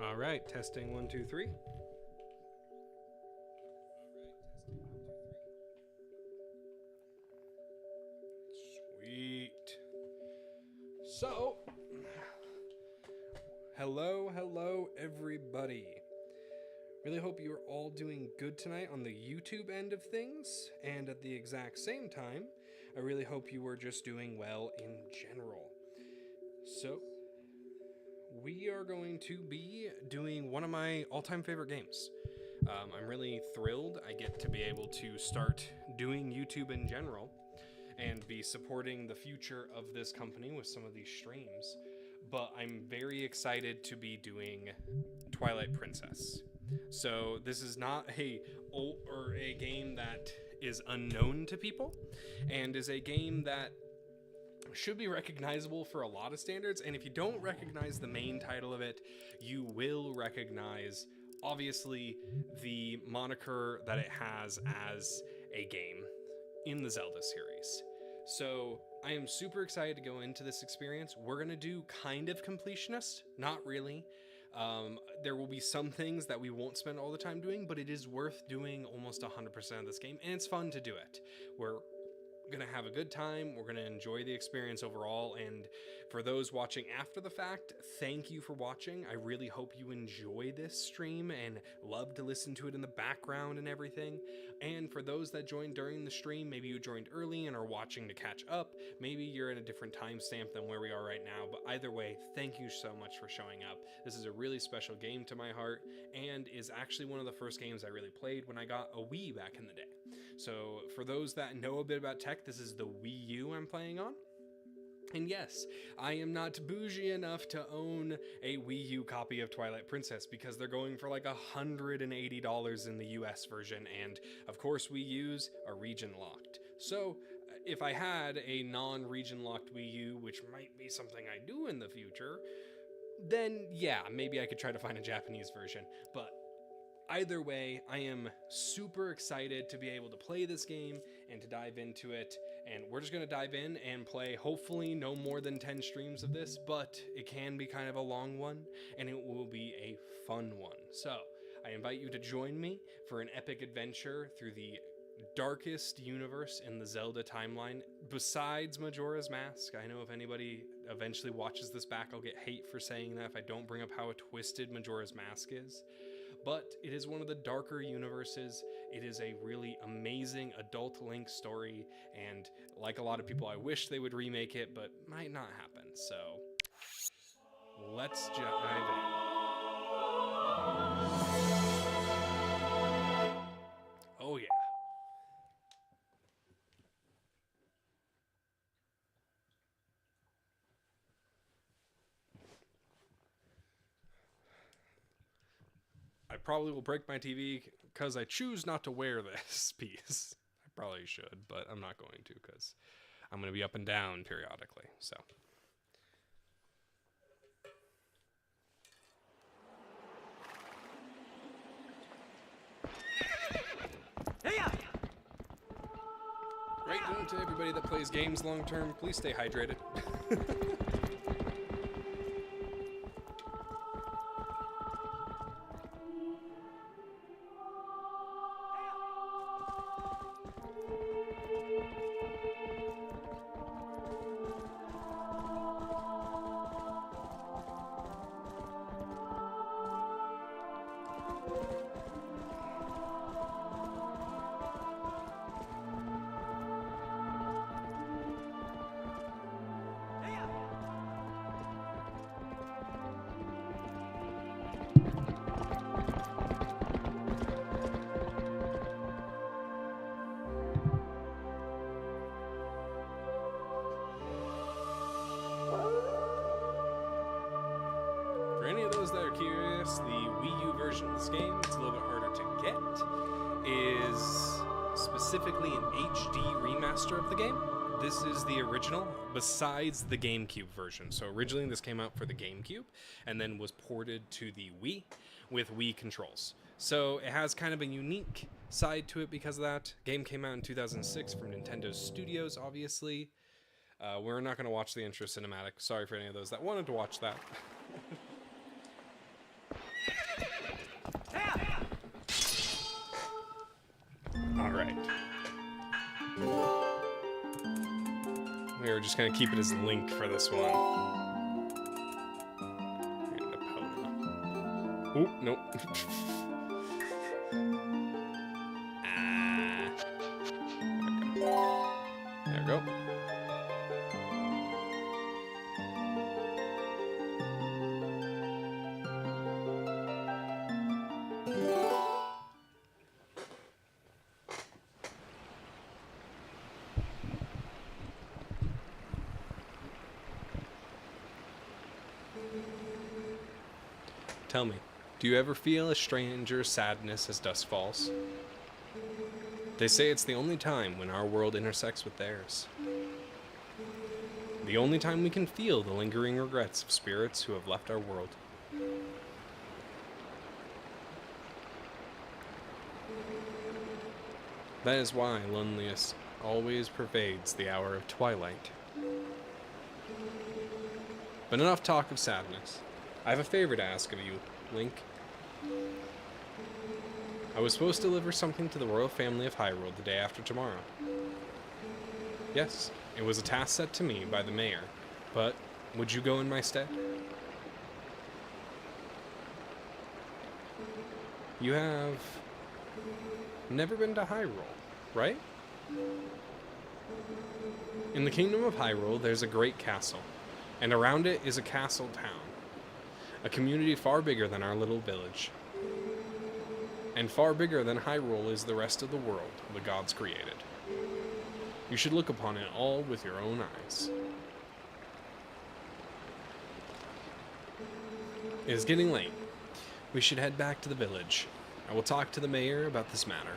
All right, testing 1, 2, 3. Sweet. So, hello, everybody. Really hope you're all doing good tonight on the YouTube end of things, and at the exact same time, I really hope you are just doing well in general. So, we are going to be doing one of my all-time favorite games. I'm really thrilled I get to be able to start doing YouTube in general and be supporting the future of this company with some of these streams. But I'm very excited to be doing Twilight Princess. So this is not a game that is unknown to people, and is a game that should be recognizable for a lot of standards. And if you don't recognize the main title of it, you will recognize, obviously, the moniker that it has as a game in the Zelda series. So I am super excited to go into this experience. We're going to do kind of completionist, not really. There will be some things that we won't spend all the time doing, but it is worth doing almost 100% of this game, and it's fun to do it. We're gonna have a good time. We're gonna enjoy the experience overall, and for those watching after the fact, thank you for watching. I really hope you enjoy this stream and love to listen to it in the background and everything. And for those that joined during the stream, maybe you joined early and are watching to catch up, maybe you're in a different timestamp than where we are right now, but either way, thank you so much for showing up. This is a really special game to my heart, and is actually one of the first games I really played when I got a Wii back in the day. So for those that know a bit about tech, this is the Wii U I'm playing on. And yes, I am not bougie enough to own a Wii U copy of Twilight Princess, because they're going for like $180 in the US version, and of course Wii U's are region locked. So if I had a non-region locked Wii U, which might be something I do in the future, then yeah, maybe I could try to find a Japanese version. But either way, I am super excited to be able to play this game and to dive into it. And we're just going to dive in and play, hopefully no more than 10 streams of this, but it can be kind of a long one, and it will be a fun one. So I invite you to join me for an epic adventure through the darkest universe in the Zelda timeline, besides Majora's Mask. I know if anybody eventually watches this back, I'll get hate for saying that if I don't bring up how twisted Majora's Mask is. But it is one of the darker universes. It is a really amazing adult Link story, and like a lot of people, I wish they would remake it, but might not happen. So let's dive in. Oh yeah. I probably will break my TV because I choose not to wear this piece. I probably should, but I'm not going to, because I'm going to be up and down periodically. So right note to everybody that plays games long term, please stay hydrated. For any of those that are curious, the Wii U version of this game, it's a little bit harder to get, is specifically an HD remaster of the game. This is the original, besides the GameCube version. So originally this came out for the GameCube, and then was ported to the Wii with Wii controls. So it has kind of a unique side to it because of that. Game came out in 2006 from Nintendo Studios, obviously. We're not going to watch the intro cinematic. Sorry for any of those that wanted to watch that. Alright. We are just gonna keep it as Link for this one. And Epona. Oop, nope. There we go. Tell me, do you ever feel a stranger sadness as dusk falls? They say it's the only time when our world intersects with theirs. The only time we can feel the lingering regrets of spirits who have left our world. That is why loneliness always pervades the hour of twilight. But enough talk of sadness. I have a favor to ask of you, Link. I was supposed to deliver something to the royal family of Hyrule the day after tomorrow. Yes, it was a task set to me by the mayor, but would you go in my stead? You have never been to Hyrule, right? In the kingdom of Hyrule, there's a great castle, and around it is a castle town. A community far bigger than our little village. And far bigger than Hyrule is the rest of the world the gods created. You should look upon it all with your own eyes. It is getting late. We should head back to the village. I will talk to the mayor about this matter.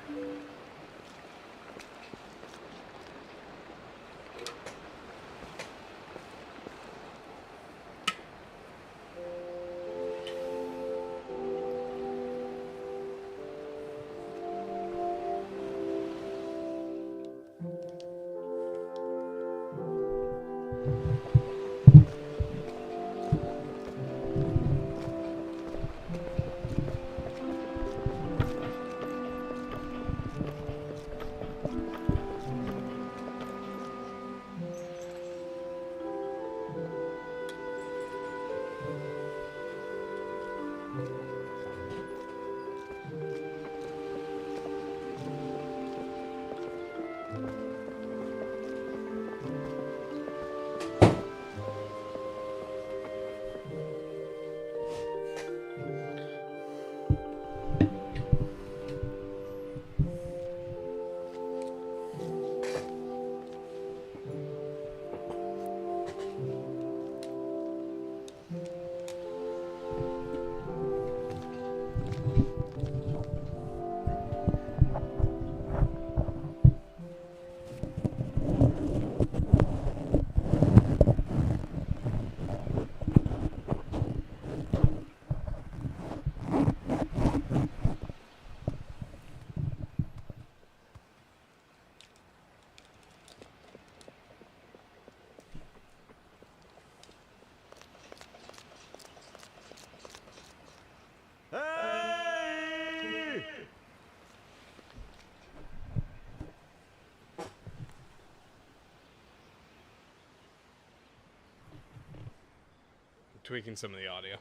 Tweaking some of the audio.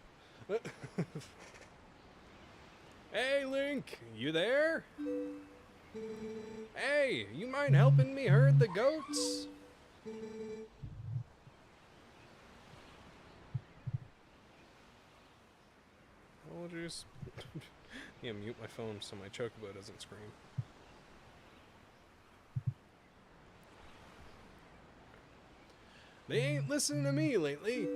Hey, Link, you there? Hey, you mind helping me herd the goats? I'll just mute my phone so my chocobo doesn't scream. They ain't listening to me lately.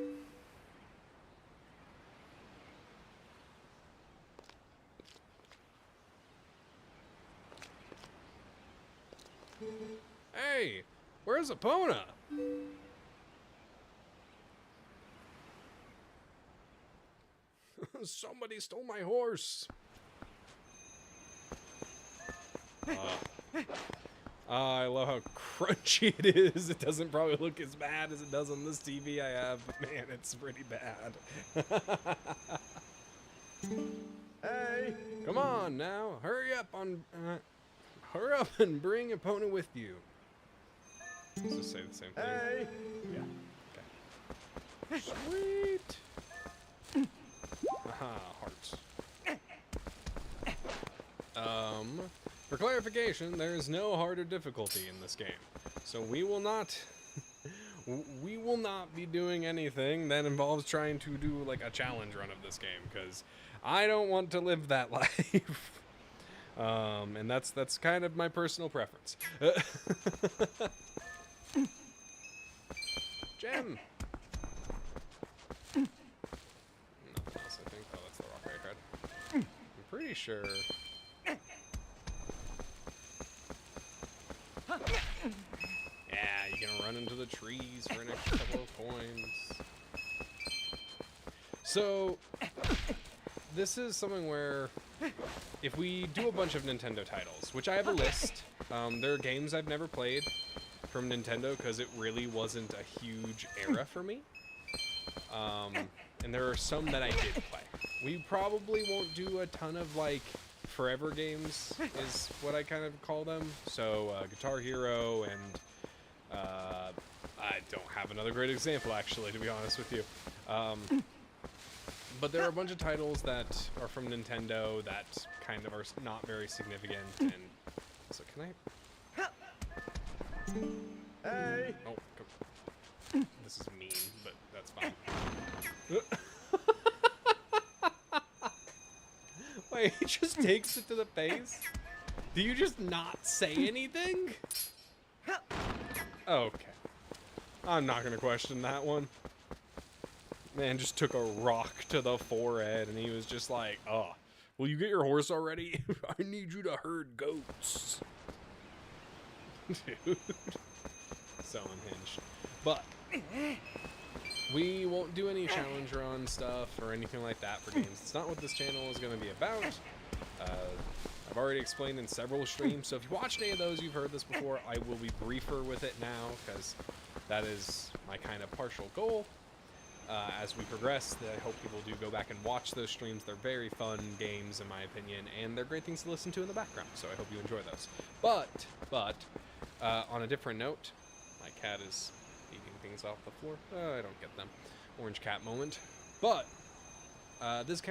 Hey, where's Epona? Somebody stole my horse. I love how crunchy it is. It doesn't probably look as bad as it does on this TV I have, but man, it's pretty bad. Hey, come on now, hurry up and bring opponent with you. Let's just say the same thing. Hey. Yeah. Okay. Sweet. Aha, hearts. For clarification, there is no harder difficulty in this game, so we will not be doing anything that involves trying to do like a challenge run of this game, because I don't want to live that life. And that's kind of my personal preference. Gem. Nothing else, I think. Oh, that's the rock I tried. I'm pretty sure. Yeah, you can run into the trees for an extra couple of coins. So, this is something where if we do a bunch of Nintendo titles, which I have a list, there are games I've never played from Nintendo because it really wasn't a huge era for me. And there are some that I did play. We probably won't do a ton of like forever games is what I kind of call them. So Guitar Hero and I don't have another great example actually, to be honest with you. But there are a bunch of titles that are from Nintendo that kind of are not very significant. And so can I? Hey. Oh, come. This is mean, but that's fine. Wait, he just takes it to the face? Do you just not say anything? Okay. I'm not gonna question that one. Man just took a rock to the forehead and he was just like, oh, will you get your horse already? I need you to herd goats. Dude. So unhinged. But we won't do any challenge run stuff or anything like that for games. It's not what this channel is going to be about. I've already explained in several streams, so if you watched any of those, you've heard this before. I will be briefer with it now, because that is my kind of partial goal. As we progress, I hope people do go back and watch those streams. They're very fun games, in my opinion, and they're great things to listen to in the background, so I hope you enjoy those. But on a different note, my cat is eating things off the floor. I don't get them. Orange cat moment. But this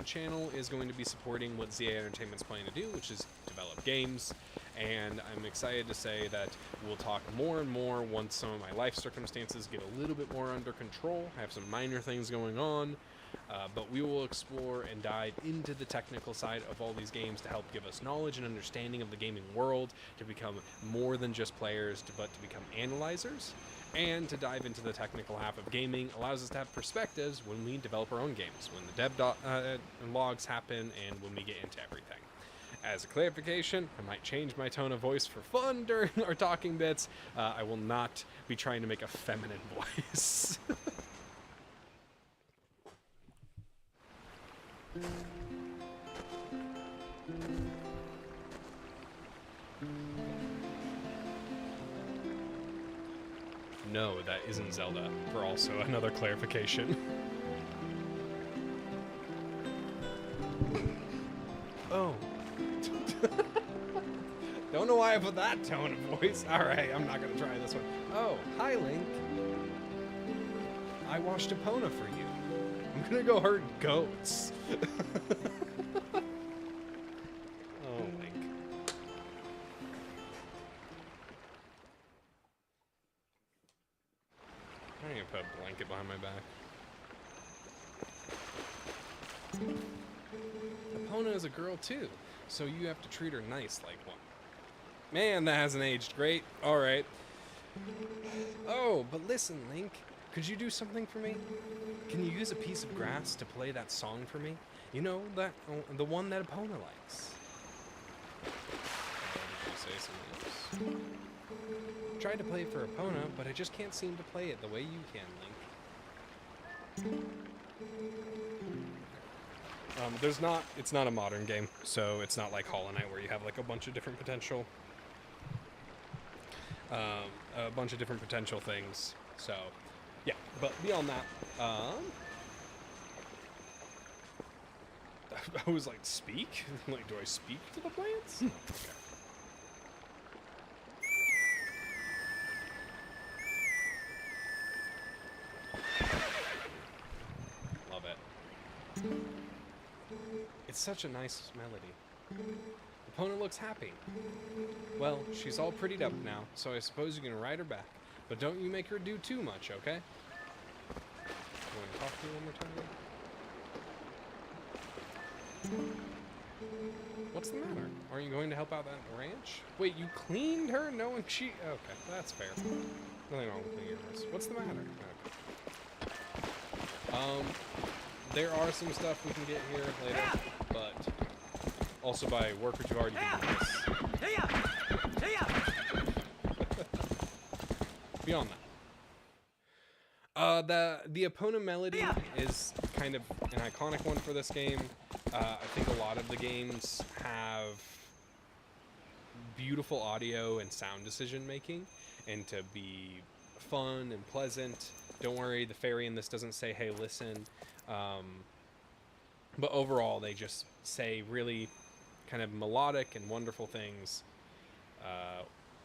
channel is going to be supporting what ZA Entertainment's planning to do, which is develop games. And I'm excited to say that we'll talk more and more once some of my life circumstances get a little bit more under control. I have some minor things going on, but we will explore and dive into the technical side of all these games to help give us knowledge and understanding of the gaming world, to become more than just players, but to become analyzers. And to dive into the technical half of gaming allows us to have perspectives when we develop our own games, when the dev logs happen, and when we get into everything. As a clarification, I might change my tone of voice for fun during our talking bits. I will not be trying to make a feminine voice. No, that isn't Zelda, for also another clarification. Oh. Don't know why I put that tone of voice. Alright, I'm not gonna try this one. Oh, hi Link. I washed Epona for you. I'm gonna go herd goats. Oh, Link. I'm gonna put a blanket behind my back. Epona is a girl too, so you have to treat her nice like one. Man, that hasn't aged great. Alright. Oh, but listen, Link. Could you do something for me? Can you use a piece of grass to play that song for me? You know, the one that Epona likes. Did you say something else? Tried to play it for Epona, but I just can't seem to play it the way you can, Link. It's not a modern game, so it's not like Hollow Knight where you have like a bunch of different potential a bunch of different potential things. So, yeah. But beyond that, I was like, speak? Like, do I speak to the plants? Okay. Love it. It's such a nice melody. Opponent looks happy. Well, she's all prettied up now, so I suppose you can ride her back. But don't you make her do too much, okay? You want to talk to me one more time? What's the matter? Aren't you going to help out that ranch? Wait, you cleaned her knowing she... Okay, that's fair. Nothing wrong with cleaning your horse. What's the matter? Okay. There are some stuff we can get here later, but also by worker too hard you can do this. Beyond that. The Epona melody is kind of an iconic one for this game. I think a lot of the games have beautiful audio and sound decision making, and to be fun and pleasant. Don't worry, the fairy in this doesn't say, hey, listen. But overall, they just say really kind of melodic and wonderful things.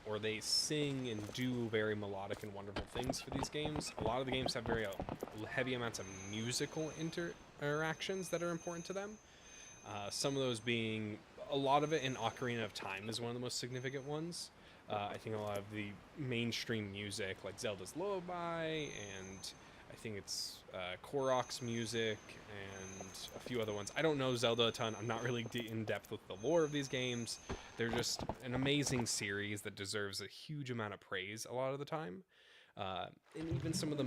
Or they sing and do very melodic and wonderful things for these games. A lot of the games have very heavy amounts of musical interactions that are important to them. Some of those being, a lot of it in Ocarina of Time is one of the most significant ones. I think a lot of the mainstream music, like Zelda's Lullaby, and I think it's Korok's music, and a few other ones. I don't know Zelda a ton. I'm not really in depth with the lore of these games. They're just an amazing series that deserves a huge amount of praise a lot of the time. And even some of the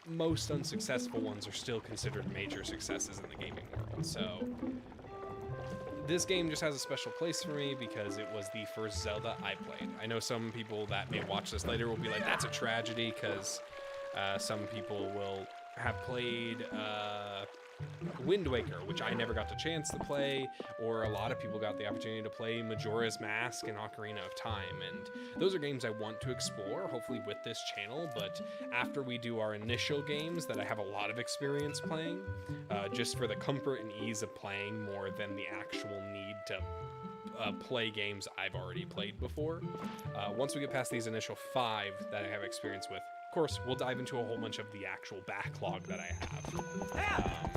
most unsuccessful ones are still considered major successes in the gaming world. So this game just has a special place for me because it was the first Zelda I played. I know some people that may watch this later will be like, that's a tragedy, because some people will have played Wind Waker, which I never got the chance to play, or a lot of people got the opportunity to play Majora's Mask and Ocarina of Time, and those are games I want to explore, hopefully with this channel, but after we do our initial games that I have a lot of experience playing, just for the comfort and ease of playing more than the actual need to play games I've already played before. Once we get past these initial 5 that I have experience with, of course, we'll dive into a whole bunch of the actual backlog that I have.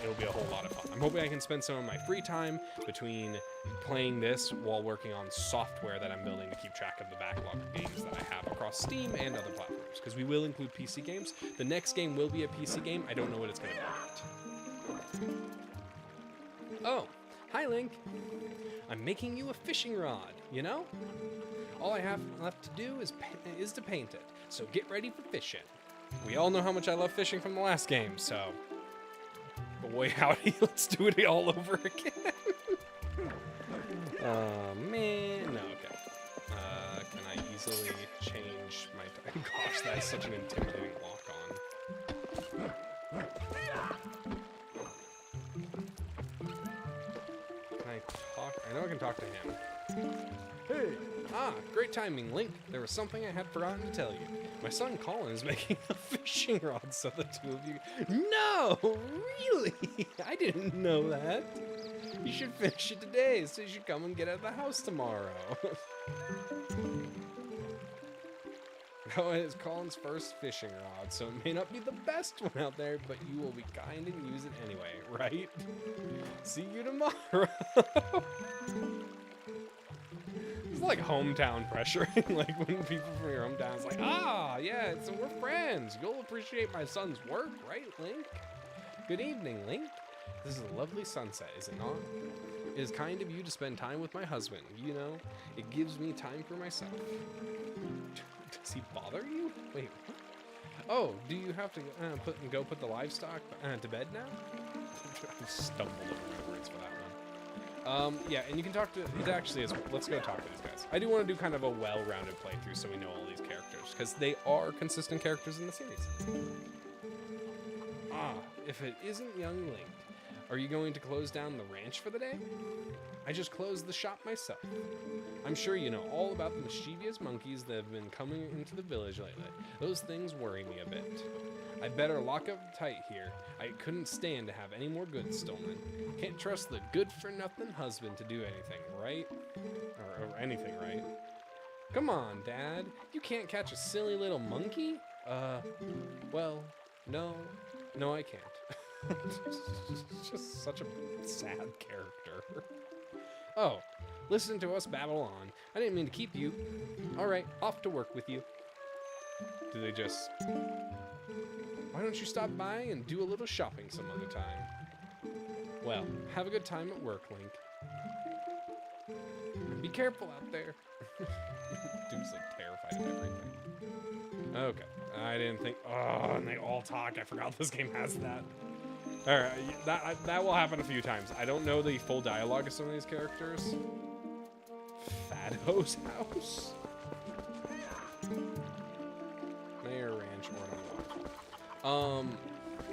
It'll be a whole lot of fun. I'm hoping I can spend some of my free time between playing this while working on software that I'm building to keep track of the backlog of games that I have across Steam and other platforms, because we will include PC games. The next game will be a PC game. I don't know what it's going to be yet. Oh, hi Link. I'm making you a fishing rod, you know? All I have left to do is to paint it, so get ready for fishing. We all know how much I love fishing from the last game, so... boy howdy, let's do it all over again. Oh, man. No, okay. Can I easily change my... Gosh, that is such an intimidating lock-on. Can I talk? I know I can talk to him. Hey! Ah, great timing, Link. There was something I had forgotten to tell you. My son Colin is making a fishing rod so the two of you... No! Really? I didn't know that. You should finish it today, so you should come and get out of the house tomorrow. Oh, it is Colin's first fishing rod, so it may not be the best one out there, but you will be kind and use it anyway, right? See you tomorrow. It's like hometown pressure. Like when people from your hometown is like, ah, yeah, so we're friends. You'll appreciate my son's work, right, Link? Good evening, Link. This is a lovely sunset, is it not? It is kind of you to spend time with my husband. You know, it gives me time for myself. Does he bother you? Wait, what? Oh, do you have to go put the livestock to bed now? I stumbled over words for that one. Yeah, and you can talk to... It actually is... Let's go talk to these guys. I do want to do kind of a well-rounded playthrough so we know all these characters, because they are consistent characters in the series. Ah, if it isn't young Link. Are you going to close down the ranch for the day? I just closed the shop myself. I'm sure you know all about the mischievous monkeys that have been coming into the village lately. Those things worry me a bit. I'd better lock up tight here. I couldn't stand to have any more goods stolen. Can't trust the good-for-nothing husband to do anything, right? Or anything, right? Come on, Dad. You can't catch a silly little monkey? Well, no, I can't. Just such a sad character. Oh, listen to us babble on. I didn't mean to keep you. All right, off to work with you. Do they just... Why don't you stop by and do a little shopping some other time? Well, have a good time at work, Link. Be careful out there. Dude's like terrified of everything. Okay, I didn't think... Oh, and they all talk. I forgot this game has that. All right, that will happen a few times. I don't know the full dialogue of some of these characters. Fado's house? Mayor Ranch or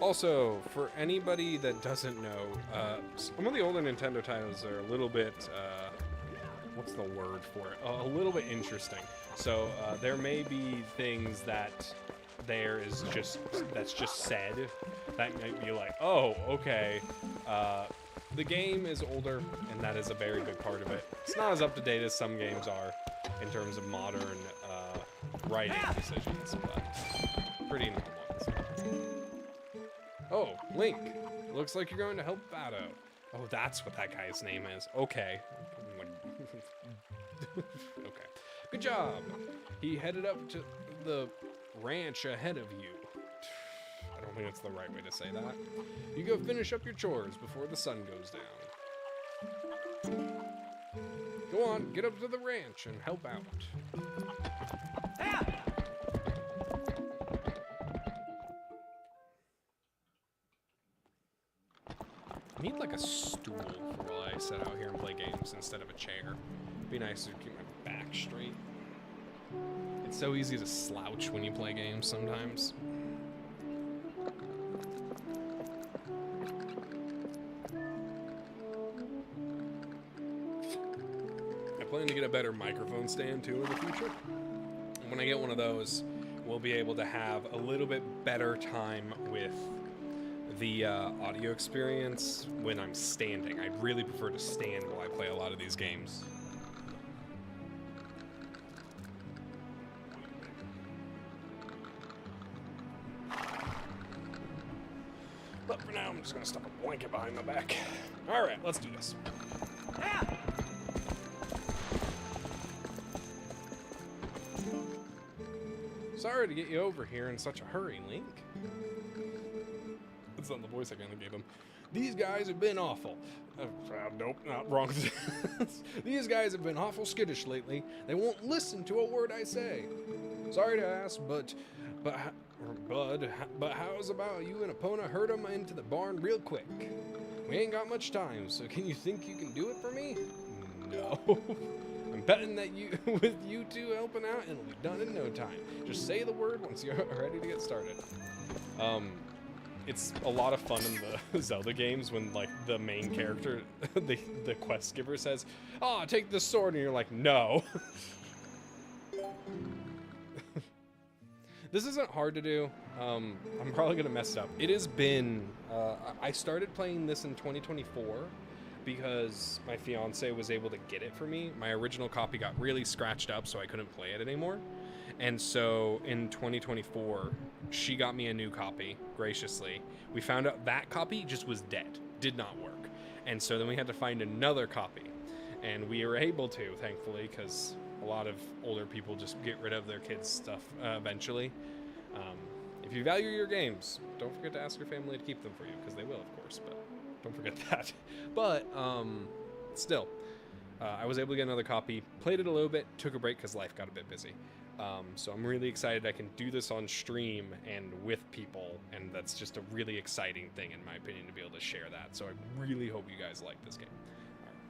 also, for anybody that doesn't know, some of the older Nintendo titles are a little bit, what's the word for it? A little bit interesting. So there may be things that that's just said that might be like, oh, okay, the game is older, and that is a very big part of it. It's not as up to date as some games are in terms of modern writing decisions, but pretty normal. Oh, Link, looks like you're going to help Fado. Oh, that's what that guy's name is. Okay. Okay. Good job. He headed up to the ranch ahead of you. I don't think that's the right way to say that. You go finish up your chores before the sun goes down. Go on, get up to the ranch and help out. I need like a stool for while I sit out here and play games instead of a chair. It'd be nice to keep my back straight. It's so easy to slouch when you play games sometimes. I plan to get a better microphone stand too in the future. And when I get one of those, we'll be able to have a little bit better time with the audio experience when I'm standing. I'd really prefer to stand while I play a lot of these games. But for now, I'm just gonna stuff a blanket behind my back. All right, let's do this. Sorry to get you over here in such a hurry, Link. That's not the voice I kind of gave him. These guys have been awful. Nope, not wrong. These guys have been awful skittish lately. They won't listen to a word I say. Sorry to ask, but how's about you and Epona herd them into the barn real quick? We ain't got much time, so can you think you can do it for me? No. I'm betting that with you two helping out, it'll be done in no time. Just say the word once you're ready to get started. It's a lot of fun in the Zelda games when, like, the main character, the quest giver says, "Oh, take this sword," and you're like, "No." This isn't hard to do. I'm probably gonna mess it up. It has been, I started playing this in 2024 because my fiance was able to get it for me. My original copy got really scratched up, so I couldn't play it anymore. And so in 2024, she got me a new copy, graciously. We found out that copy just was dead, did not work. And so then we had to find another copy. And we were able to, thankfully, because a lot of older people just get rid of their kids' stuff eventually. If you value your games, don't forget to ask your family to keep them for you, because they will, of course, but don't forget that. But still, I was able to get another copy, played it a little bit, took a break because life got a bit busy. So I'm really excited I can do this on stream and with people, and that's just a really exciting thing, in my opinion, to be able to share that. So I really hope you guys like this game.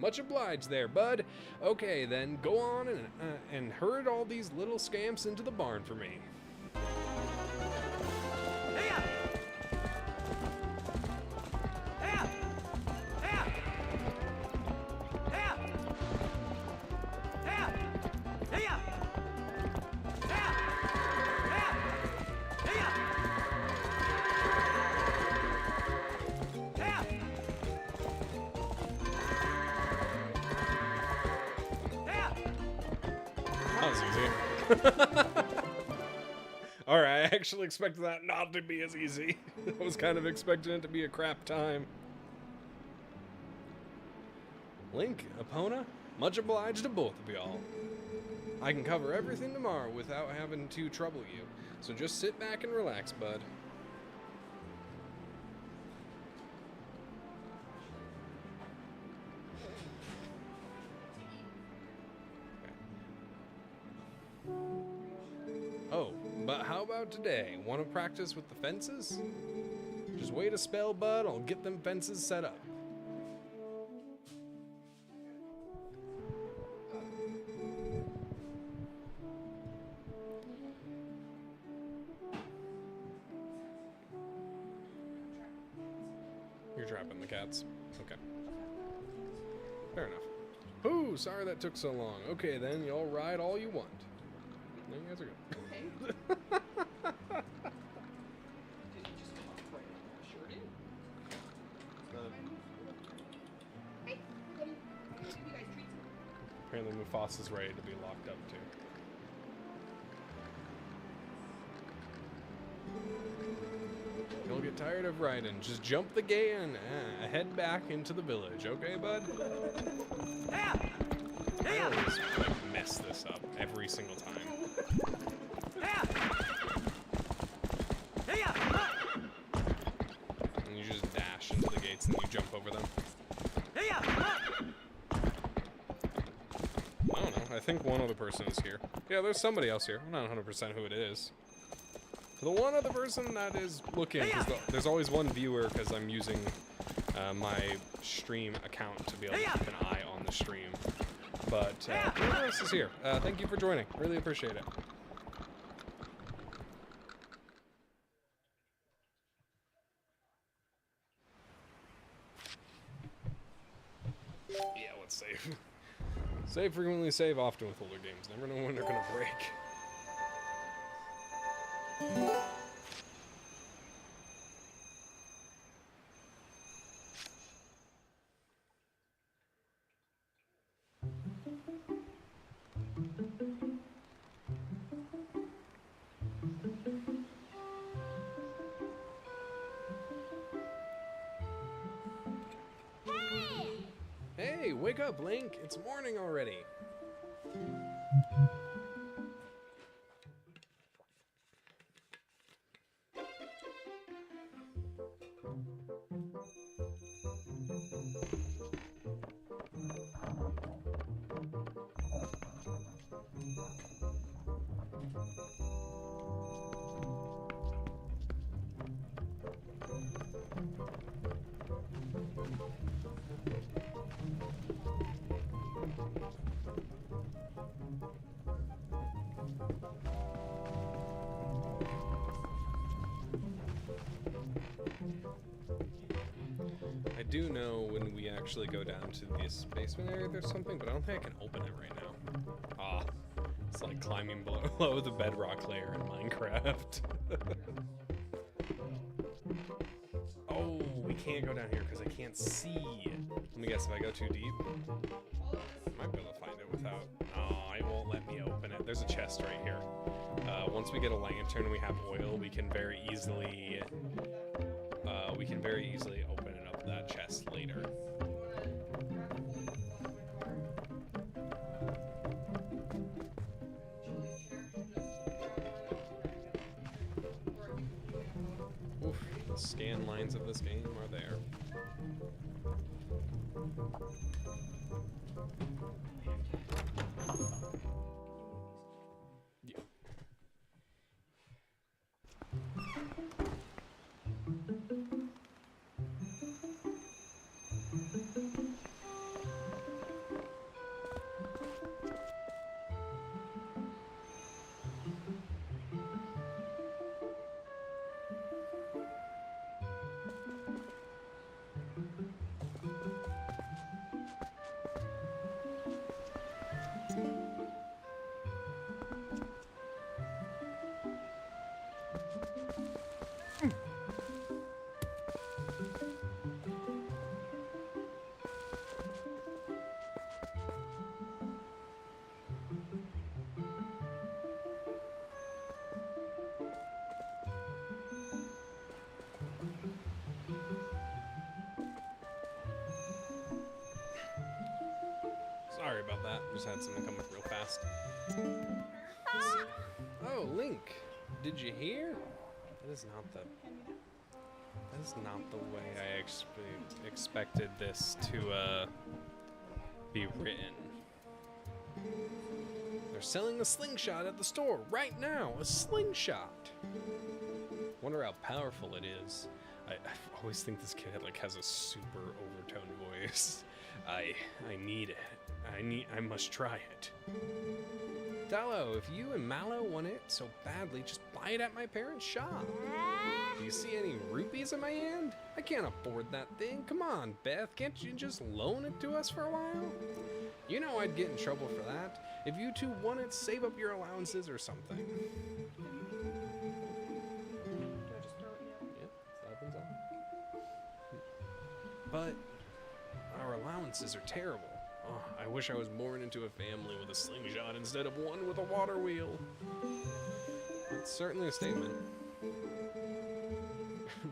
Much obliged there, bud. Okay, then go on and herd all these little scamps into the barn for me. was easy. Alright, I actually expected that not to be as easy. I was kind of expecting it to be a crap time. Link, Epona, much obliged to both of y'all. I can cover everything tomorrow without having to trouble you, so just sit back and relax, bud. Oh, but how about today? Want to practice with the fences? Just wait a spell, bud. I'll get them fences set up. You're trapping the cats. Okay. Fair enough. Ooh, sorry that took so long. Okay, then, y'all ride all you want. No, you guys are good. Okay. Did you just walk right over sure did. Hey, buddy. Give you guys treats. Apparently Mufasa's ready to be locked up, too. You'll get tired of riding. Just jump the gate and head back into the village, okay, bud? I always like, mess this up every single time. And you just dash into the gates and you jump over them. I don't know. I think one other person is here. Yeah, there's somebody else here. I'm not 100% who it is. For the one other person that is looking, because there's always one viewer, because I'm using my stream account to be able to keep an eye on the stream. But whoever else is here, thank you for joining. Really appreciate it. Yeah, let's save. Save frequently, save often with older games. Never know when they're gonna break. Hey, wake up, Link. It's morning already. I do know when we actually go down to this basement area there's something, but I don't think I can open it right now. Ah, it's like climbing below the bedrock layer in Minecraft. Oh, we can't go down here because I can't see. Let me guess, if I go too deep, I might be able to find it without... Oh, it won't let me open it. There's a chest right here. Once we get a lantern and we have oil, we can very easily open it up that chest later. Oof, the scan lines of this game are there. Yeah. Just had something come up real fast. Oh, Link, did you hear? That is not the way I expected this to be written. They're selling a slingshot at the store right now. A slingshot. Wonder how powerful it is. I always think this kid has a super overtoned voice. I need it. I must try it. Dallo, if you and Mallow want it so badly, just buy it at my parents' shop. Do you see any rupees in my hand? I can't afford that thing. Come on, Beth, can't you just loan it to us for a while? You know I'd get in trouble for that. If you two want it, save up your allowances or something. Do I just throw it here? Yeah, that happens all. But our allowances are terrible. Oh, I wish I was born into a family with a slingshot instead of one with a water wheel. It's certainly a statement.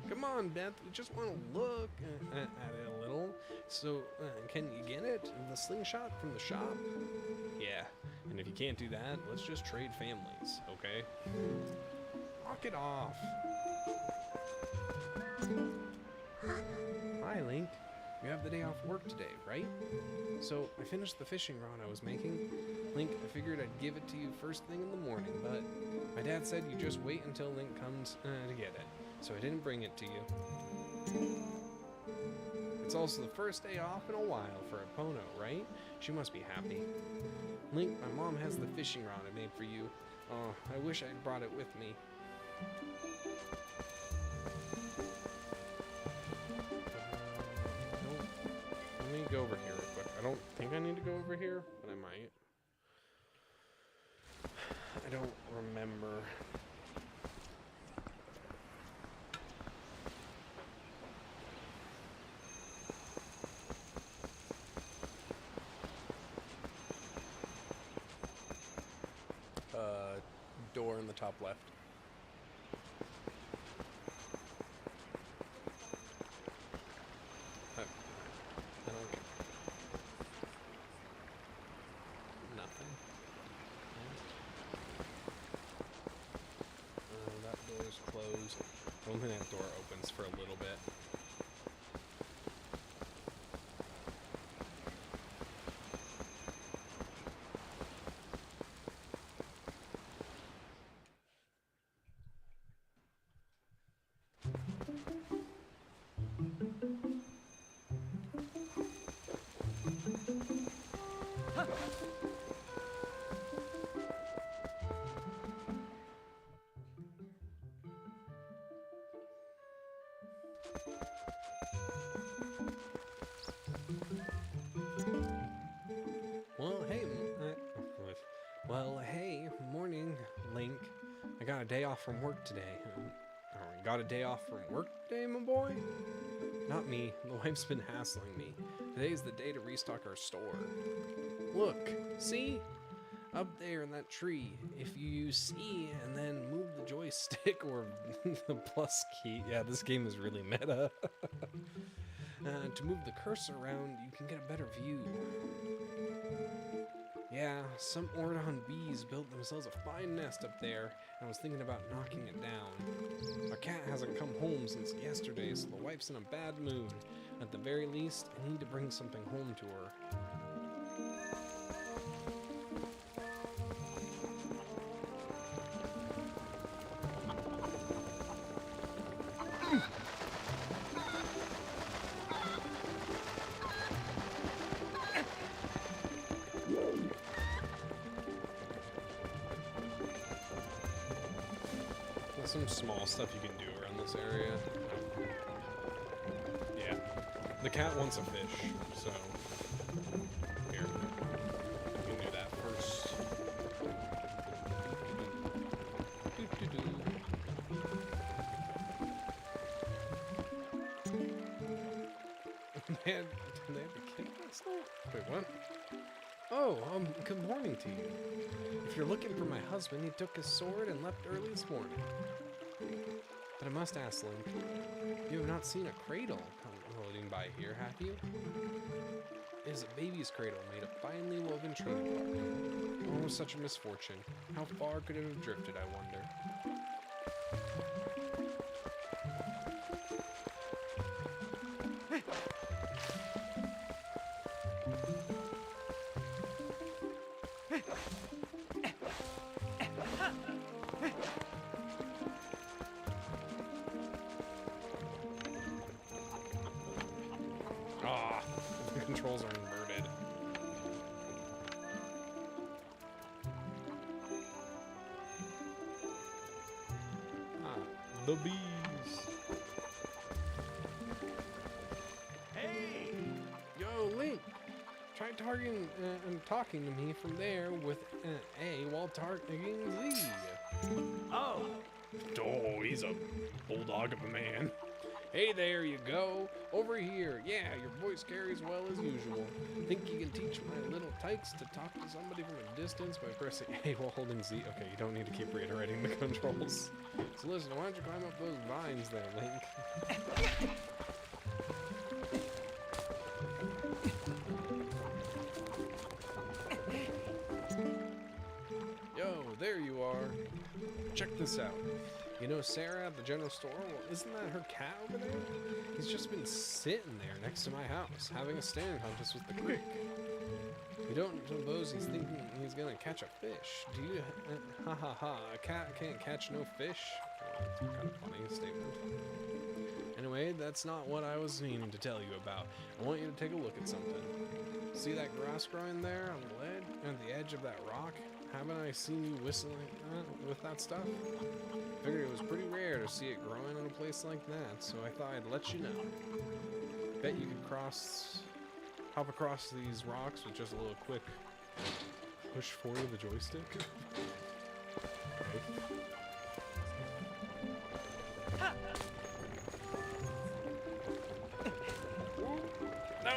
Come on, Beth, we just want to look at it a little. So, can you get it? The slingshot from the shop? Yeah, and if you can't do that, let's just trade families, okay? Knock it off. Hi, Link. You have the day off work today, right? So, I finished the fishing rod I was making. Link, I figured I'd give it to you first thing in the morning, but my dad said you just wait until Link comes to get it. So I didn't bring it to you. It's also the first day off in a while for Epona, right? She must be happy. Link, my mom has the fishing rod I made for you. Oh, I wish I'd brought it with me. Let me go over here real quick. I don't think I need to go over here, but I might. I don't remember. Door in the top left. I don't care. Nothing. That door's closed. I don't think that door opens for a little bit. Well, hey, morning, Link. I got a day off from work today. Got a day off from work today, my boy? Not me. The wife's been hassling me. Today's the day to restock our store. Look, see? Up there in that tree. If you use C and then move the joystick or the plus key. Yeah, this game is really meta. To move the cursor around, you can get a better view. Yeah, some Ordon bees built themselves a fine nest up there, and I was thinking about knocking it down. Our cat hasn't come home since yesterday, so the wife's in a bad mood. At the very least, I need to bring something home to her. Some small stuff you can do around this area. Yeah. The cat wants a fish, so here. You can do that first. Man, did they have a kid last night? Wait, what? Oh, good morning to you. If you're looking for my husband, he took his sword and left early this morning. But I must ask, Link, you have not seen a cradle floating by here, have you? It is a baby's cradle made of finely woven trading bark. Oh, such a misfortune. How far could it have drifted, I wonder? Ah, the controls are inverted. Ah, the bees. Hey! Yo, Link. Try targeting and talking to me from there with A while targeting Z. Oh, Oh, he's a bulldog of a man. Hey, there you go. Over here. Yeah, your voice carries well as usual. Think you can teach my little tykes to talk to somebody from a distance by pressing A while holding Z? Okay, you don't need to keep reiterating the controls. So listen, why don't you climb up those vines there, Link? Yo, there you are. Check this out. You know Sarah at the general store? Well, isn't that her cat over there? He's just been sitting there next to my house, having a staring contest with the crick. You don't suppose he's thinking he's gonna catch a fish? Do you? Ha ha ha, a cat can't catch no fish? Oh, that's kind of funny statement. Anyway, that's not what I was meaning to tell you about. I want you to take a look at something. See that grass growing there on the ledge, at the edge of that rock? Haven't I seen you whistling with that stuff? Figured it was pretty rare to see it growing in a place like that, so I thought I'd let you know. Bet you could hop across these rocks with just a little quick push forward of the joystick. No!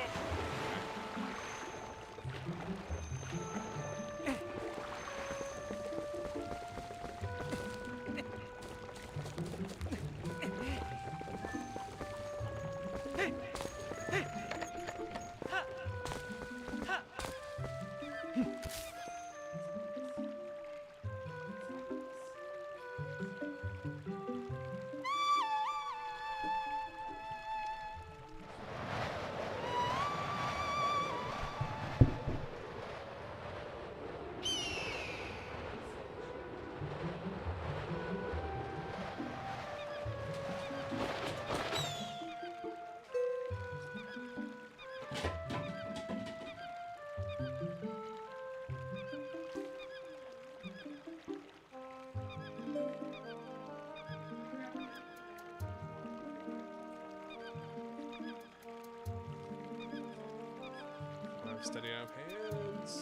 Steady up hands.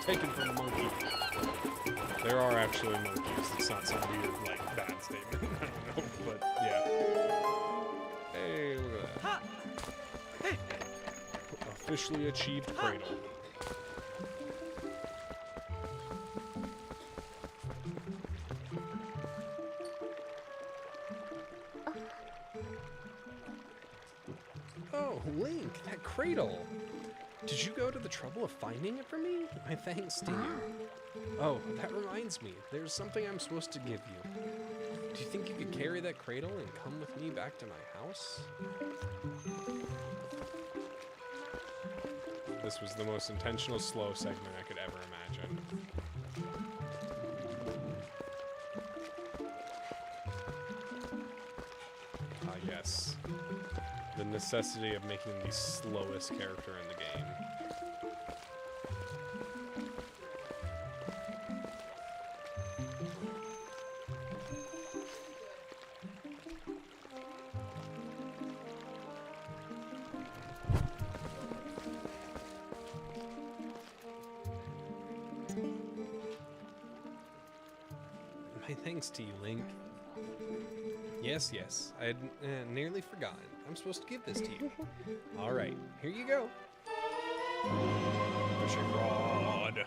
Taken from a monkey. There are actually monkeys. It's not some weird, like, bad statement. I don't know, but yeah. Hey, look at that. Officially achieved cradle. Oh, Link, that cradle. Did you go to the trouble of finding it for me? My thanks to you. Oh, that reminds me. There's something I'm supposed to give you. Do you think you could carry that cradle and come with me back to my house? This was the most intentional slow segment I could ever imagine. Ah, yes. The necessity of making the slowest character in the game. My thanks to you, Link. Yes, yes, I had nearly forgotten. I'm supposed to give this to you. All right, here you go. Fishing rod.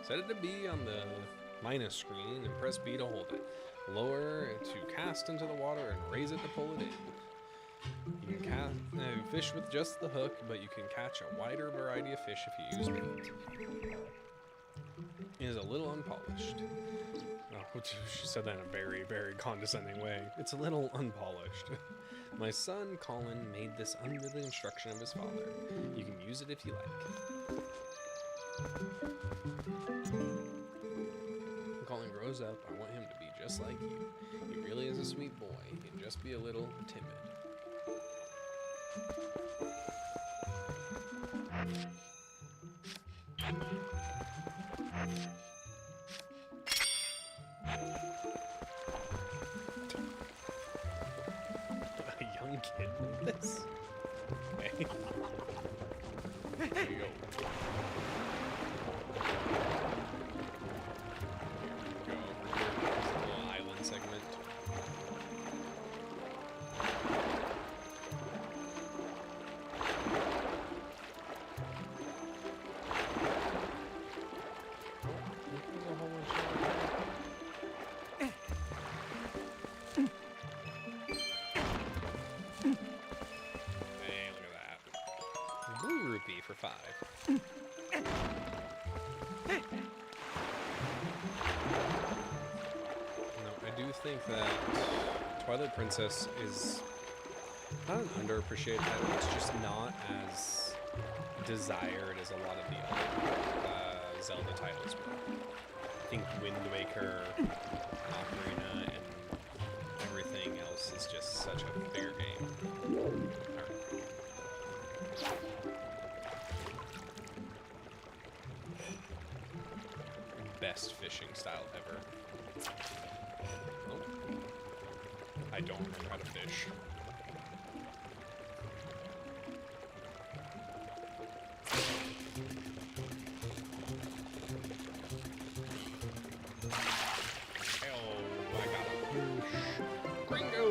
Set it to B on the minus screen and press B to hold it. Lower to cast into the water and raise it to pull it in. You can fish with just the hook, but you can catch a wider variety of fish if you use bait. It is a little unpolished. Oh, she said that in a very, very condescending way. It's a little unpolished. My son, Colin, made this under the instruction of his father. You can use it if you like. When Colin grows up, I want him to be just like you. He really is a sweet boy. He can just be a little timid. A young kid with this? Okay. There you go. Here we go. Here's a little island segment. For 5. No, I do think that Twilight Princess is not an underappreciated title. It's just not as desired as a lot of the other Zelda titles were. I think Wind Waker, Ocarina, and everything else is just such a bigger game. Best fishing style ever. Oh. I don't remember how to fish. Oh, I got a fish. Gringo!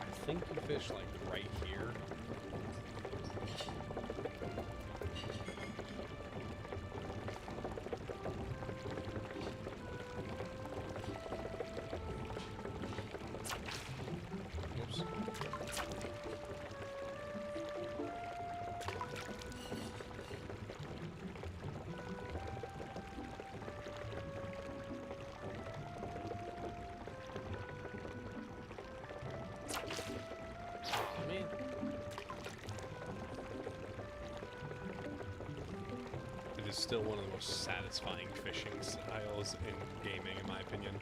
I think you fish like right here. Oops. It is still one of the most satisfying fishing styles in gaming, in my opinion.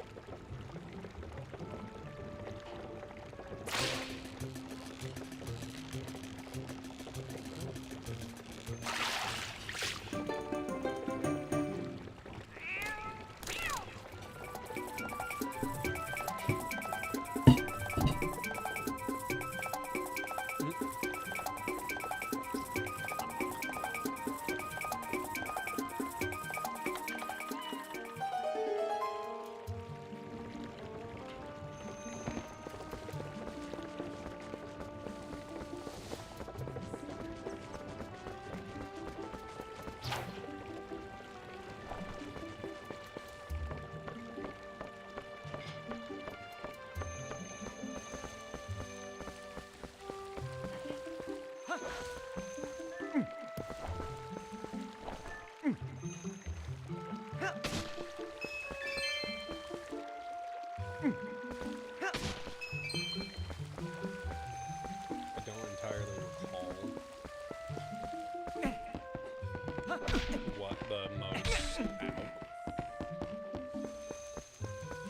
What the most?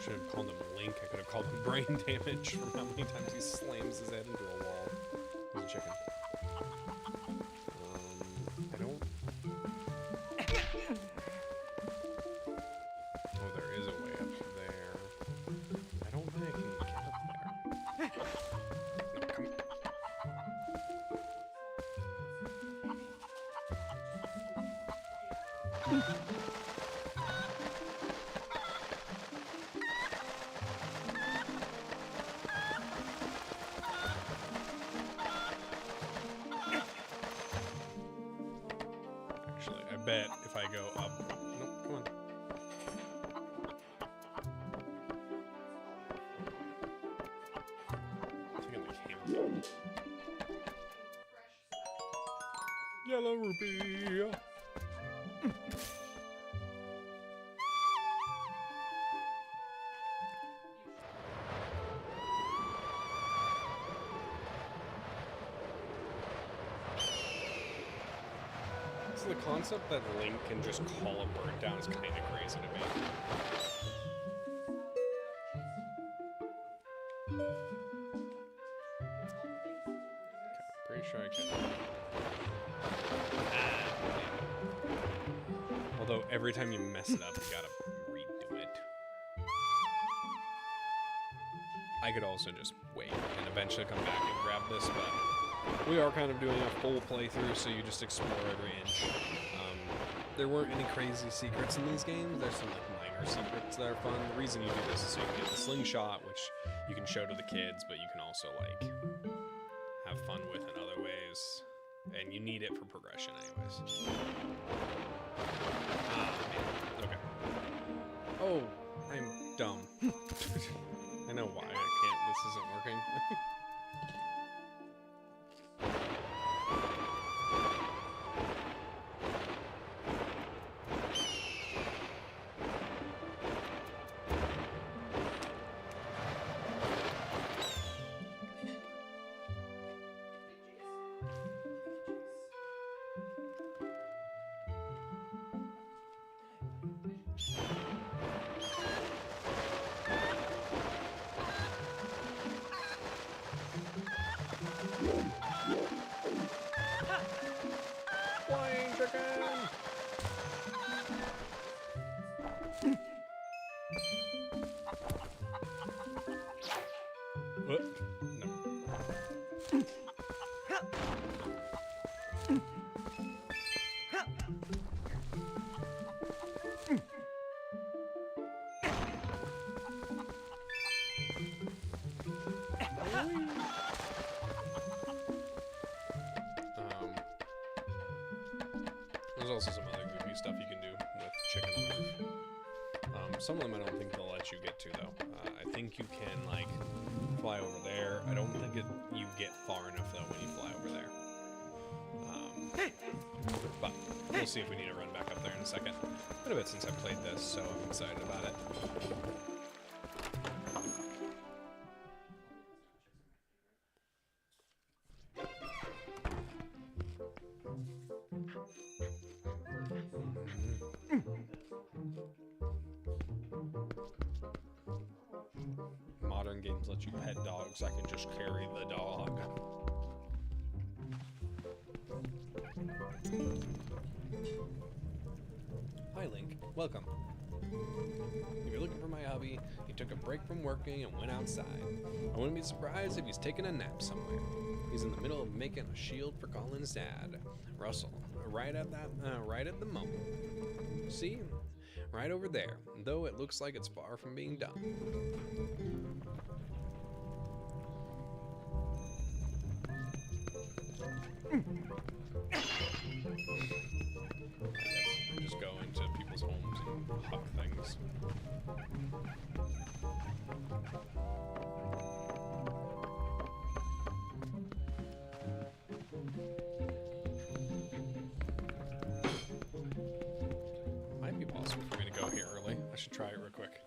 Should have called him Link. I could have called him brain damage from how many times he slams his head into a wall. There's a chicken. I don't. Oh, there is a way up there. I don't think I can get up there. No, come. yellow rupee. So the concept that Link can just call a bird down is kind of crazy to me. Pretty sure I can. Although every time you mess it up, you gotta redo it. I could also just wait and eventually come back and grab this, but we are kind of doing a full playthrough, so you just explore every inch. There weren't any crazy secrets in these games. There's some like minor secrets that are fun. The reason you do this is so you can get the slingshot, which you can show to the kids, but you can also like have fun with in other ways, and you need it for progression anyways. Okay. Oh, I'm dumb. I know why I can't. This isn't working. Flying chicken! What? No. There's also some other goofy stuff you can do with chicken on the roof. Some of them I don't think they'll let you get to though. I think you can like fly over there. I don't think you get far enough though when you fly over there. But we'll see if we need to run back up there in a second. Been a bit since I've played this, so I'm excited about it. Modern games let you pet dogs. I can just carry the dog. Hi, Link. Welcome. If you're looking for my hubby, he took a break from working and went outside. I wouldn't be surprised if he's taking a nap somewhere. He's in the middle of making a shield for Colin's dad, Russell, right at the moment. See? Right over there, though it looks like it's far from being done. I just go into people's homes and huck things. Might be possible for me to go here early. I should try it real quick.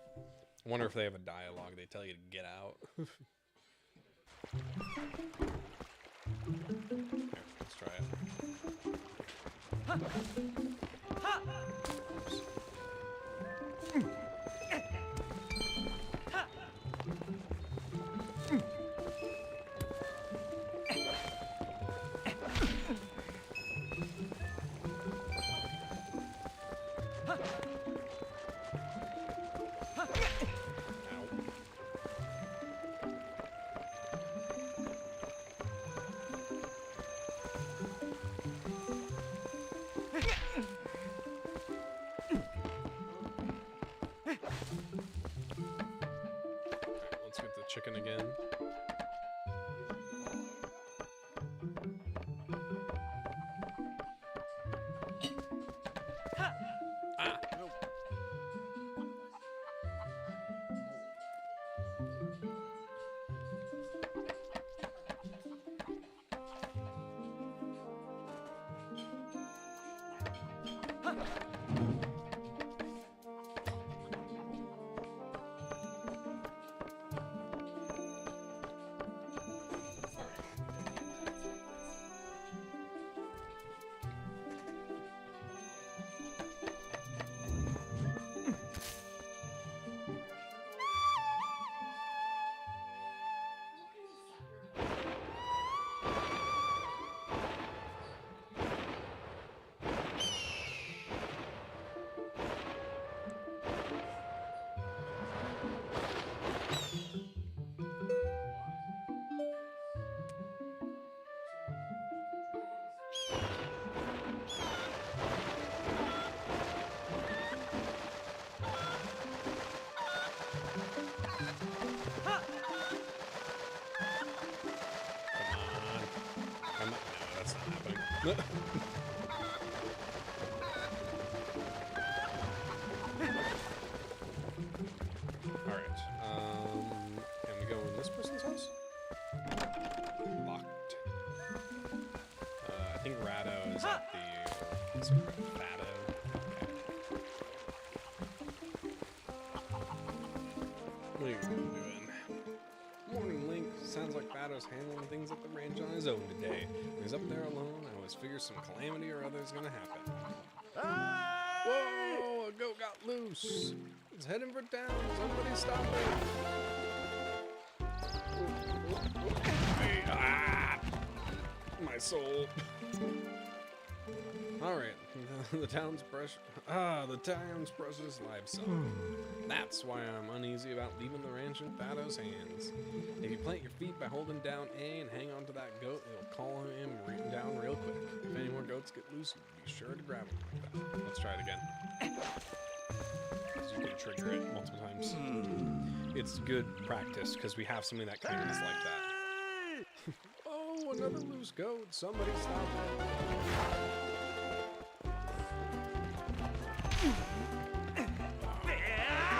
I wonder if they have a dialogue. They tell you to get out. Here, let's try it. Oops. Let's get the chicken again. Ah, no. Alright, can we go in this person's house? Locked. I think Rado is at the... Is it Fado? Okay. What are you doing? Morning, Link. Sounds like Fado's handling things at the ranch on his own today. When he's up there alone, I always figure some calamity or other is gonna happen. Whoa! A goat got loose! It's heading for town! Somebody stop it! Ah! My soul! Alright, the town's precious livestock. That's why I'm uneasy about leaving the ranch in Fado's hands. If you plant your feet by holding down A and hang on to that goat, it'll calm him down real quick. If any more goats get loose, be sure to grab them like that. Let's try it again. Because you can trigger it multiple times. It's good practice, because we have something that kind of is like that. Oh, another loose goat. Somebody stop it.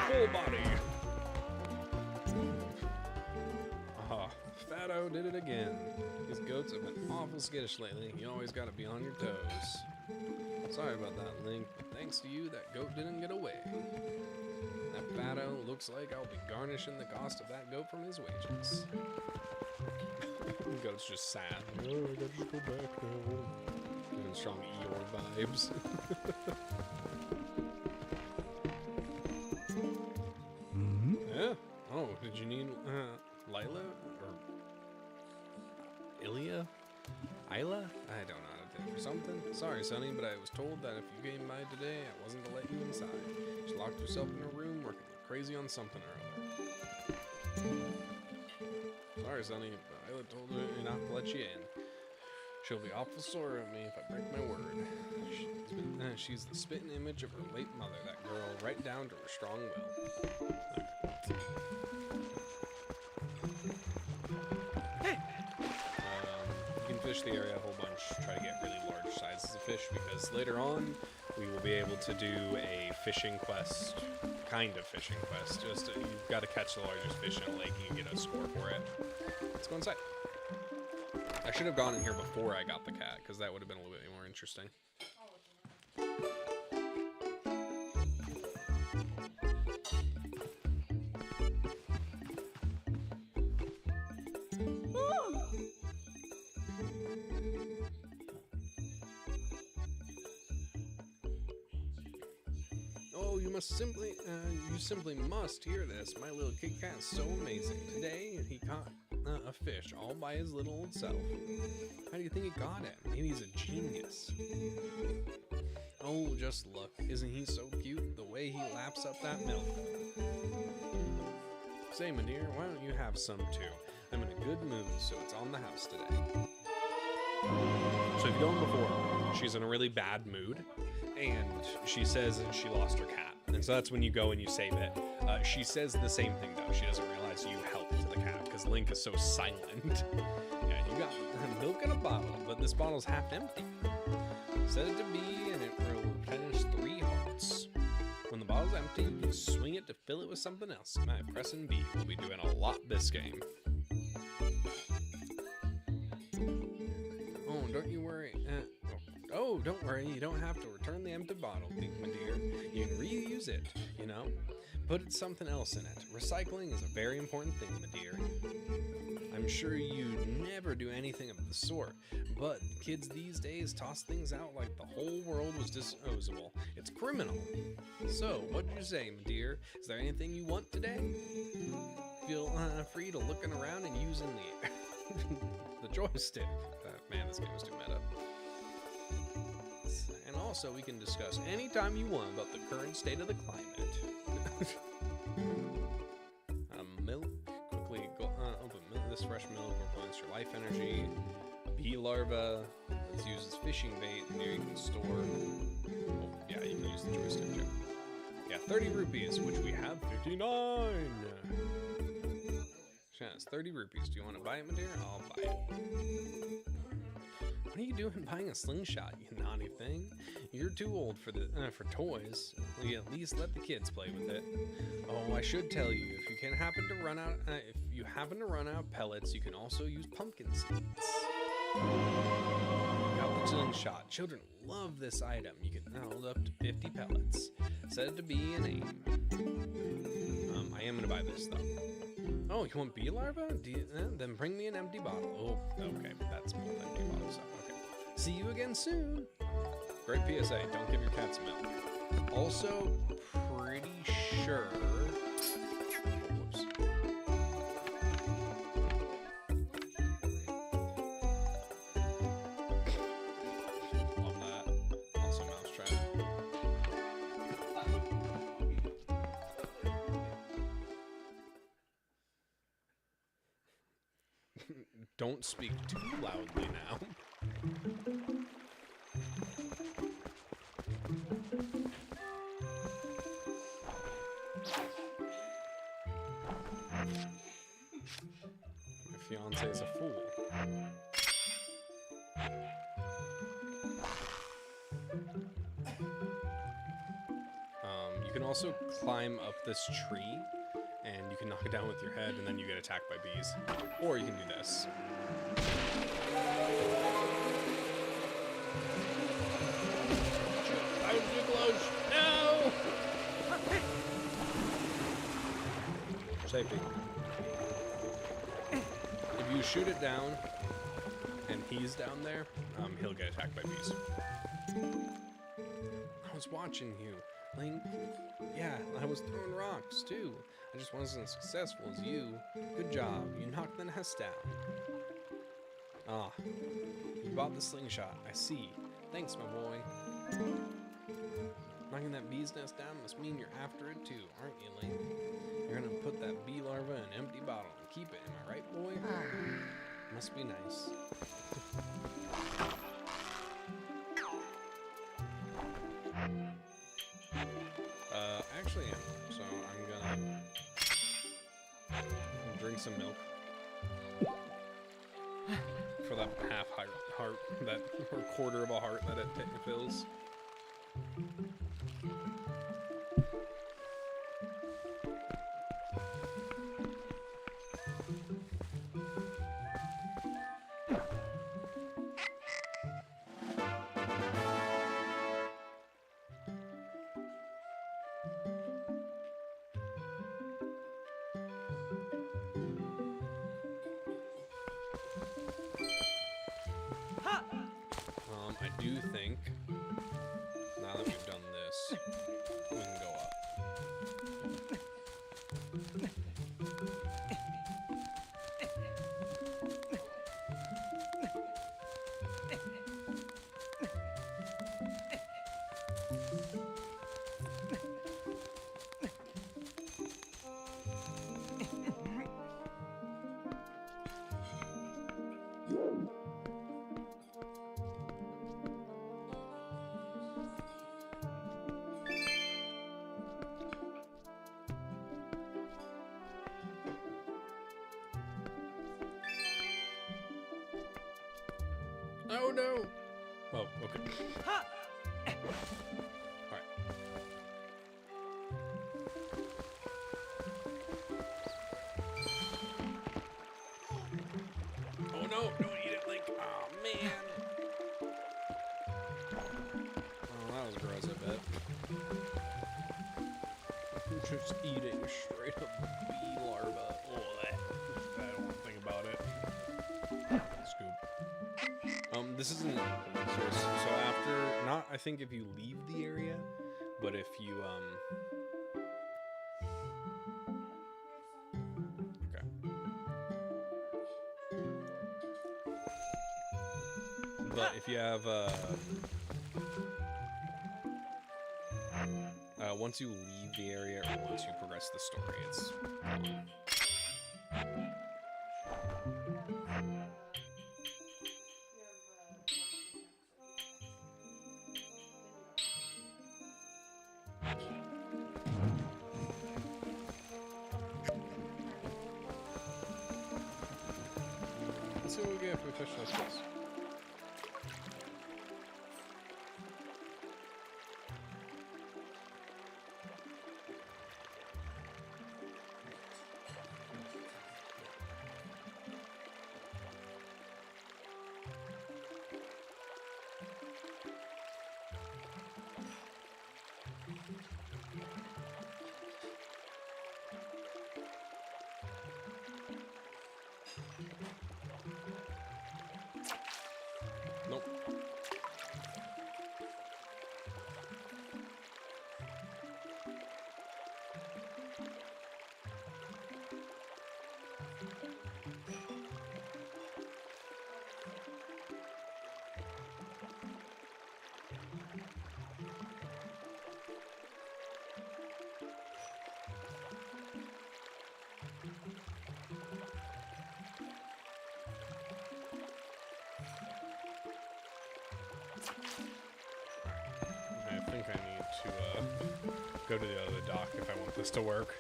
Full body. Fado did it again. These goats have been awful skittish lately. You always gotta be on your toes. Sorry about that, Link, but thanks to you, that goat didn't get away. That Fado looks like I'll be garnishing the cost of that goat from his wages. The goat's just sad. Oh, I gotta just go back now. Doing strong Eeyore vibes. Yeah. Oh, did you need Lila or Ilya? Isla? I don't know how to do it. Or something. Sorry, Sonny, but I was told that if you came by today, I wasn't to let you inside. She locked herself in her room, working like crazy on something or other. Sorry, Sonny, but Isla told her not to let you in. She'll be awful sore at me if I break my word. She's the spitting image of her late mother, that girl, right down to her strong will. You can fish the area a whole bunch, try to get really large sizes of fish, because later on we will be able to do a fishing quest, kind of fishing quest. Just you've got to catch the largest fish in a lake and you get a score for it. Let's go inside. I should have gone in here before I got the cat, because that would have been a little bit more interesting. Oh, you simply must hear this. My little Kit Kat is so amazing. Today, he caught a fish all by his little old self. How do you think he got it? Maybe he's a genius. Oh, just look. Isn't he so cute? The way he laps up that milk. Say, my dear, why don't you have some too? I'm in a good mood, so it's on the house today. So if you go in before, she's in a really bad mood, and she says that she lost her cat. And so that's when you go and you save it. She says the same thing, though. She doesn't realize you helped the cat, because Link is so silent. Yeah, you got milk in a bottle, but this bottle's half empty. Set it to B, and it will replenish 3 hearts. When the bottle's empty, you can swing it to fill it with something else. My pressing B. We'll be doing a lot this game. Oh, don't you worry. Don't worry. You don't have to return the empty bottle, my dear. You can reuse it, you know? Put something else in it. Recycling is a very important thing, my dear. I'm sure you never do anything of the sort, but kids these days toss things out like the whole world was disposable. It's criminal. So, what did you say, my dear? Is there anything you want today? Feel free to looking around and using the joystick. Man, this game is too meta. And also, we can discuss anytime you want about the current state of the climate. Milk. Quickly open this fresh milk. Replenish your life energy. Bee larva. Let's use as fishing bait. And here you can store. Oh, yeah, you can use the joystick too. Yeah, 30 rupees, which we have 59. Yeah, it's 30 rupees. Do you want to buy it, my dear? I'll buy it. What are you doing buying a slingshot, you naughty thing? You're too old for for toys. Will you at least let the kids play with it? Oh, I should tell you, if you happen to run out of pellets, you can also use pumpkin seeds. Got the slingshot. Children love this item. You can hold up to 50 pellets. Said to be an aim. I am gonna buy this though. Oh, you want bee larva? Then bring me an empty bottle. Oh, okay, that's more than empty bottle stuff. Okay. See you again soon. Great PSA, don't give your cats milk. Also, pretty sure... Whoops. Love that. Also mousetrap. Don't speak too loudly now. My fiance is a fool. You can also climb up this tree, and you can knock it down with your head, and then you get attacked by bees. Or you can do this. I was too close. No! Safety. If you shoot it down, and he's down there, he'll get attacked by bees. I was watching you. Like, yeah, I was throwing rocks too. I just wasn't as successful as you. Good job. You knocked the nest down. Ah, you bought the slingshot. I see. Thanks, my boy. Knocking that bee's nest down must mean you're after it too, aren't you, Link? You're gonna put that bee larva in an empty bottle and keep it, am I right, boy? Must be nice. Actually am, so I'm gonna drink some milk for that half heart, that or quarter of a heart that it fills. I do think, now that we've done this, we can go up. Oh no! Oh, okay. Alright. Oh no! Don't eat it, Link! Oh man! Oh, that was gross, I bet. Just eating straight up bee larva. Oh, I don't want to think about it. Scoop. This isn't source. So after, not I think if you leave the area, but if you okay. But if you have once you leave the area or once you progress the story, it's gone. Let's see what we get if we fish like this. go to the other dock if I want this to work.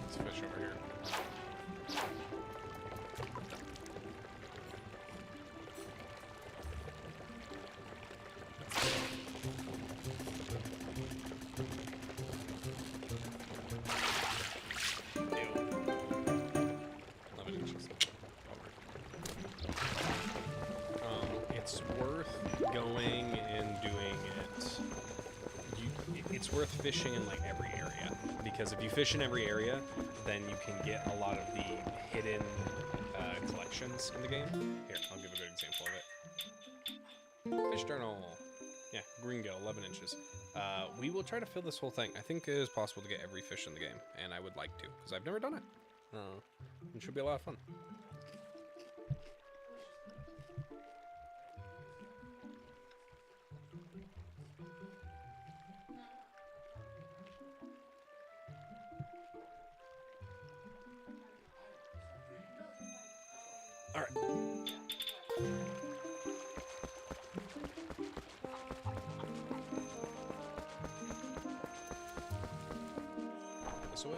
Let's fish over here. It's worth going and doing it. It's worth fishing in like every area, because if you fish in every area, then you can get a lot of the hidden collections in the game. Here, I'll give a good example of it. Fish journal. Yeah, green gill, 11 inches. We will try to fill this whole thing. I think it is possible to get every fish in the game, and I would like to, because I've never done it. It should be a lot of fun. All right. This way.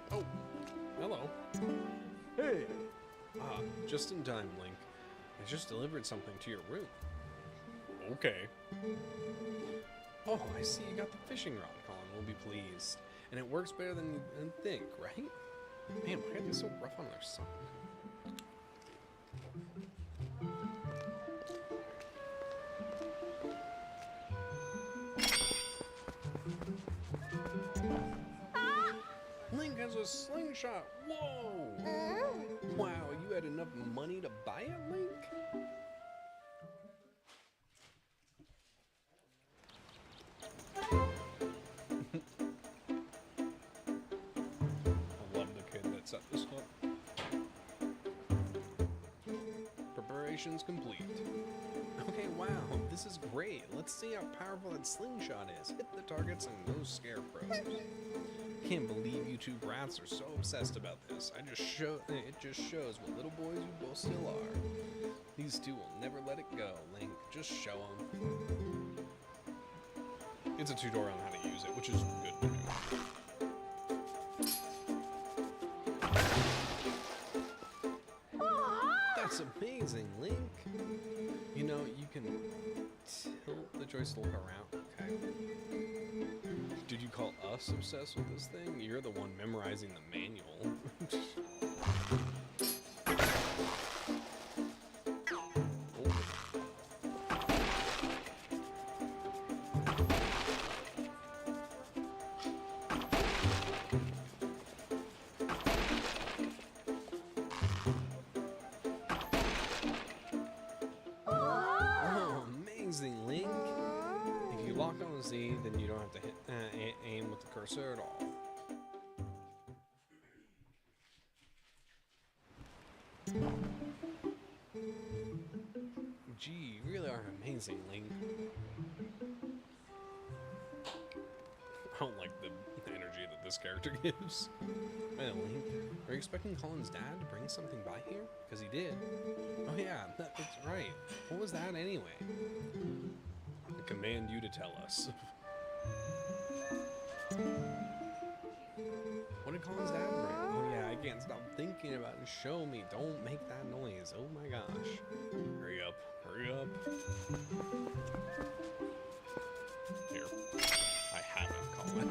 Oh, hello. Hey. Ah, just in time, Link. I just delivered something to your room. Okay. Oh, I see you got the fishing rod, Colin. We'll be pleased. And it works better than you think, right? Man, why are they so rough on their son? Link has a slingshot. Whoa! Wow, you had enough money to buy it, Link? I love the kid that set this up. Preparations complete. Okay, wow, this is great. Let's see how powerful that slingshot is. Hit the targets and no scarecrows. Can't believe you two brats are so obsessed about this. It just shows what little boys you both still are. These two will never let it go, Link. Just show them. It's a tutorial on how to use it, which is good to do. That's amazing, Link. You know, you can tilt the joystick around. Okay. Did you call us obsessed with this thing? You're the one memorizing the manual. Oh, amazing, Link. If you lock on Z, then you don't have to hit aim with the cursor at all. Gee, you really are amazing, Link. I don't like the energy that this character gives. Well, Link, are you expecting Colin's dad to bring something by here? Because he did. Oh yeah, that's right. What was that anyway? I command you to tell us. What did Colin's dad bring? Oh yeah, I can't stop thinking about it. Show me. Don't make that noise. Oh my gosh. Hurry up. Hurry up. Here. I have it, Colin.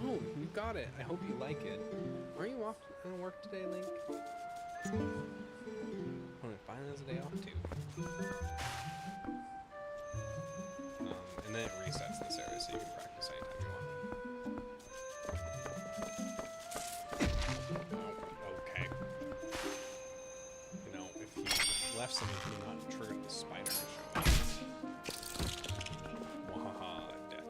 Oh, you got it. I hope you like it. Aren't you off to work today, Link? Well, it finally has a day off too. And then it resets this area so you can practice anytime you want. Oh, okay. You know, if you left something, you not trigger the spider to show up. Wahaha, death.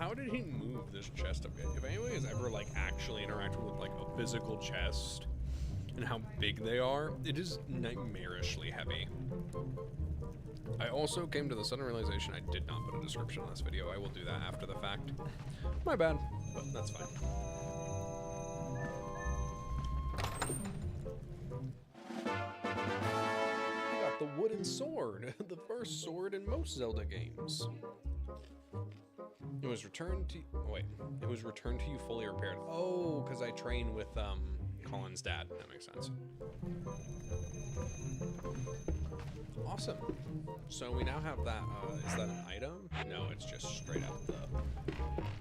how did he move this chest up? If anyone has ever like actually interacted with like a physical chest and how big they are, it is nightmarishly heavy. I also came to the sudden realization I did not put a description on this video. I will do that after the fact. My bad, but that's fine. I got the wooden sword, the first sword in most Zelda games. It was returned to it was returned to you fully repaired. Oh, because I train with Colin's dad. That makes sense. Awesome. So we now have that. Is that an item? No, it's just straight out the.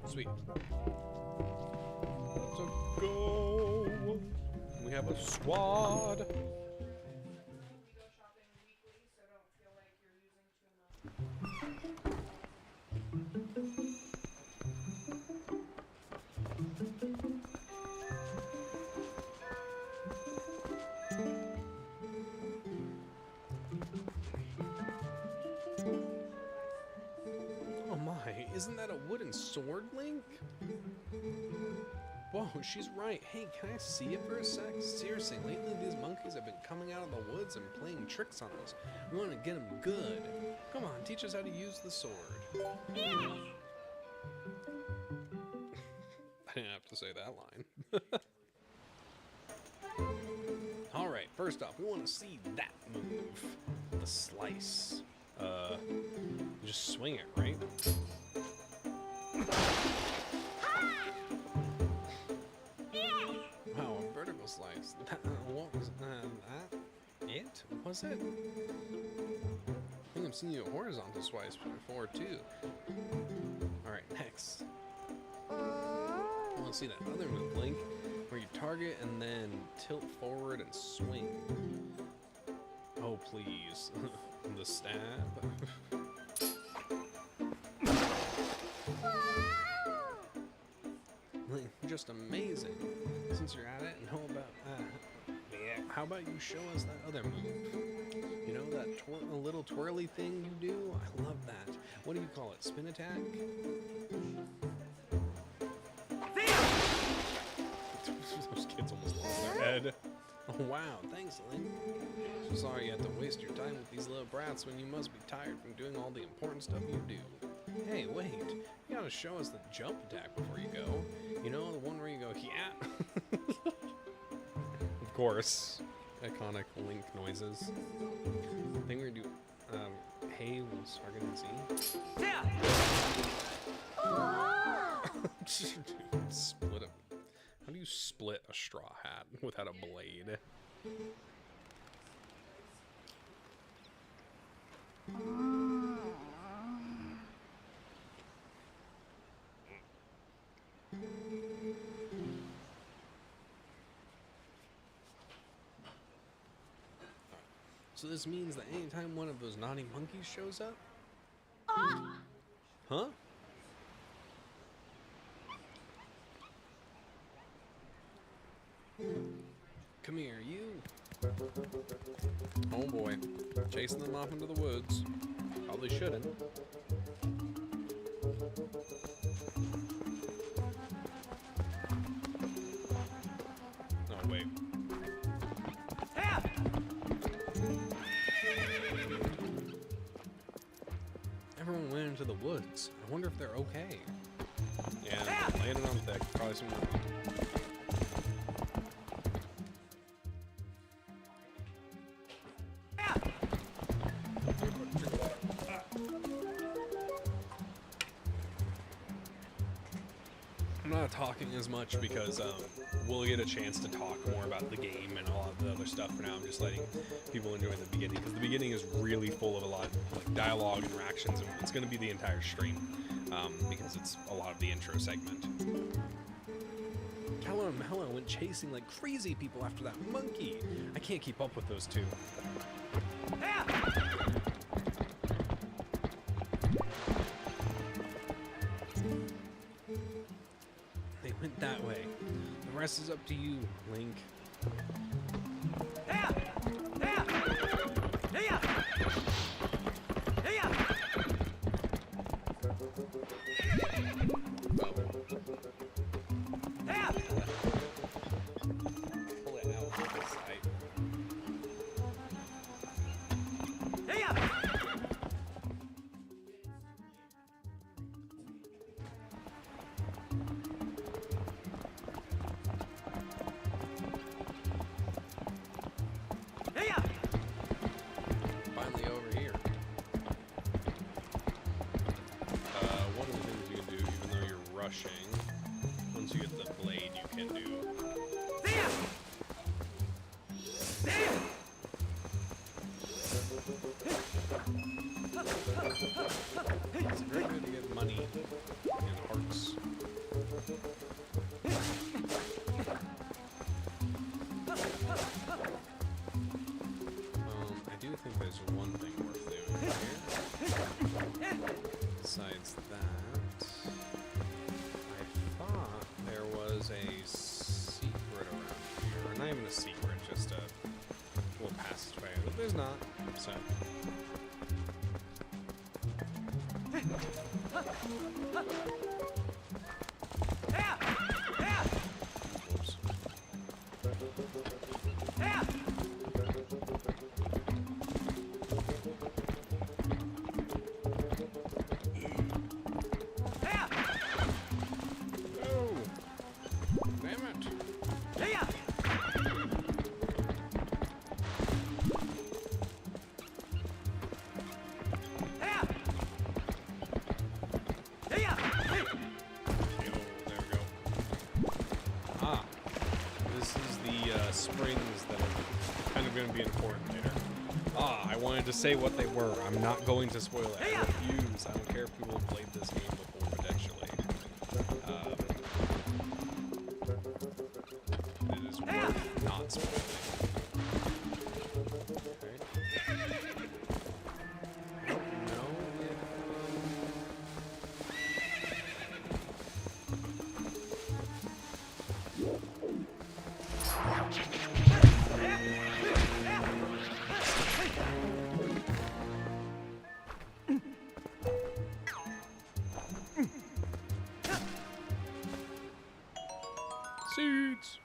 Sweet. Let's go. We have a squad. Isn't that a wooden sword, Link? Whoa, she's right. Hey, can I see it for a sec? Seriously, lately these monkeys have been coming out of the woods and playing tricks on us. We want to get them good. Come on, teach us how to use the sword. Yes. I didn't have to say that line. Alright, first off, we want to see that move. The slice. You just swing it, right? Wow, a vertical slice. What was that? It? Was it? I think I've seen you a horizontal slice before too. Alright, next. I want to see that other move, Link, where you target and then tilt forward and swing. Oh, please. The stab. Just amazing. Since you're at it and know about yeah, how about you show us that other move? You know that little twirly thing you do? I love that. What do you call it? Spin attack? Those kids almost lost their head. Oh, wow, thanks, Link. So sorry you have to waste your time with these little brats when you must be tired from doing all the important stuff you do. Hey, wait. You gotta show us the jump attack before you go. You know, the one where you go, yeah. Of course. Iconic Link noises. I think we're gonna do, hey, we'll start getting Z. Yeah! Split a... How do you split a straw hat without a blade? So this means that anytime one of those naughty monkeys shows up? Huh? Come here, you. Oh boy. Chasing them off into the woods. Probably shouldn't. Oh, wait. Everyone went into the woods. I wonder if they're okay. Yeah, landing on thick. Probably some... I'm not talking as much because we'll get a chance to talk more about the game and all of the other stuff. For now, I'm just letting people enjoy the beginning, because the beginning is really full of a lot of like dialogue, interactions, and it's going to be the entire stream because it's a lot of the intro segment. Kello and Mello went chasing like crazy people after that monkey. I can't keep up with those two. They went that way. The rest is up to you, Link. crushing. Once you get the blade, you can do. It's very good to get money and hearts. I do think there's one thing worth doing here. Besides that, I thought there was a secret around here. Or not even a secret, just a little passageway. But there's not, so. Whoops. Springs that are kind of going to be important later. I wanted to say what they were. I'm not going to spoil it. I refuse. I don't care if people have played this game before, potentially. It is worth not spoiling. Seeds.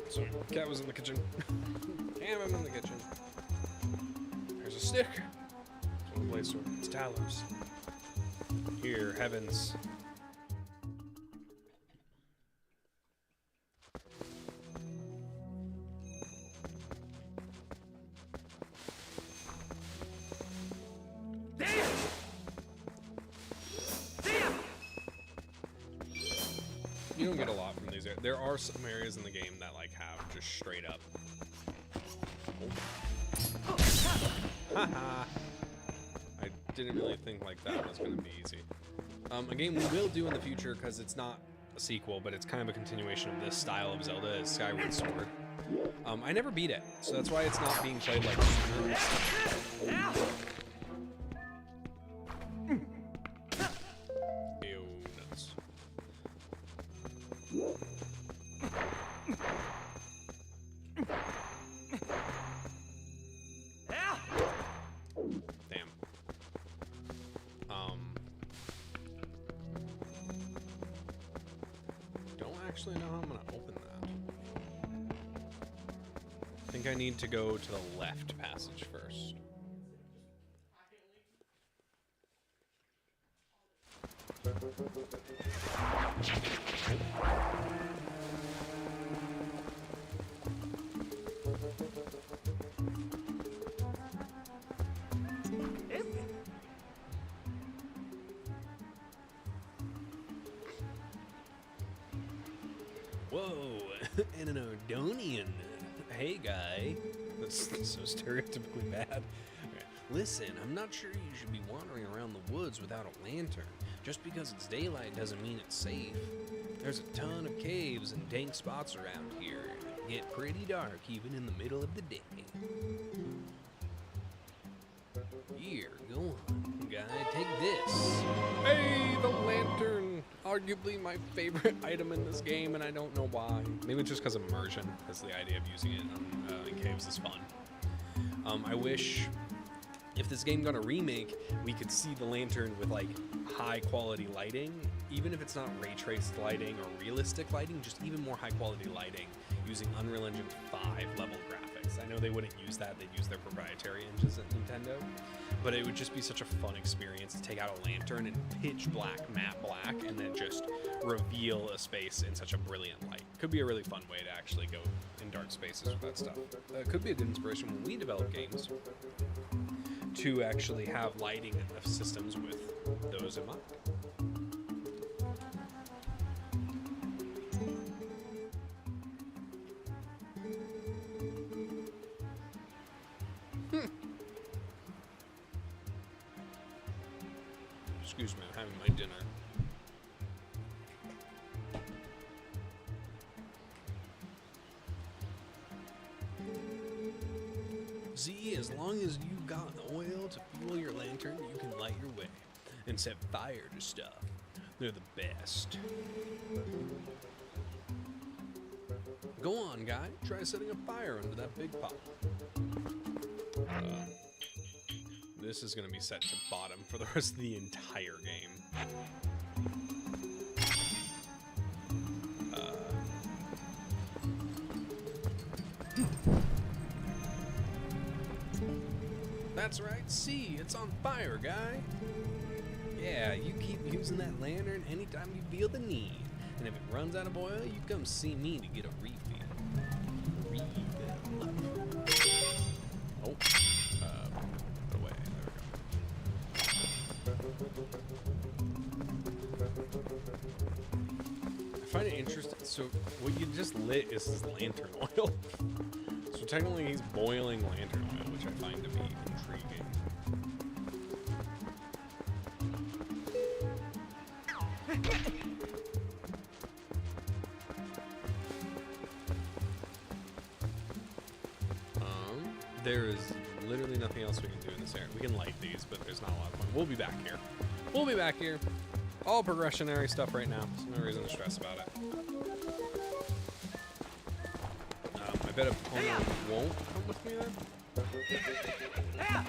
Sorry, cat was in the kitchen. Damn, I'm in the kitchen. There's a stick. It's one blade sword. It's Talos. Here, heavens. You don't get a lot from these. There are some areas in the game that like have just straight up. Haha. I didn't really think like that was going to be easy. A game we will do in the future because it's not a sequel, but it's kind of a continuation of this style of Zelda is Skyward Sword. I never beat it, so that's why it's not being played like super. Ew, nuts. Damn. Don't actually know how I'm gonna open that. I think I need to go to the left passage first. Whoa, and an Ordonian. Hey, guy. That's so stereotypically bad. Okay. Listen, I'm not sure you should be wandering around the woods without a lantern. Just because it's daylight doesn't mean it's safe. There's a ton of caves and dank spots around here. It get pretty dark even in the middle of the day. Here, go on, guy, take this. Hey, the lantern! Arguably my favorite item in this game, and I don't know why. Maybe it's just because immersion, because the idea of using it in caves is fun. I wish if this game got a remake, we could see the lantern with like high quality lighting, even if it's not ray traced lighting or realistic lighting, just even more high quality lighting using Unreal Engine 5 level graphics. I know they wouldn't use that, they'd use their proprietary engines at Nintendo, but it would just be such a fun experience to take out a lantern and pitch black, matte black, and then just reveal a space in such a brilliant light. Could be a really fun way to actually go in dark spaces with that stuff. Could be a good inspiration when we develop games to actually have lighting systems with those in mind. Excuse me, I'm having my dinner. Z, as long as you got oil to fuel your lantern, you can light your way and set fire to stuff. They're the best. Go on, guy. Try setting a fire under that big pot. This is going to be set to bottom for the rest of the entire game. That's right, see, it's on fire, guy. Yeah, you keep using that lantern anytime you feel the need. And if it runs out of oil, you come see me to get a refill. Oh, put away. There we go. I find it interesting. So what you just lit is his lantern oil. So technically he's boiling lantern oil, which I find to be intriguing. There is literally nothing else we can do in this area. We can light these, but there's not a lot of point. We'll be back here. We'll be back here. All progressionary stuff right now. There's no reason to stress about it. I bet opponent won't come with me then. Yeah.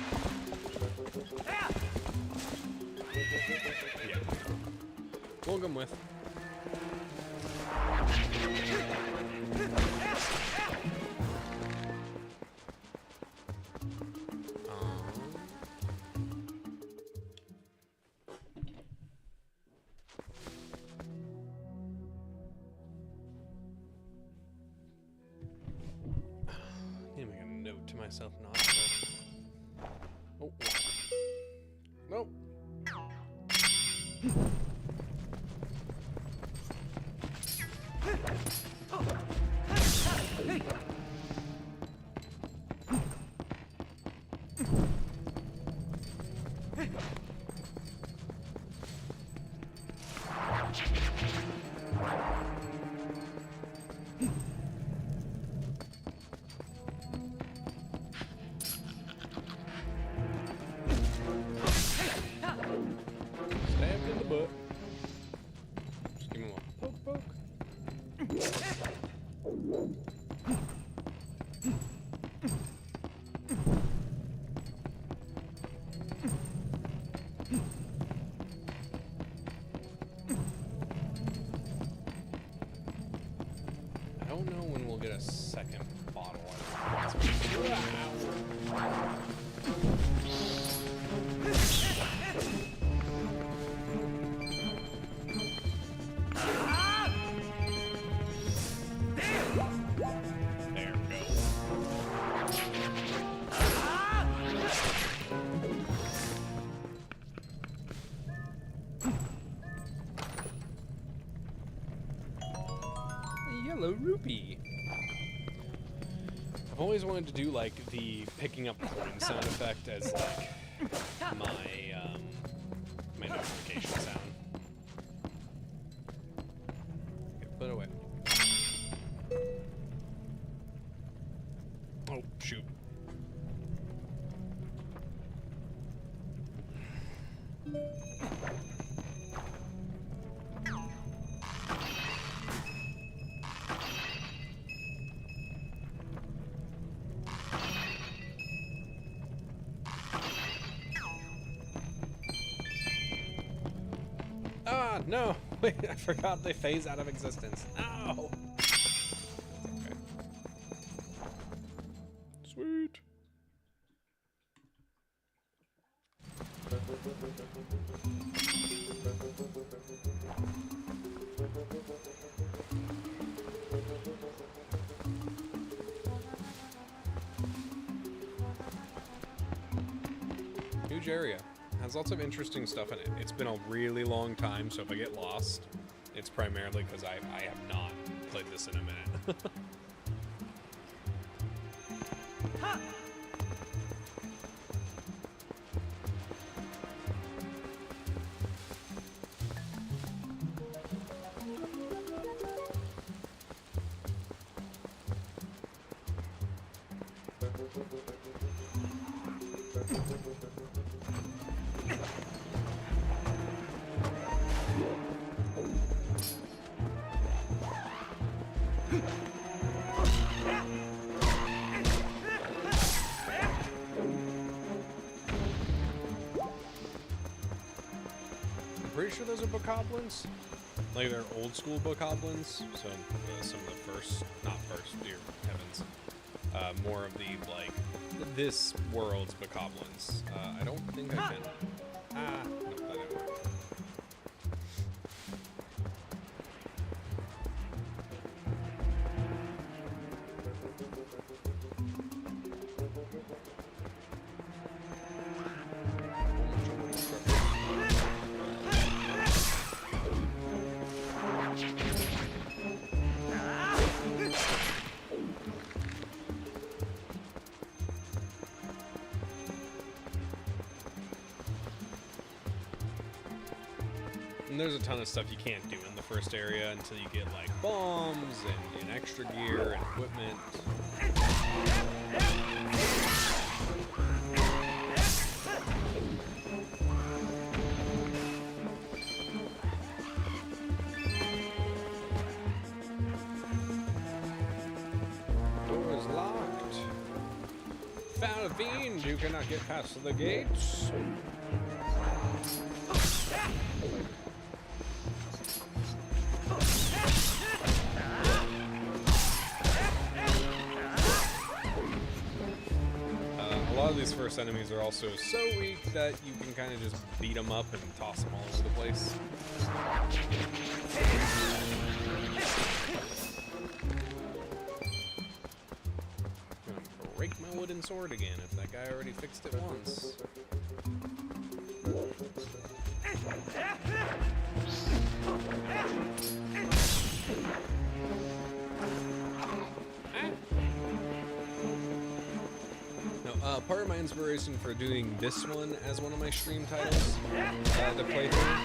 We'll come with. To myself not to. Oh, nope. Just give him a poke. I don't know when we'll get a second bottle. Yellow rupee. I've always wanted to do like the picking up coin sound effect as like my my notification sound. Okay, put it away. Oh shoot. Ah, no! Wait, I forgot they phase out of existence. No! Okay. Sweet. huge area. It has lots of interesting stuff in it. It's been a really long time, so if I get lost, it's primarily because I have not played this in a minute. Pretty sure those are bokoblins. Like they're old school bokoblins. So some of the first, not first, dear heavens. More of the like this world's bokoblins. I don't think I can. No, that didn't work. And there's a ton of stuff you can't do in the first area until you get like bombs and extra gear and equipment. Door is locked. Found a fiend. You cannot get past the gates. A lot of these first enemies are also so weak that you can kind of just beat them up and toss them all over the place. I'm gonna break my wooden sword again if that guy already fixed it once. Part of my inspiration for doing this one as one of my stream titles to play through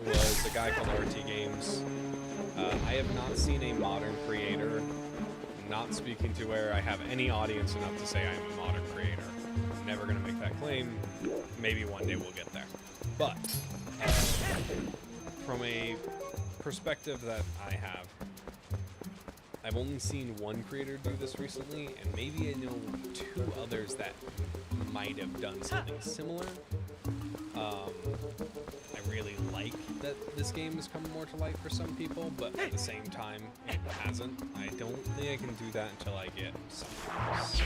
was a guy called RT Games. I have not seen a modern creator, not speaking to where I have any audience enough to say I'm a modern creator. I'm never going to make that claim. Maybe one day we'll get there. But from a perspective that I have, I've only seen one creator do this recently, and maybe I know two others that might have done something similar. I really like that this game has come more to light for some people, but at the same time, it hasn't. I don't think I can do that until I get something else.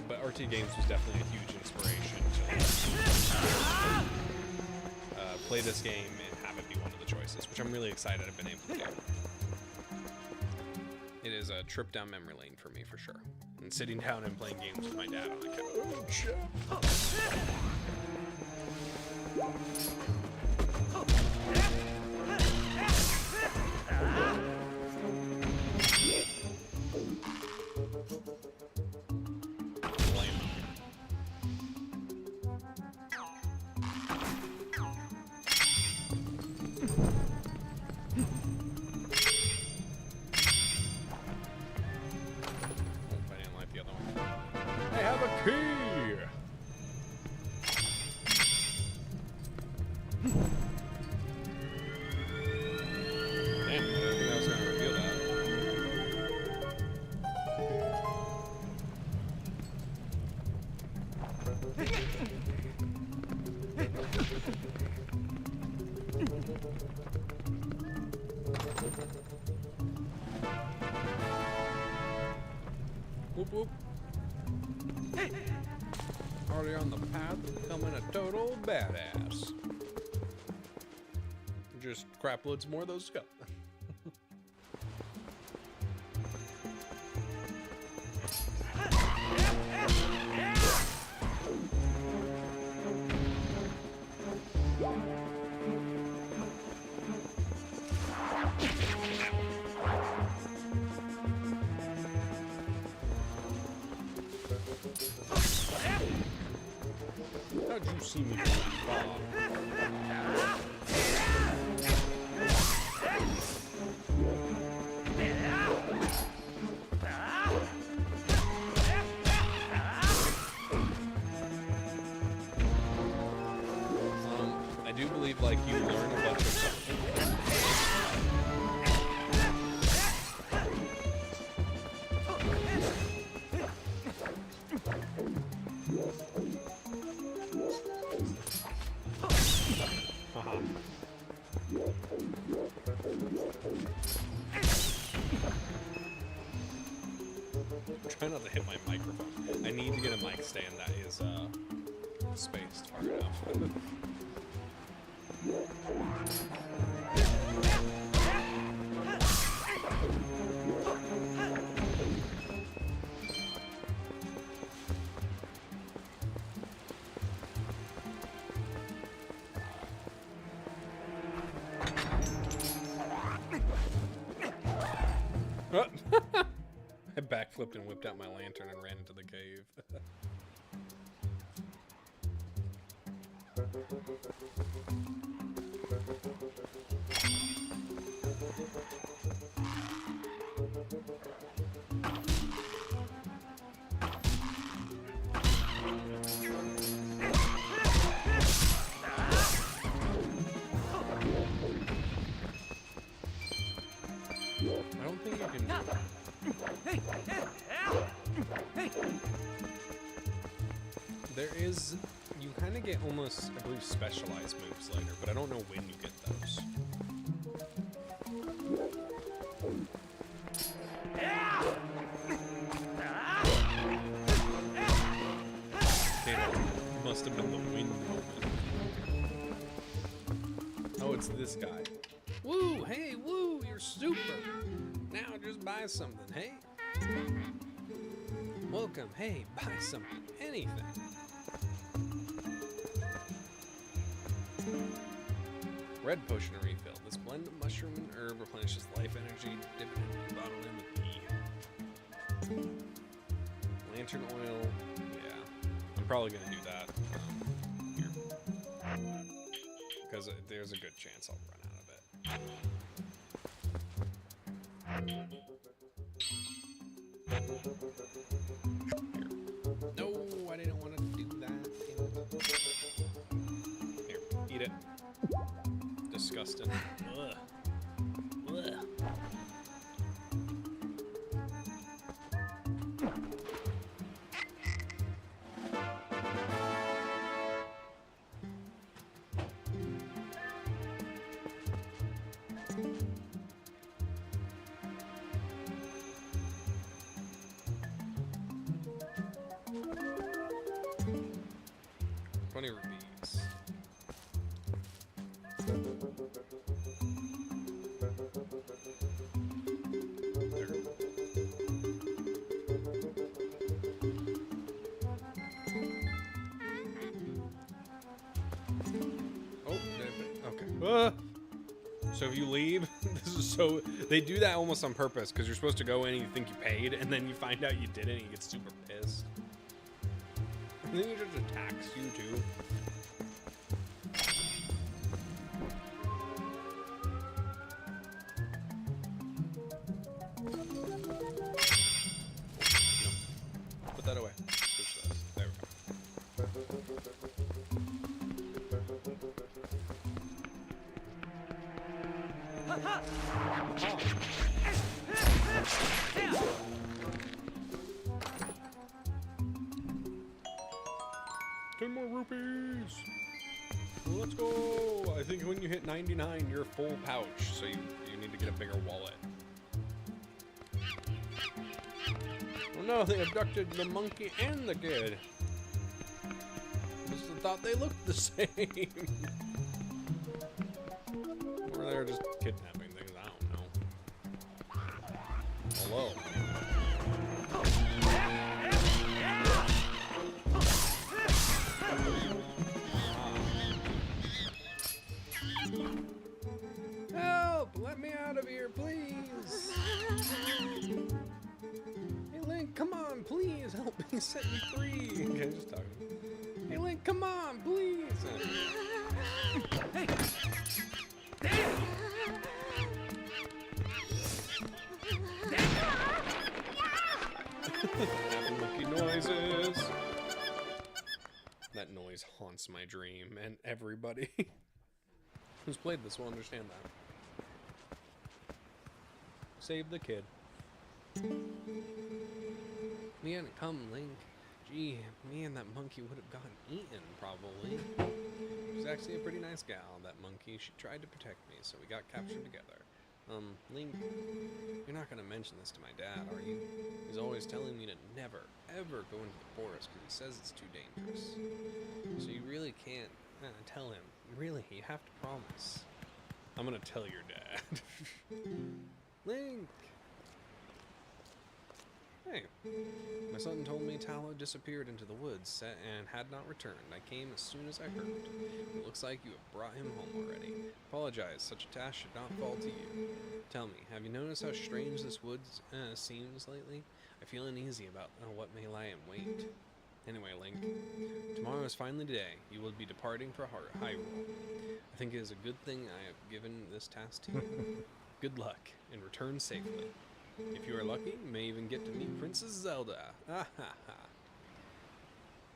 But RT Games was definitely a huge inspiration to play this game and have it be one of the choices, which I'm really excited I've been able to do. It is a trip down memory lane for me, for sure. And sitting down and playing games with my dad on the couch. Whoop whoop. Already on the path of becoming a total badass. Just crap loads more of those to go. see me from far. I do believe, like, you learn a bunch of stuff. Try not to hit my microphone. I need to get a mic stand that is spaced far enough. I backflipped and whipped out my lantern and ran into the cave. I don't think you can... There is... You kind of get almost, I believe, specialized moves later, but I don't know when you get those. Okay, that must have been the wind movement. Oh, it's this guy. Woo! Hey, woo! You're super! Now just buy something, hey? Welcome, hey, buy something. Anything. Red potion refill. This blend of mushroom and herb replenishes life energy. Dip it into the bottle in with E. Lantern oil. Yeah. I'm probably going to do that here. Because there's a good chance I'll run out of it. Here. No, I didn't want to do that. Here, eat it. Disgusting. Ugh. Ugh. 20 rupees. Oh, okay. So if you leave, this is so... They do that almost on purpose, because you're supposed to go in and you think you paid, and then you find out you didn't, and you get super pissed. And then he just attacks you, too. No. Put that away. Switch those. There we go. Ten more rupees. Well, let's go. I think when you hit 99, you're full pouch, so you need to get a bigger wallet. Oh no, they abducted the monkey and the kid. I just thought they looked the same. Or they're just kidnapping things, I don't know. Hello. Help! Let me out of here, please! Hey Link, come on, please help me set me free! Okay, just talking. Hey Link, come on, please. Hey! Damn! Having monkey noises. That noise haunts my dream, and everybody who's played this will understand that. Save the kid. Man, come, Link. Gee, me and that monkey would have gotten eaten, probably. She's actually a pretty nice gal, that monkey. She tried to protect me, so we got captured together. Link, you're not gonna mention this to my dad, are you? He's always telling me to never, ever go into the forest because he says it's too dangerous. So you really can't tell him. Really, you have to promise. I'm gonna tell your dad. Link! Hey, my son told me Tala disappeared into the woods and had not returned. I came as soon as I heard. It looks like you have brought him home already. Apologize, such a task should not fall to you. Tell me, have you noticed how strange this woods seems lately? I feel uneasy about what may lie in wait. Anyway, Link, tomorrow is finally the day. You will be departing for Hyrule. I think it is a good thing I have given this task to you. Good luck, and return safely. If you are lucky, you may even get to meet Princess Zelda. I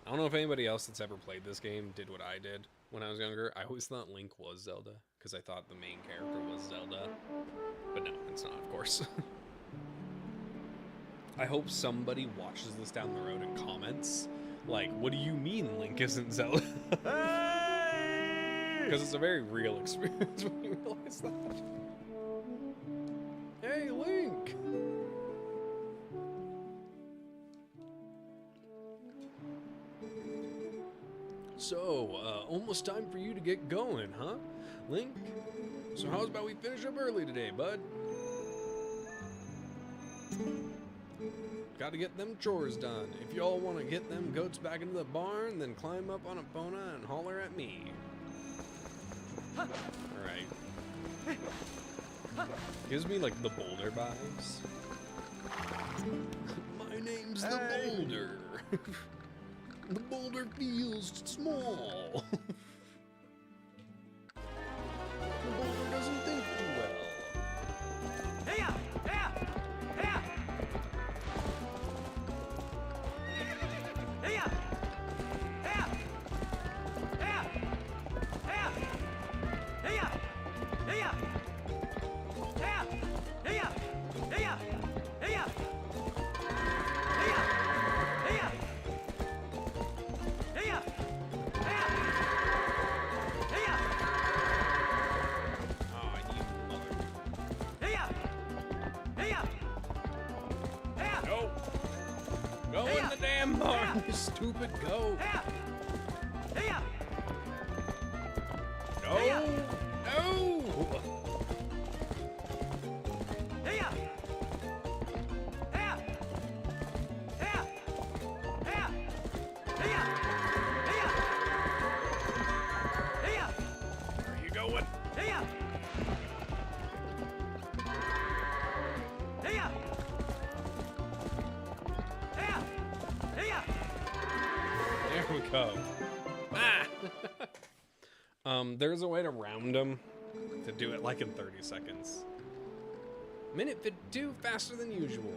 don't know if anybody else that's ever played this game did what I did when I was younger. I always thought Link was Zelda, because I thought the main character was Zelda. But no, it's not, of course. I hope somebody watches this down the road and comments, like, what do you mean Link isn't Zelda? Because it's a very real experience when you realize that. Hey, Link! So, almost time for you to get going, huh, Link? So how's about we finish up early today, bud? Gotta get them chores done. If y'all want to get them goats back into the barn, then climb up on Epona and holler at me. Alright. Gives me like the Boulder vibes. My name's the Boulder. The boulder feels small. The boulder doesn't think too well. Hey-ya! Hey-ya! Hey-ya! Hey-ya! Hey-ya! Hey-ya! Hey-ya! Hey-ya! Hey-ya! Hey-ya! Hey-ya! Hey-ya! Hey-ya! Hey-ya! Hey-ya! Oh, you mother. Hey-ya! Hey-ya! Hey-ya! Go! Go in the damn barn, you stupid goat! Hey-ya! Hey-ya! No! No! Hey-ya! Hey-ya! Hey-ya! Hey-ya! Hey-ya! Hey-ya! Hey-ya! Where are you going? Hey-ya! Hey-ya! Hey-ya! Hey-ya! There we go. Ah! There's a way to round them to do it like in 30 seconds. Minute 52, faster than usual.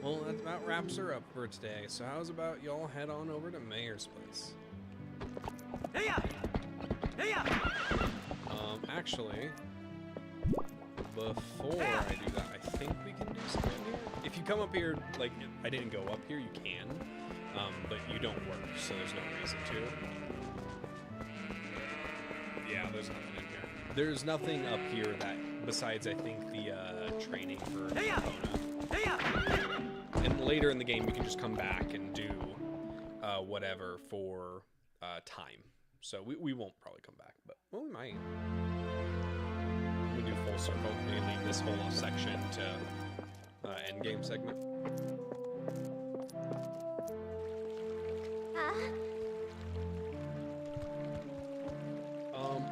Well, that about wraps her up for today. So how's about y'all head on over to Mayor's place? Hey-ya! Hey-ya! Actually, before I do that, I think we can do something here. If you come up here, like, I didn't go up here, you can. But you don't work, so there's no reason to. Yeah, there's nothing in here. There's nothing up here that, besides, I think, the training for Hey-ya! Epona. Hey-ya! And later in the game, you can just come back and do whatever for time. So we won't probably come back, but well, we might. We do full circle. We can leave this whole section to end game segment.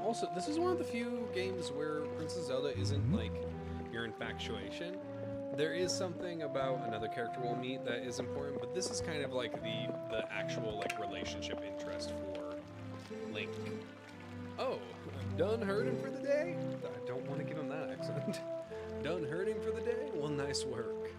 Also, this is one of the few games where Princess Zelda isn't like your infatuation. There is something about another character we'll meet that is important, but this is kind of like the actual like relationship interest for Link. Oh, I'm done herding for the day? I don't want to give him that accent. Done herding for the day? Well, nice work.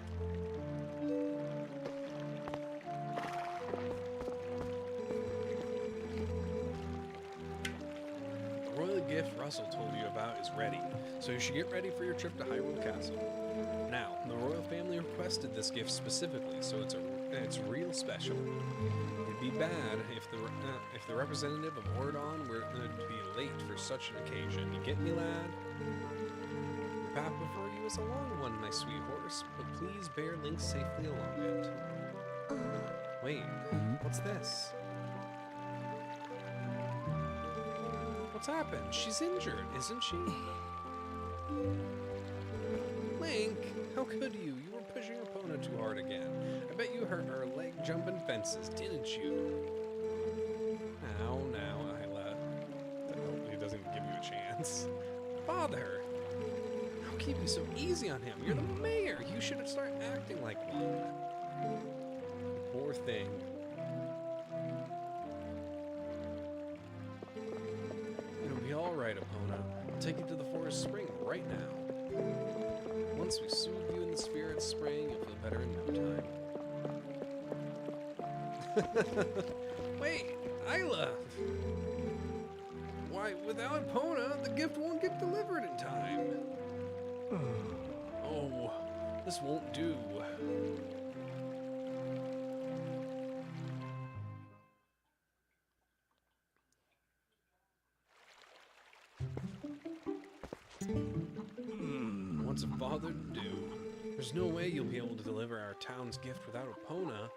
The royal gift Russell told you about is ready, so you should get ready for your trip to Hyrule Castle. Now, the royal family requested this gift specifically, so it's real special. It'd be bad if the representative of Ordon were to be late for such an occasion. You get me, lad? The path before you is a long one, my sweet horse, but please bear Link safely along it. Wait, what's this? What's happened? She's injured, isn't she? Link, how could you? You were pushing Epona too hard again. I bet you hurt her leg jumping fences, didn't you? Now, Isla. He doesn't give you a chance. Father! How can you be so easy on him? You're the mayor! You should start acting like one. Poor thing. It'll be alright, Epona. I'll take you to the forest spring right now. Once we soothe you in the spirit spring, you'll feel better in no time. Wait, Isla! Why, without Epona, the gift won't get delivered in time. Oh, this won't do. What's a father to do? There's no way you'll be able to deliver our town's gift without Epona.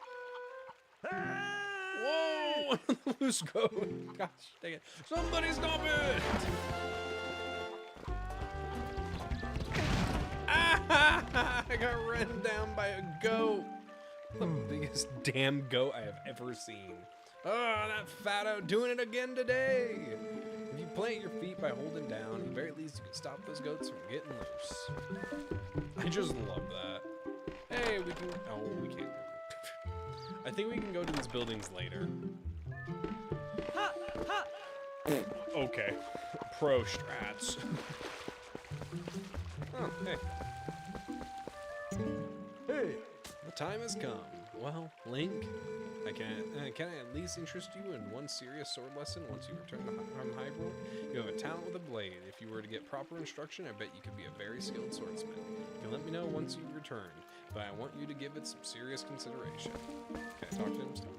Whoa! Loose goat! Gosh dang it. Somebody stop it! Ah! I got ran down by a goat. The biggest damn goat I have ever seen. Oh, that fatto doing it again today! If you plant your feet by holding down, at the very least you can stop those goats from getting loose. I just love that. Hey, we can... Oh, we can't. I think we can go to these buildings later. Okay. Pro strats. Oh, hey. Hey, the time has come. Well, Link, can I at least interest you in one serious sword lesson once you return from Hyrule? You have a talent with a blade. If you were to get proper instruction, I bet you could be a very skilled swordsman. You can let me know once you've returned, but I want you to give it some serious consideration. Can I talk to him still?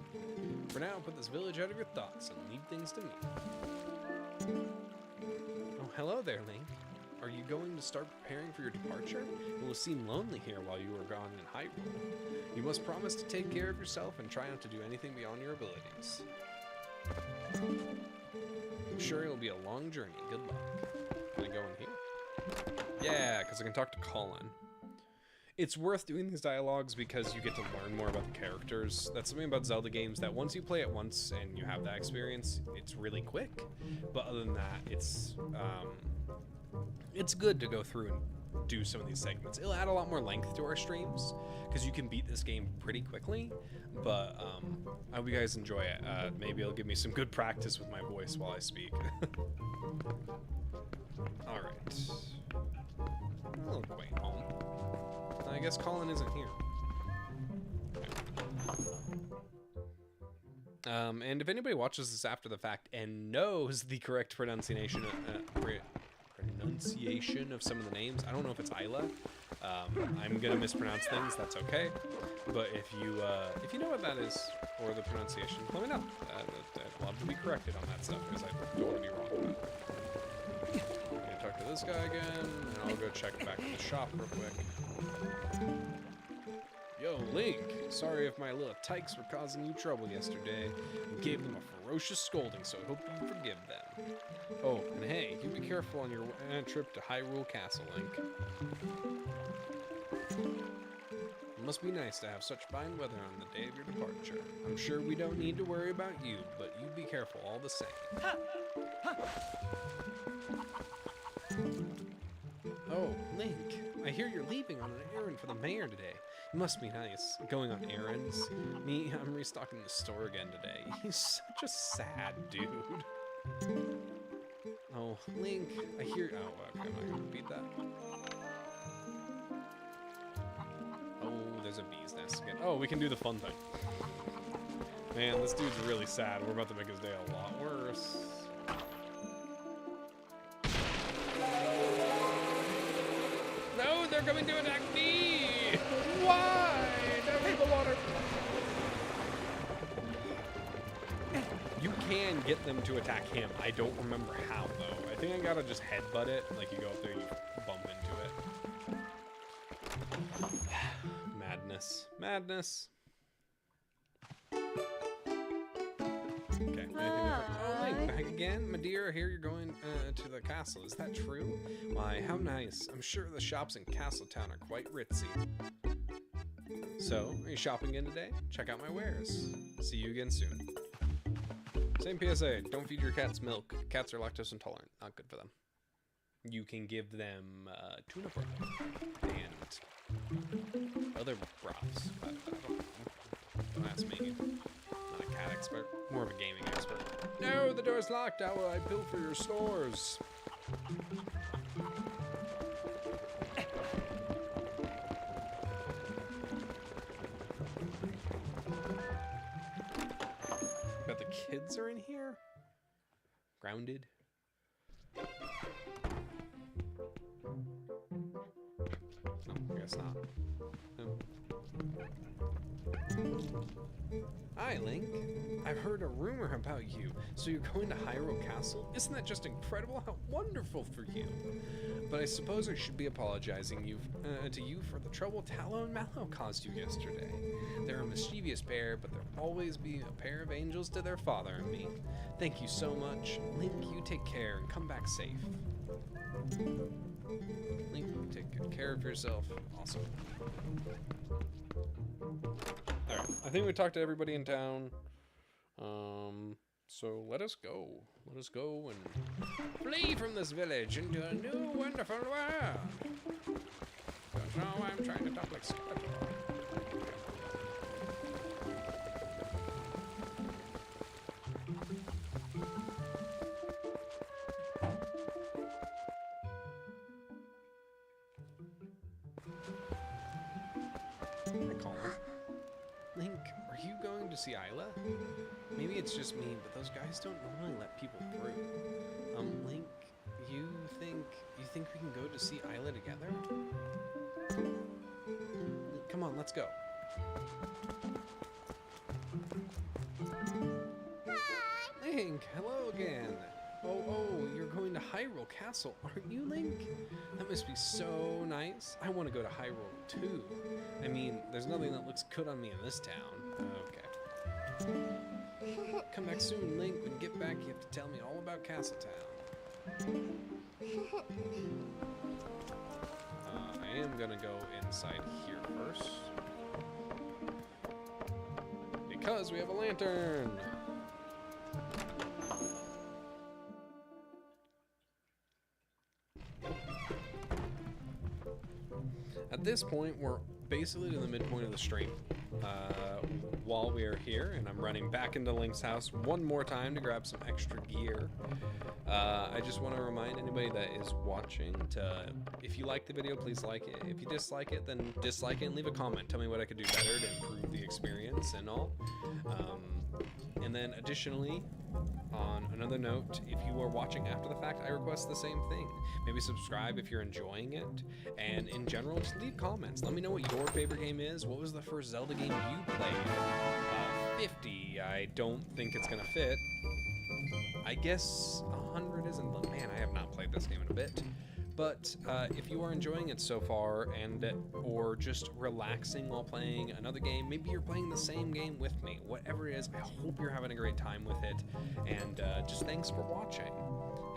For now, put this village out of your thoughts and leave things to me. Oh, hello there, Link. Are you going to start preparing for your departure? It will seem lonely here while you are gone in Hyrule. You must promise to take care of yourself and try not to do anything beyond your abilities. I'm sure it'll be a long journey. Good luck. Can I go in here? Yeah, because I can talk to Colin. It's worth doing these dialogues because you get to learn more about the characters. That's something about Zelda games that once you play it once and you have that experience, it's really quick. But other than that, it's good to go through and do some of these segments. It'll add a lot more length to our streams because you can beat this game pretty quickly. But I hope you guys enjoy it. Maybe it'll give me some good practice with my voice while I speak. All right. I'll go home. I guess Colin isn't here. And if anybody watches this after the fact and knows the correct pronunciation of some of the names, I don't know if it's Isla. I'm gonna mispronounce things. That's okay. But if you know what that is or the pronunciation, let me know. I'd love to be corrected on that stuff because I don't want to be wrong about it. I'm gonna talk to this guy again, and I'll go check back in the shop real quick. Yo, Link, sorry if my little tykes were causing you trouble yesterday. You gave them a ferocious scolding, so I hope you forgive them. Oh, and hey, you be careful on your trip to Hyrule Castle, Link. It must be nice to have such fine weather on the day of your departure. I'm sure we don't need to worry about you, but you be careful all the same. Oh, Link, I hear you're leaving on an errand for the mayor today. It must be nice, going on errands. Me, I'm restocking the store again today. He's such a sad dude. Oh, Link, I hear. Oh, okay, I'm not gonna repeat that. Oh, there's a bee's nest again. Oh, we can do the fun thing. Man, this dude's really sad. We're about to make his day a lot worse. No, they're coming to attack me! Why? Don't leave the water. You can get them to attack him. I don't remember how, though. I think I gotta just headbutt it. Like, you go up there and you bump into it. Madness. Madness. Okay, anything different? Oh, Link, back again? My dear, I hear you're going to the castle. Is that true? Why, how nice. I'm sure the shops in Castletown are quite ritzy. So, are you shopping again today? Check out my wares. See you again soon. Same PSA, don't feed your cats milk. Cats are lactose intolerant, not good for them. You can give them tuna broth and other broths. I don't know. Don't ask me. Not a cat expert, more of a gaming expert. No, the door's locked. How will I bill for your stores? Bet the kids are in here? Grounded? No, I guess not. No. Hi, Link. I've heard a rumor about you. So you're going to Hyrule Castle? Isn't that just incredible? How wonderful for you. But I suppose I should be apologizing to you for the trouble Tallow and Mallow caused you yesterday. They're a mischievous pair, but there'll always be a pair of angels to their father and me. Thank you so much. Link, you take care and come back safe. Link, take good care of yourself. Awesome. Alright, I think we talked to everybody in town. So let us go. Let us go and flee from this village into a new wonderful world. Don't know why I'm trying to talk like Skeletor. I call him. Link, are you going to see Isla? Maybe it's just me, but those guys don't normally let people through. Link, you think we can go to see Isla together? Come on, let's go. Hi! Link, hello again. Oh, you're going to Hyrule Castle, aren't you, Link? That must be so nice. I want to go to Hyrule, too. I mean, there's nothing that looks good on me in this town. Okay. Come back soon, Link. When you get back, you have to tell me all about Castletown. I am gonna go inside here first. Because we have a lantern! At this point, we're basically to the midpoint of the stream. While we are here, and I'm running back into Link's house one more time to grab some extra gear. I just want to remind anybody that is watching to, if you like the video, please like it. If you dislike it, then dislike it and leave a comment. Tell me what I could do better to improve the experience and all. And then additionally, on another note, if you are watching after the fact, I request the same thing. Maybe subscribe if you're enjoying it, and in general, just leave comments. Let me know what your favorite game is. What was the first Zelda game you played? 50, I don't think it's gonna fit. I guess 100 isn't, man, I have not played this game in a bit. But if you are enjoying it so far, or just relaxing while playing another game, maybe you're playing the same game with me, whatever it is, I hope you're having a great time with it, and just thanks for watching,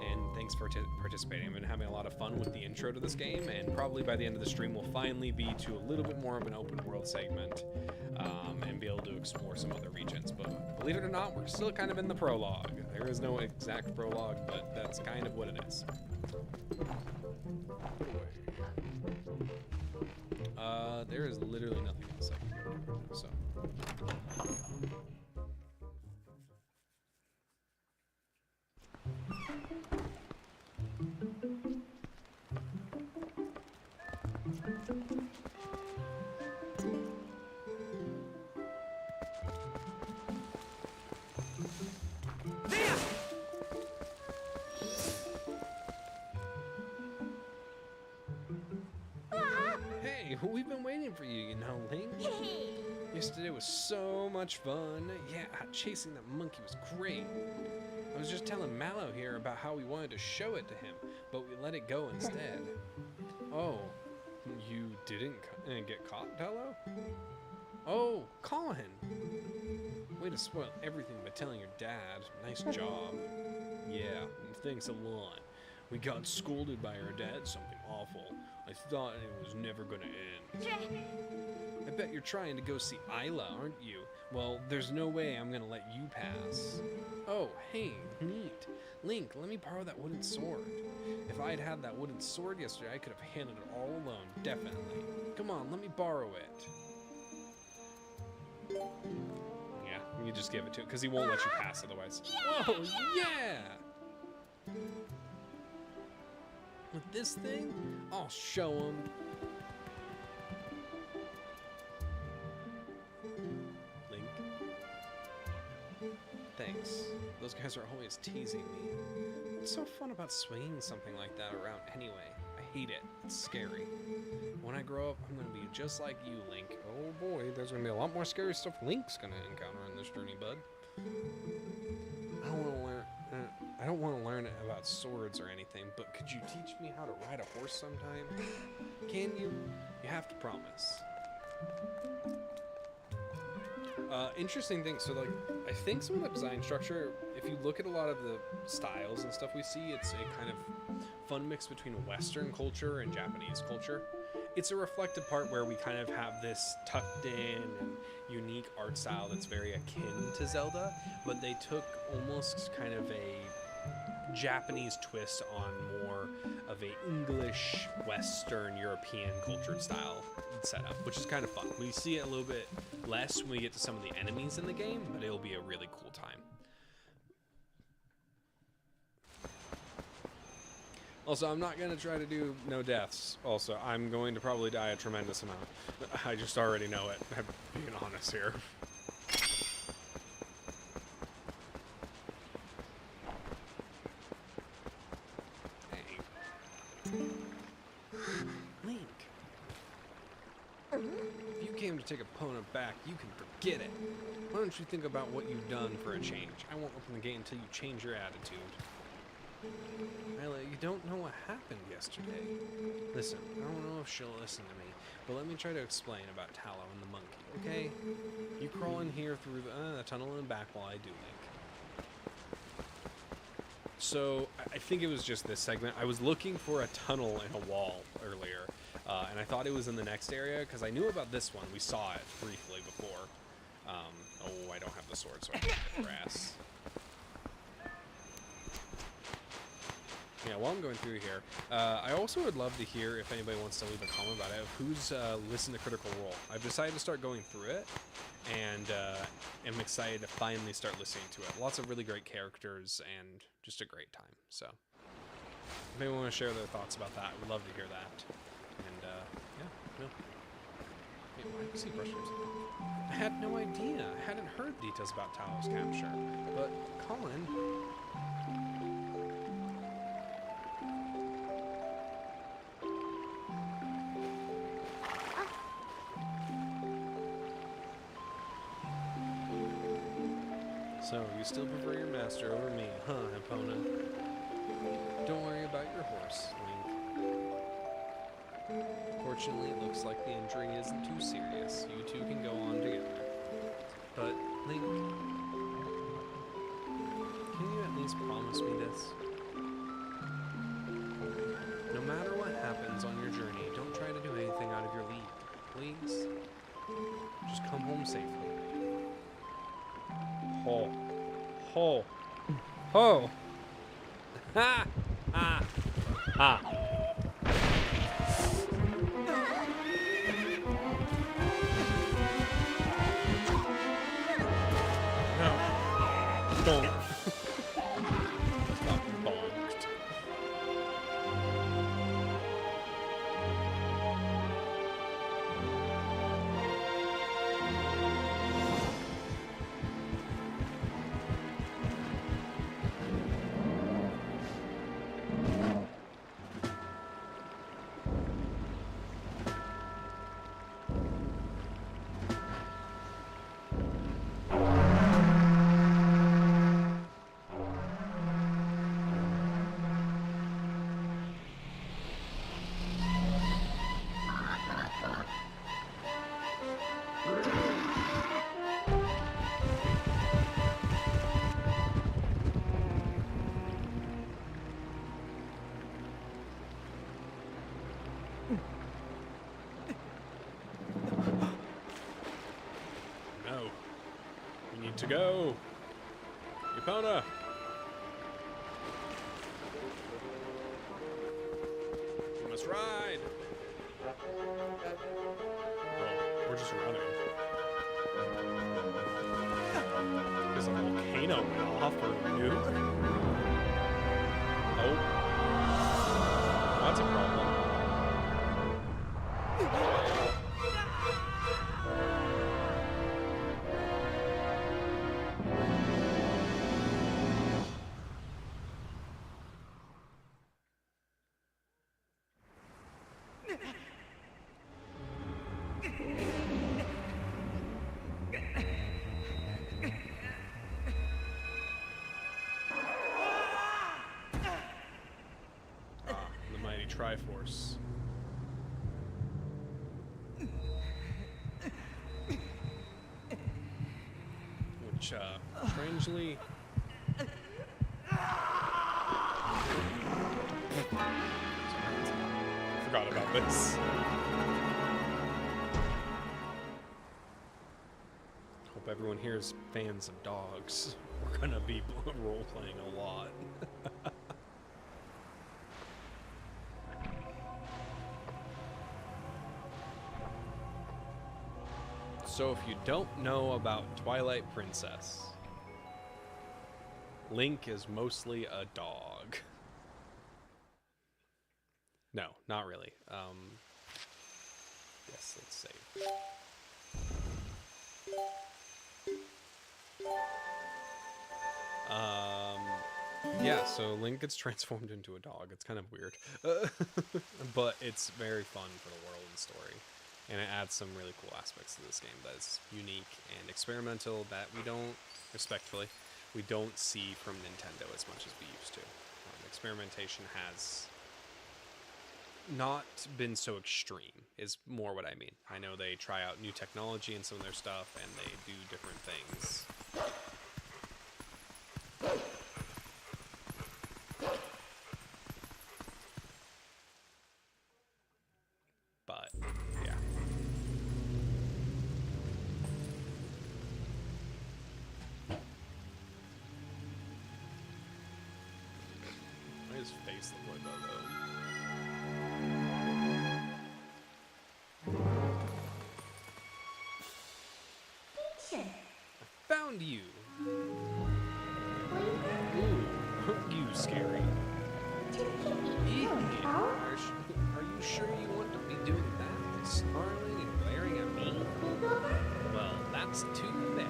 and thanks for participating. I've been having a lot of fun with the intro to this game, and probably by the end of the stream we'll finally be to a little bit more of an open world segment, and be able to explore some other regions. But believe it or not, we're still kind of in the prologue. There is no exact prologue, but that's kind of what it is. There is literally nothing else I can do, so. Hey, we've been waiting for you, Link. Yesterday was so much fun. Yeah, chasing that monkey was great. I was just telling Mallow here about how we wanted to show it to him, but we let it go instead. Oh, you didn't get caught, Tello? Oh, Colin! Way to spoil everything by telling your dad. Nice job. Yeah, thanks a lot. We got scolded by our dad something awful. I thought it was never gonna end. I bet you're trying to go see Isla, aren't you? Well, there's no way I'm gonna let you pass. Oh, hey, neat. Link, let me borrow that wooden sword. If I'd had that wooden sword yesterday, I could have handled it all alone, definitely. Come on, let me borrow it. Yeah, you just give it to it, because he won't let you pass otherwise. Whoa, yeah! With this thing, I'll show him. Link. Thanks. Those guys are always teasing me. What's so fun about swinging something like that around anyway? I hate it. It's scary. When I grow up, I'm going to be just like you, Link. Oh boy, there's going to be a lot more scary stuff Link's going to encounter in this journey, bud. I don't want to learn about swords or anything, but could you teach me how to ride a horse sometime? Can you? You have to promise. Interesting thing, so like, I think some of the design structure, if you look at a lot of the styles and stuff we see, it's a kind of fun mix between Western culture and Japanese culture. It's a reflective part where we kind of have this tucked in and unique art style that's very akin to Zelda, but they took almost kind of a Japanese twist on more of a English, Western, European cultured style setup, which is kind of fun. We see it a little bit less when we get to some of the enemies in the game, but it'll be a really cool time. Also, I'm not going to try to do no deaths. Also, I'm going to probably die a tremendous amount. I just already know it, I'm being honest here. Link. If you came to take opponent back, you can forget it. Why don't you think about what you've done for a change? I won't open the gate until you change your attitude. Isla, you don't know what happened yesterday. Listen, I don't know if she'll listen to me, but let me try to explain about Tallow and the monkey, okay? You crawl in here through the tunnel in the back while I do, Link. So, I think it was just this segment. I was looking for a tunnel in a wall earlier, and I thought it was in the next area, because I knew about this one. We saw it briefly before. Oh, I don't have the sword, so I can get the grass. Yeah, while I'm going through here, I also would love to hear if anybody wants to leave a comment about it, of who's listened to Critical Role. I've decided to start going through it, and am excited to finally start listening to it. Lots of really great characters, and just a great time. So, if anyone want to share their thoughts about that, I would love to hear that. And, yeah, no. Wait, why is he brushing himself? I had no idea. I hadn't heard details about Tao's capture. But, Colin... So, you still prefer your master over me, huh, Epona? Don't worry about your horse, Link. Fortunately, it looks like the injury isn't too serious. You two can go on together. But, Link, can you at least promise me this? No matter what happens on your journey, don't try to do anything out of your league, please? Just come home safely. Ho. Ho. Ho. Ha. Ha. Ha. No. Don't. Stop bonked. to go. Epona. We must ride. Oh, we're just running. There's a volcano went off or a nuke. Oh. That's a problem. The mighty Triforce. Which, strangely... Forgot about this. Hope everyone here is fans of dogs. We're gonna be role-playing a lot. So if you don't know about Twilight Princess, Link is mostly a dog. No, not really. Yes, let's save. Yeah, so Link gets transformed into a dog. It's kind of weird. But it's very fun for the world and story. And it adds some really cool aspects to this game that is unique and experimental that we don't, respectfully, we don't see from Nintendo as much as we used to. Experimentation has not been so extreme, is more what I mean. I know they try out new technology in some of their stuff, and they do different things. But, yeah. Why does his face look like that, though? Found you! Ooh, you scary. Are you sure you want to be doing that? Snarling and glaring at me? Well, that's too bad.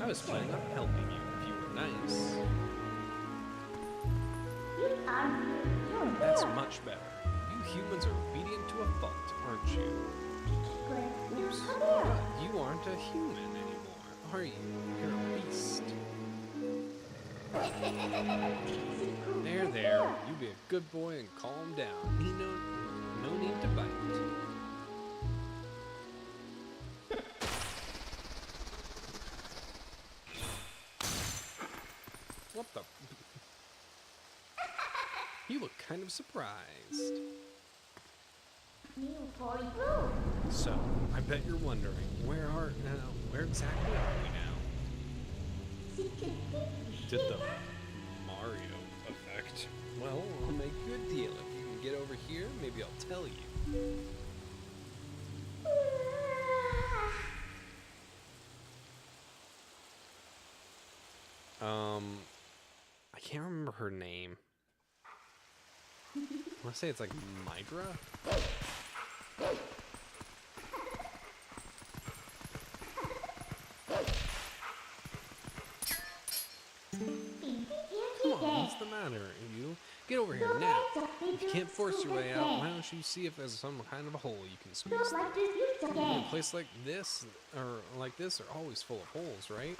I was planning on helping you if you were nice. That's much better. You humans are obedient to a fault, aren't you? Oops. But you aren't a human anymore, are you? You're a beast. There. You be a good boy and calm down. No need to bite. What the? You look kind of surprised. So, I bet you're wondering, where exactly are we now? Did the Mario effect. Well, I'll make you a deal. If you can get over here, maybe I'll tell you. I can't remember her name. I want to say it's like Mygra? Come on, what's the matter? You get over here now. If you can't force your way out, why don't you see if there's some kind of a hole you can squeeze through? A place like this, are always full of holes, right?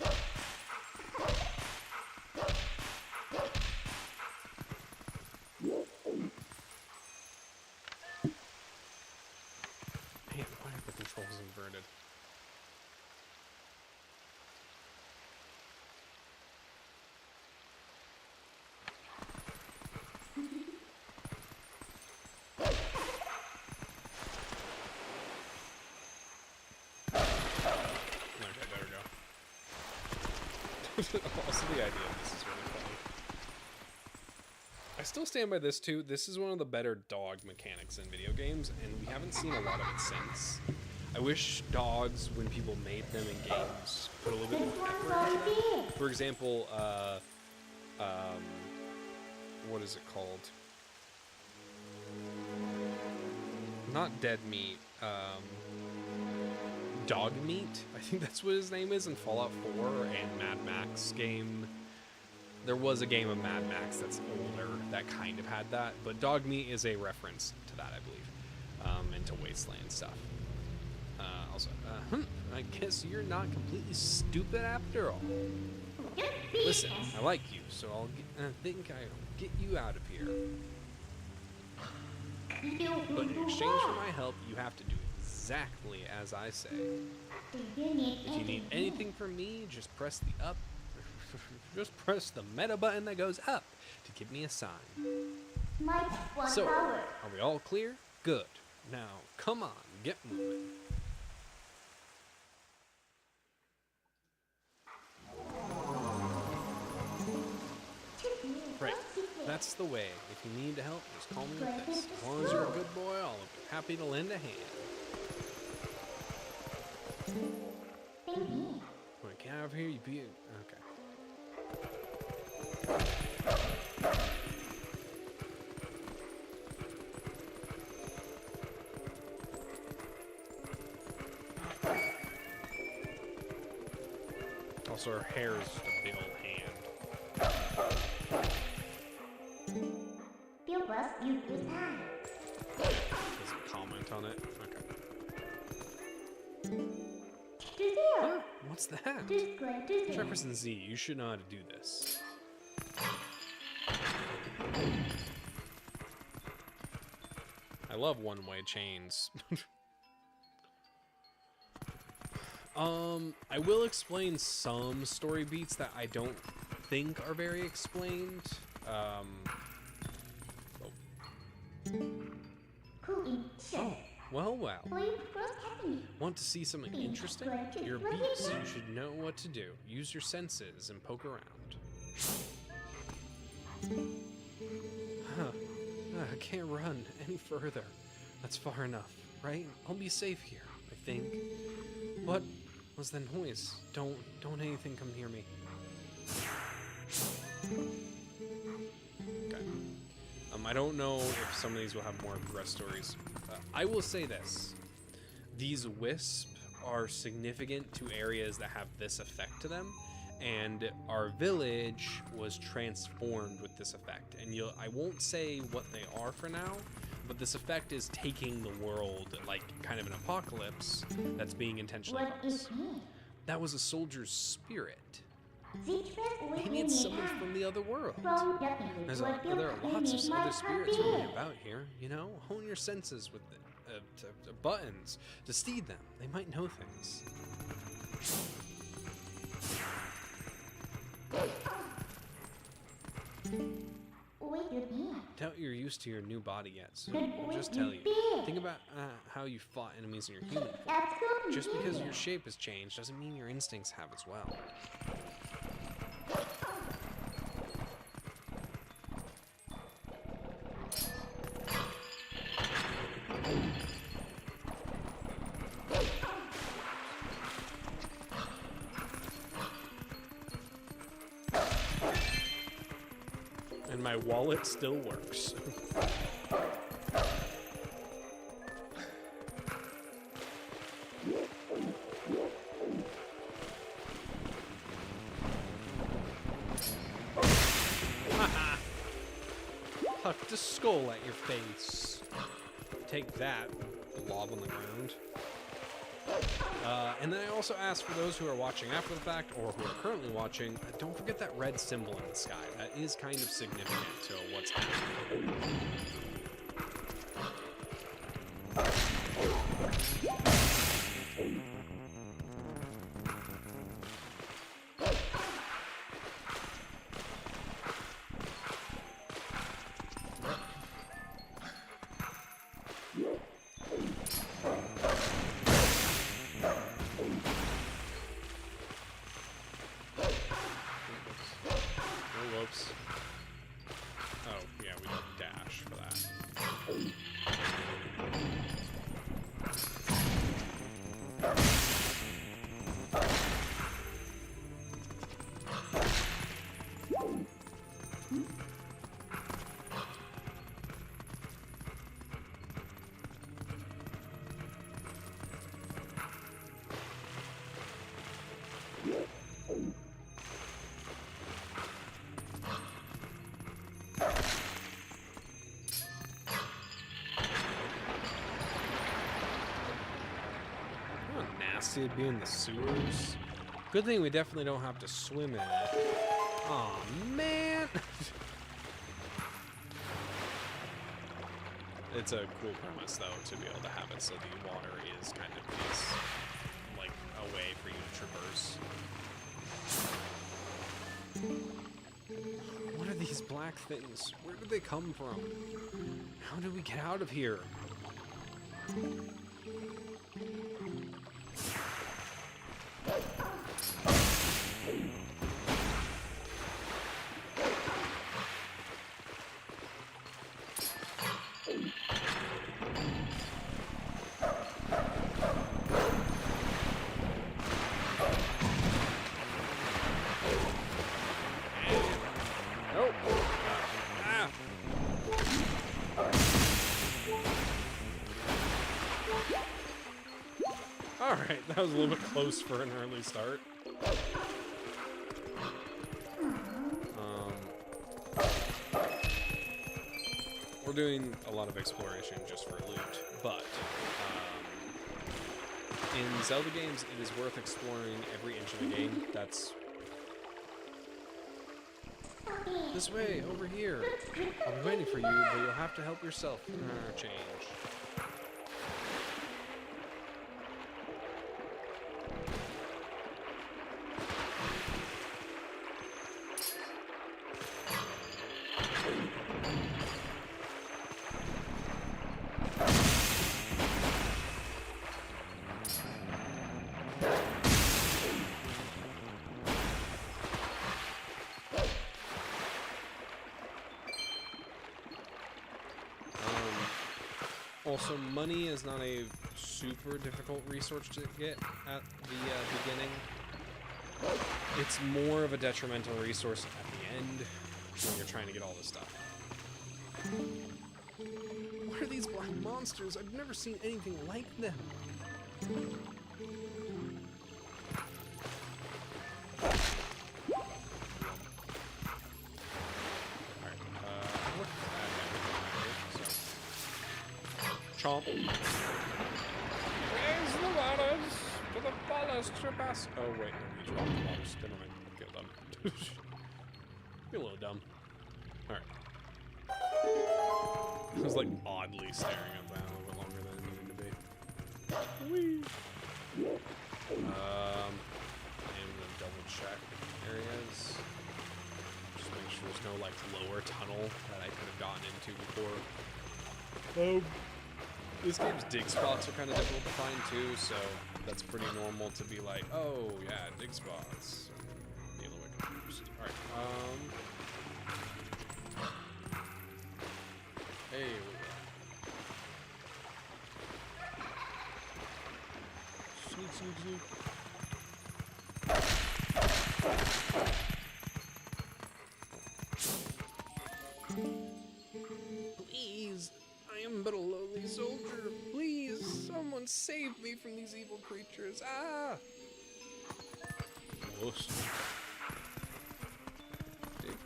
Man, why are the controls inverted? Okay, there we go. Also, the idea of this is really funny. I still stand by this too. This is one of the better dog mechanics in video games, and we haven't seen a lot of it since. I wish dogs, when people made them in games, put a little bit more effort into them. For example, what is it called? Not dead meat. Dog meat. I think that's what his name is in Fallout 4 and Mad Max game. There was a game of Mad Max that's older that kind of had that, but dog meat is a reference to that, I believe, and to Wasteland stuff. Also, I guess you're not completely stupid after all. Listen, I like you, so I think I'll get you out of here. But in exchange for my help, you have to do exactly as I say. If you need anything from me, just press the meta button that goes up to give me a sign. So, are we all clear? Good. Now, come on, get moving. Right, that's the way. If you need help, just call me with this. As long as you're a good boy, I'll be happy to lend a hand. When I get out of here, you be... Okay. Also, her hair is just a big old hand. Doesn't comment on it. Okay. Huh? What's that? Jefferson Z, you should know how to do this. I love one-way chains. I will explain some story beats that I don't think are very explained. Oh, well. Want to see something interesting? You're a beast. You should know what to do. Use your senses and poke around. I can't run any further. That's far enough, right? I'll be safe here, I think. What was the noise? Don't anything come near me. Okay. I don't know if some of these will have more progress stories. I will say this. These wisps are significant to areas that have this effect to them, and our village was transformed with this effect. And I won't say what they are for now, but this effect is taking the world like kind of an apocalypse that's being intentionally caused. That was a soldier's spirit. Maybe it's someone from the other world. There are lots of other spirits roaming about here, you know? Hone your senses with to buttons to steed them. They might know things. Doubt you're used to your new body yet, so I'll just tell you. Think about how you fought enemies in your human form. Just because your shape has changed doesn't mean your instincts have as well. And my wallet still works. Hucked a skull at your face. Take that, blob on the ground. And then I also ask for those who are watching after the fact or who are currently watching, don't forget that red symbol in the sky. That is kind of significant to what's happening. Nasty to be in the sewers. Good thing we definitely don't have to swim in it. Aw, man! It's a cool premise, though, to be able to have it so the water is kind of this, like, a way for you to traverse. What are these black things? Where did they come from? How do we get out of here? Alright, that was a little bit close for an early start. We're doing a lot of exploration just for loot, but in Zelda games, it is worth exploring every inch of the game. That's this way, over here. I'll be waiting for you, but you'll have to help yourself. Change. Also, money is not a super difficult resource to get at the beginning. It's more of a detrimental resource at the end when you're trying to get all this stuff. What are these black monsters? I've never seen anything like them. Chomp. Raise the waters to the fullest surpass. Oh, wait, no, you dropped the waters. Never mind. Get dumb. You're a little dumb. Alright. I was, like, oddly staring at that a little bit longer than it needed to be. Whee! I'm gonna double check areas. Just make sure there's no, like, lower tunnel that I could have gotten into before. This game's dig spots are kind of difficult to find too, so that's pretty normal to be like, oh yeah, dig spots. Be a little bit confused. Alright, hey, sneak, sneak, sneak. Please, I am but a lowly soldier. Please, someone save me from these evil creatures. Ah! Whoosh. Dig.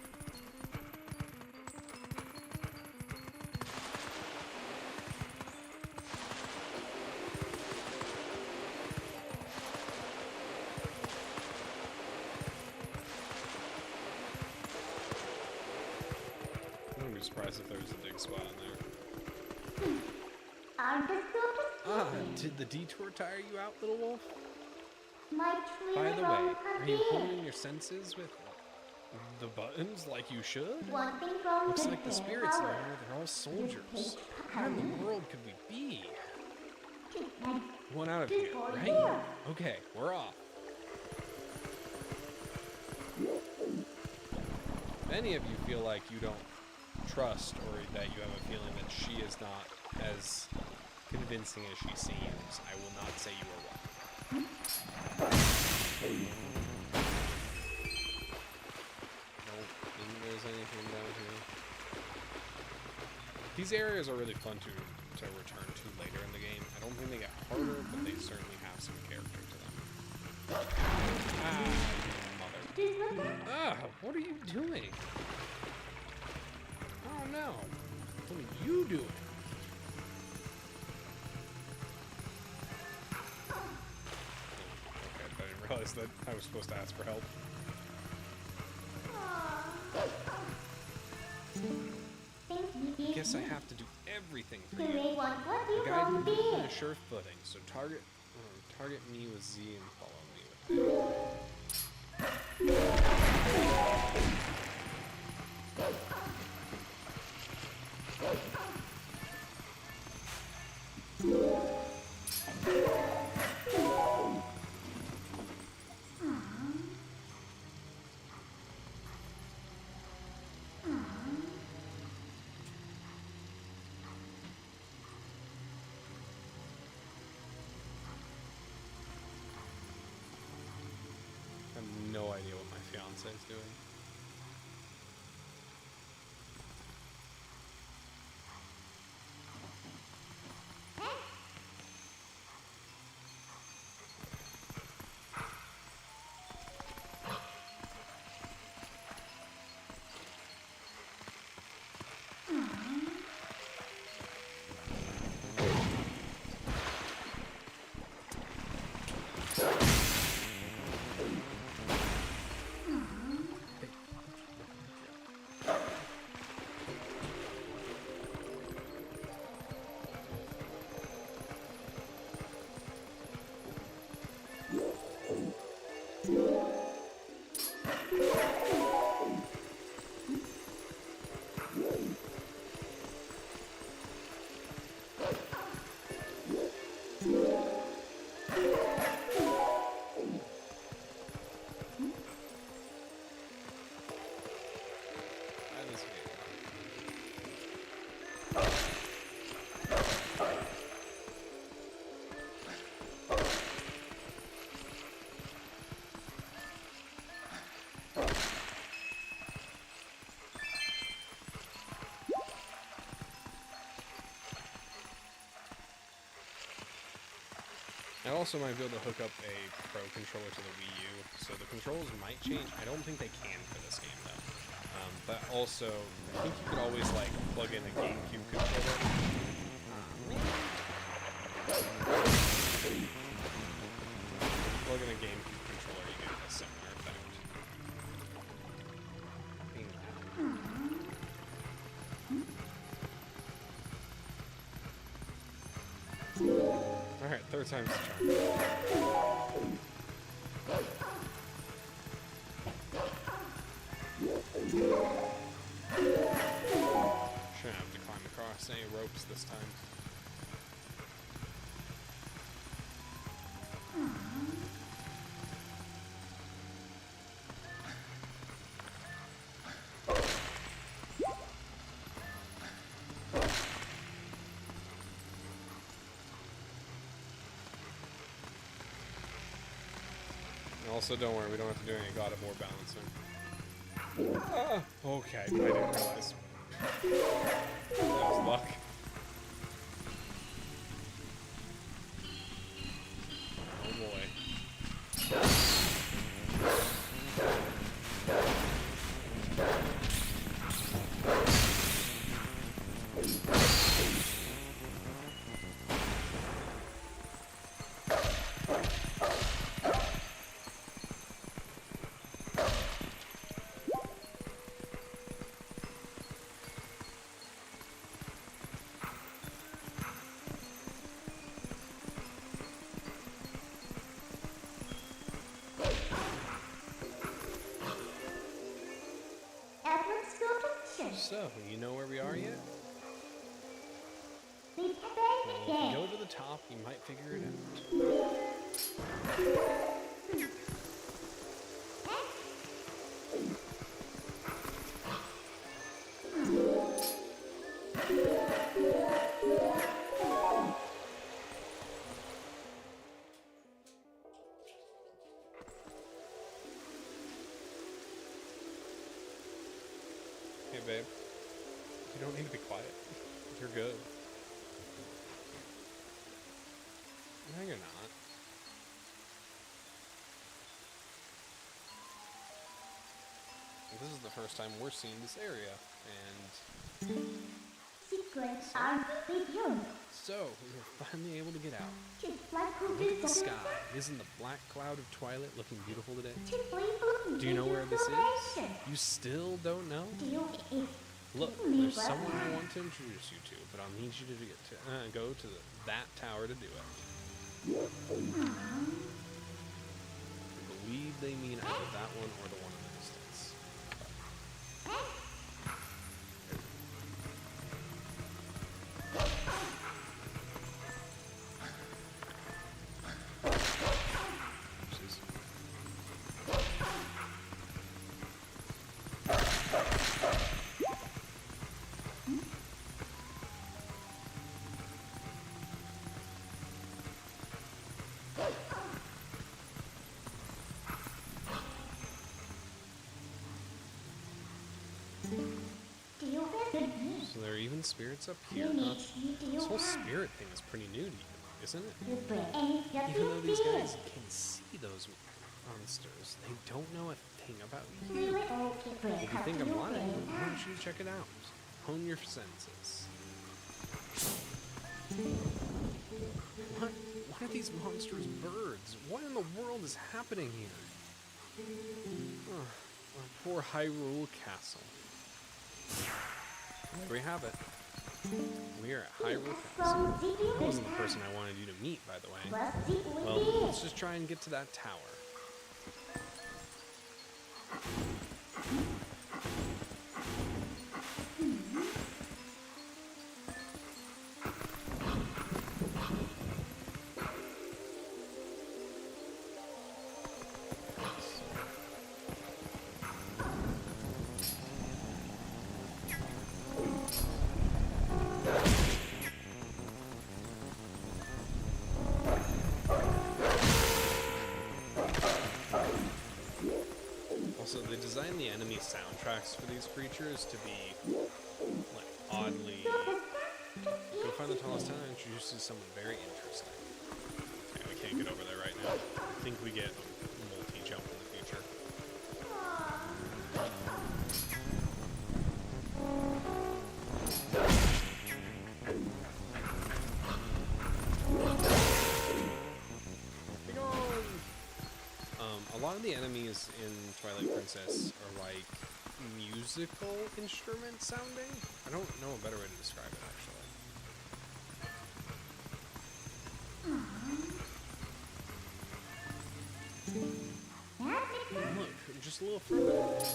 I wouldn't be surprised if there was a dig spot in there. Ah, did the detour tire you out, little wolf? By the way, are you holding your senses with the buttons like you should? Looks like the spirits in here, they're all soldiers. How in the world could we be? One out of here, right? Okay, we're off. If any of you feel like you don't trust or that you have a feeling that she is not as convincing as she seems, I will not say you are wrong. Nope, think there's anything down here. These areas are really fun to return to later in the game. I don't think they get harder, but they certainly have some character to them. Ah, mother. Ah, what are you doing? Oh no. What are you doing? Okay, I didn't realize that I was supposed to ask for help. Guess I have to do everything for you. The guide will be on a sure footing, so target me with Z and follow me with I have no idea what my fiance is doing. I also might be able to hook up a Pro controller to the Wii U, so the controls might change. I don't think they can for this game, though. But also, I think you could always, like, plug in a GameCube controller. Plug in a GameCube controller, you get a similar effect. Alright, third time's the charm. Shouldn't have to climb across any ropes this time. Also, don't worry, we don't have to do any God of War balancing. Ah, okay, I didn't realize. That was luck. Oh boy. So, you know where we are yet? Well, if you go to the top, you might figure it out. Hey, babe. You don't need to be quiet. You're good. No, you're not. This is the first time we're seeing this area, and Secrets are revealed. so we were finally able to get out. Just like who Look at the did sky. Isn't the black cloud of Twilight looking beautiful today? Simply Do you know where this is? information. You still don't know? You is Look, there's someone I want to introduce you to, but I'll need you to go to that tower to do it. I believe they mean either that one or the one in the distance. Oopsies. do you visit me? So there are even spirits up here, You huh? need to do This whole have. spirit thing is pretty new to you, isn't it? You bring any Even though these fear. guys can see those monsters, they don't know a thing about you. Really okay, bring If you think up I'm your lying, brain. why don't you check it out? Hone your senses. What? Why are these monsters birds? What in the world is happening here? Oh, our poor Hyrule Castle. There we have it. We are at Hyrule Castle. From deep That in wasn't the person I wanted you to meet, by the way. What's deep Well, within? let's just try and get to that tower. Also, they designed the enemy soundtracks for these creatures to be, like, oddly... Go find the tallest tower and introduce you to someone very interesting. Okay, we can't get over there right now. I think we get a multi-jump in the future. Hang on! A lot of the enemies in Twilight Princess are like musical instrument sounding. I don't know a better way to describe it actually. Look, just a little further.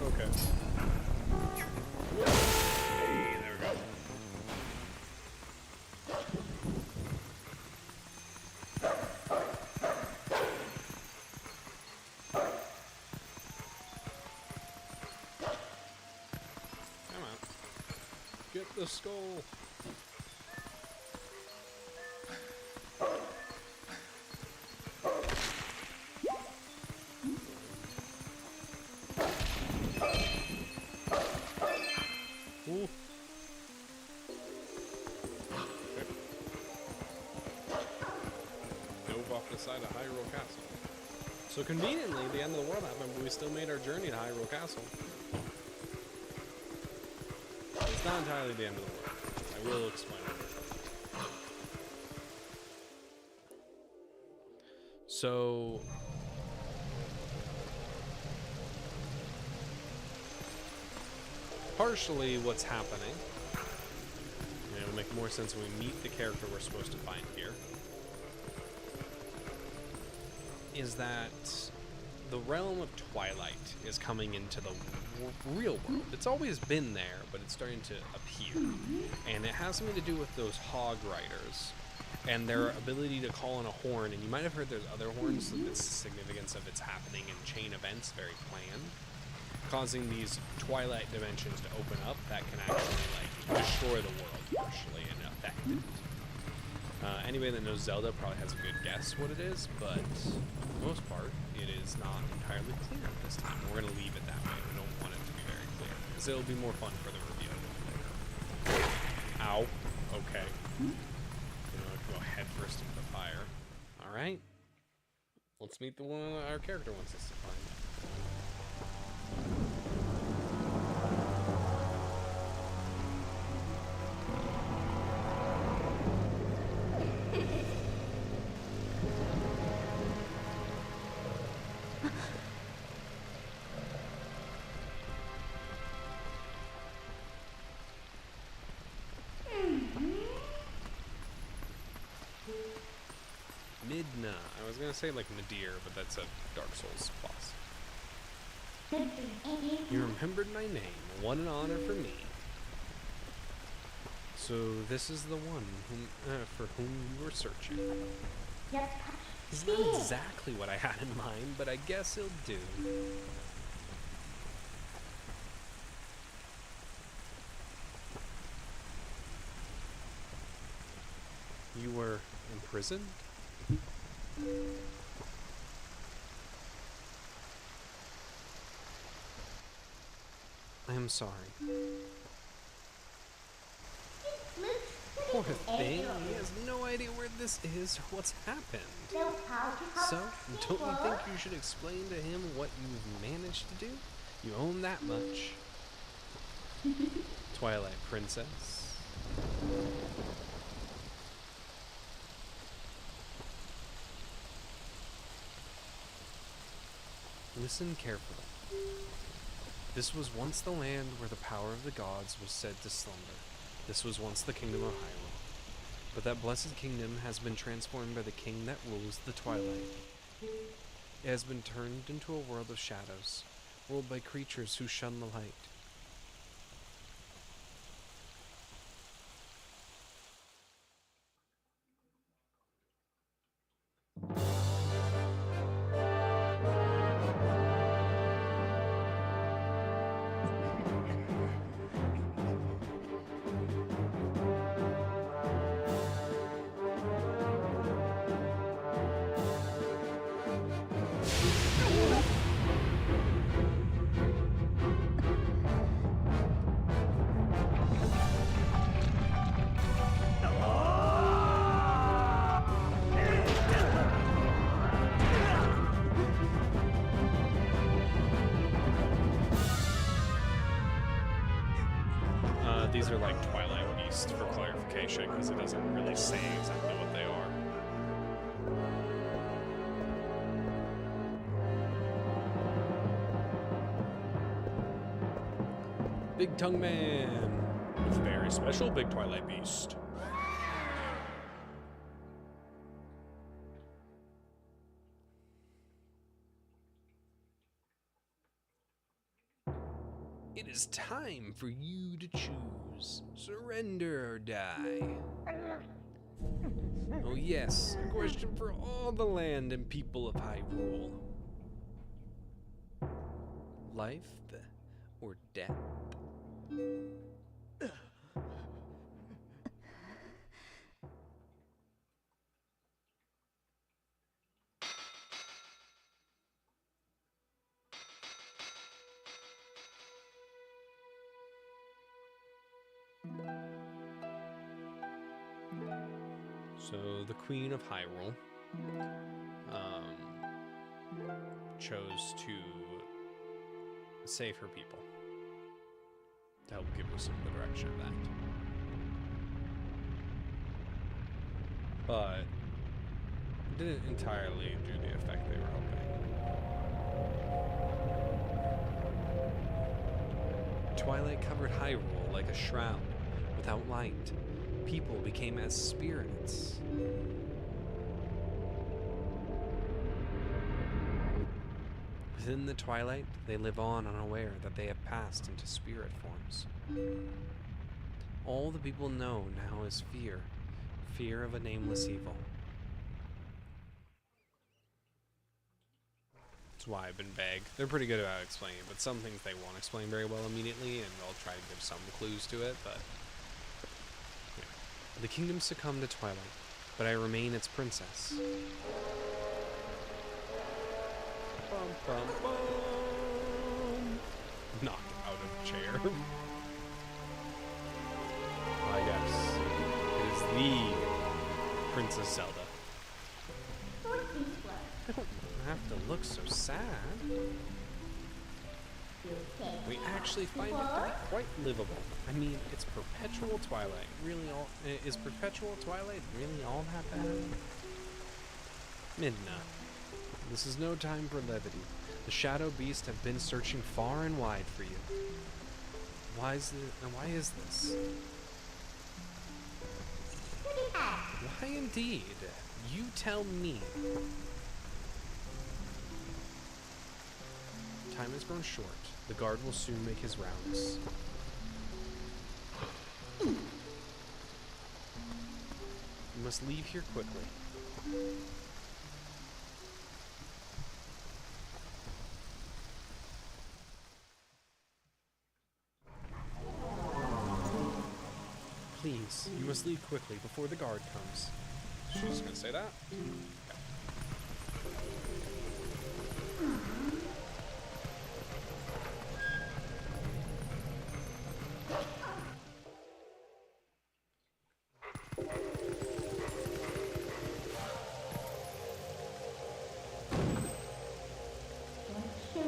Okay. Hey, there we go. Come on. Get the skull. Ooh. Okay. the side of Hyrule Castle. So conveniently, the end of the world happened, but we still made our journey to Hyrule Castle. It's not entirely the end of the world. I will explain it. So... partially what's happening, and it'll make more sense when we meet the character we're supposed to find here, is that the realm of Twilight is coming into the real world. It's always been there, but it's starting to appear. And it has something to do with those hog riders and their ability to call on a horn. And you might have heard there's other horns, so the significance of it's happening in chain events, very planned, causing these Twilight dimensions to open up that can actually like destroy the world partially and affect it. Anybody that knows Zelda probably has a good guess what it is, but for the most part, it is not entirely clear this time. We're going to leave it that way. We don't want it to be very clear, because it'll be more fun for the review. Ow. Okay. Go head first into the fire. Alright. Let's meet the one our character wants us to find. Midna. I was gonna say like Nadir, but that's a Dark Souls boss. You remembered my name. What an honor for me. So this is the one for whom you were searching. He's not exactly what I had in mind, but I guess he'll do. You were imprisoned? I am sorry. Poor thing, he has no idea where this is or what's happened. So, don't you think you should explain to him what you've managed to do? You own that much. Twilight Princess. Listen carefully. This was once the land where the power of the gods was said to slumber. This was once the kingdom of Hyrule. But that blessed kingdom has been transformed by the king that rules the Twilight. It has been turned into a world of shadows, ruled by creatures who shun the light. These are like Twilight Beast for clarification, because it doesn't really say exactly what they are. Big Tongue Man with very special Big Twilight Beast. It is time for you to choose. Surrender or die. Oh yes, a question for all the land and people of Hyrule. Life or death? So, the Queen of Hyrule, chose to save her people. To help give us the direction of that. But it didn't entirely do the effect they were hoping. Twilight covered Hyrule like a shroud. Without light, people became as spirits. Within the twilight, they live on unaware that they have passed into spirit forms. All the people know now is fear. Fear of a nameless evil. That's why I've been vague. They're pretty good about explaining, but some things they won't explain very well immediately, and they'll try to give some clues to it, but... yeah. The kingdom succumbed to Twilight, but I remain its princess. Bum, bum, bum. Knocked out of a chair. Ah, yes. It is the Princess Zelda. I don't have to look so sad. We actually find it to be quite livable. I mean, it's perpetual twilight. Is perpetual twilight really all that bad? Midna. This is no time for levity. The Shadow Beast have been searching far and wide for you. Why is this? Why indeed? You tell me. Time has grown short. The guard will soon make his rounds. You must leave here quickly. Please, you must leave quickly before the guard comes. She's just gonna say that?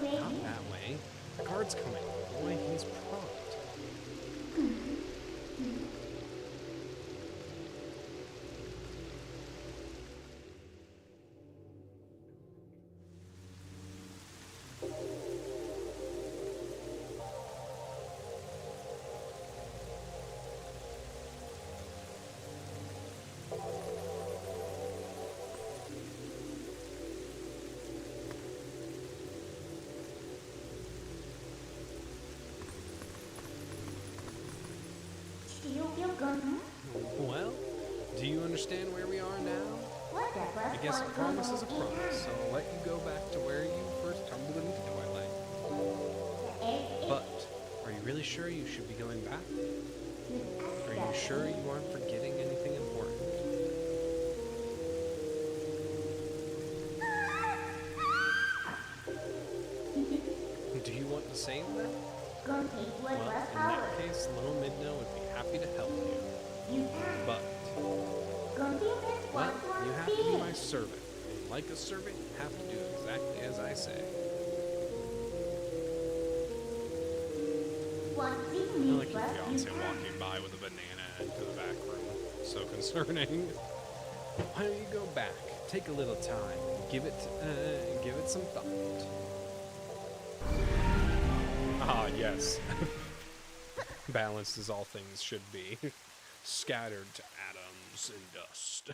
Not that way. The guard's coming. Boy, he's prompt. Well, do you understand where we are now? I guess a promise is a promise, so I'll let you go back to where you first tumbled into Twilight. But, are you really sure you should be going back? Are you sure you aren't forgetting anything important? Do you want to save them? Well, in that case, little Midna would be happy to help you. But, well, you have to be my servant. And like a servant, you have to do exactly as I say. I like your fiance walking by with a banana into the back room. So concerning. Why don't you go back? Take a little time. Give it some thought. Ah, yes. Balanced as all things should be. Scattered to atoms and dust.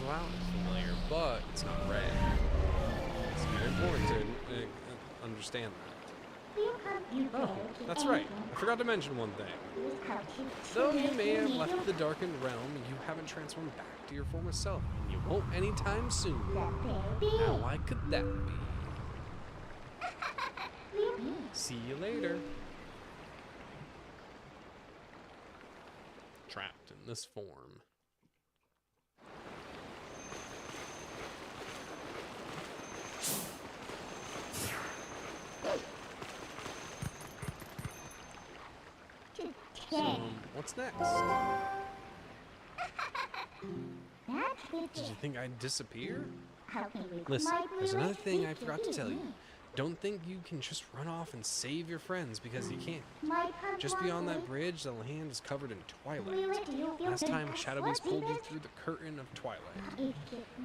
Wow, it's familiar, but it's not red. It's very important to understand that. Oh, that's right. I forgot to mention one thing. Though you may have left the darkened realm, you haven't transformed back to your former self, and you won't anytime soon. Now, why could that be? See you later. Trapped in this form. So, what's next? Did you think I'd disappear? Listen, there's another thing I forgot to tell you. Don't think you can just run off and save your friends, because you can't. Just beyond that bridge, the land is covered in twilight. Last time, Shadow Beast pulled you through the curtain of twilight.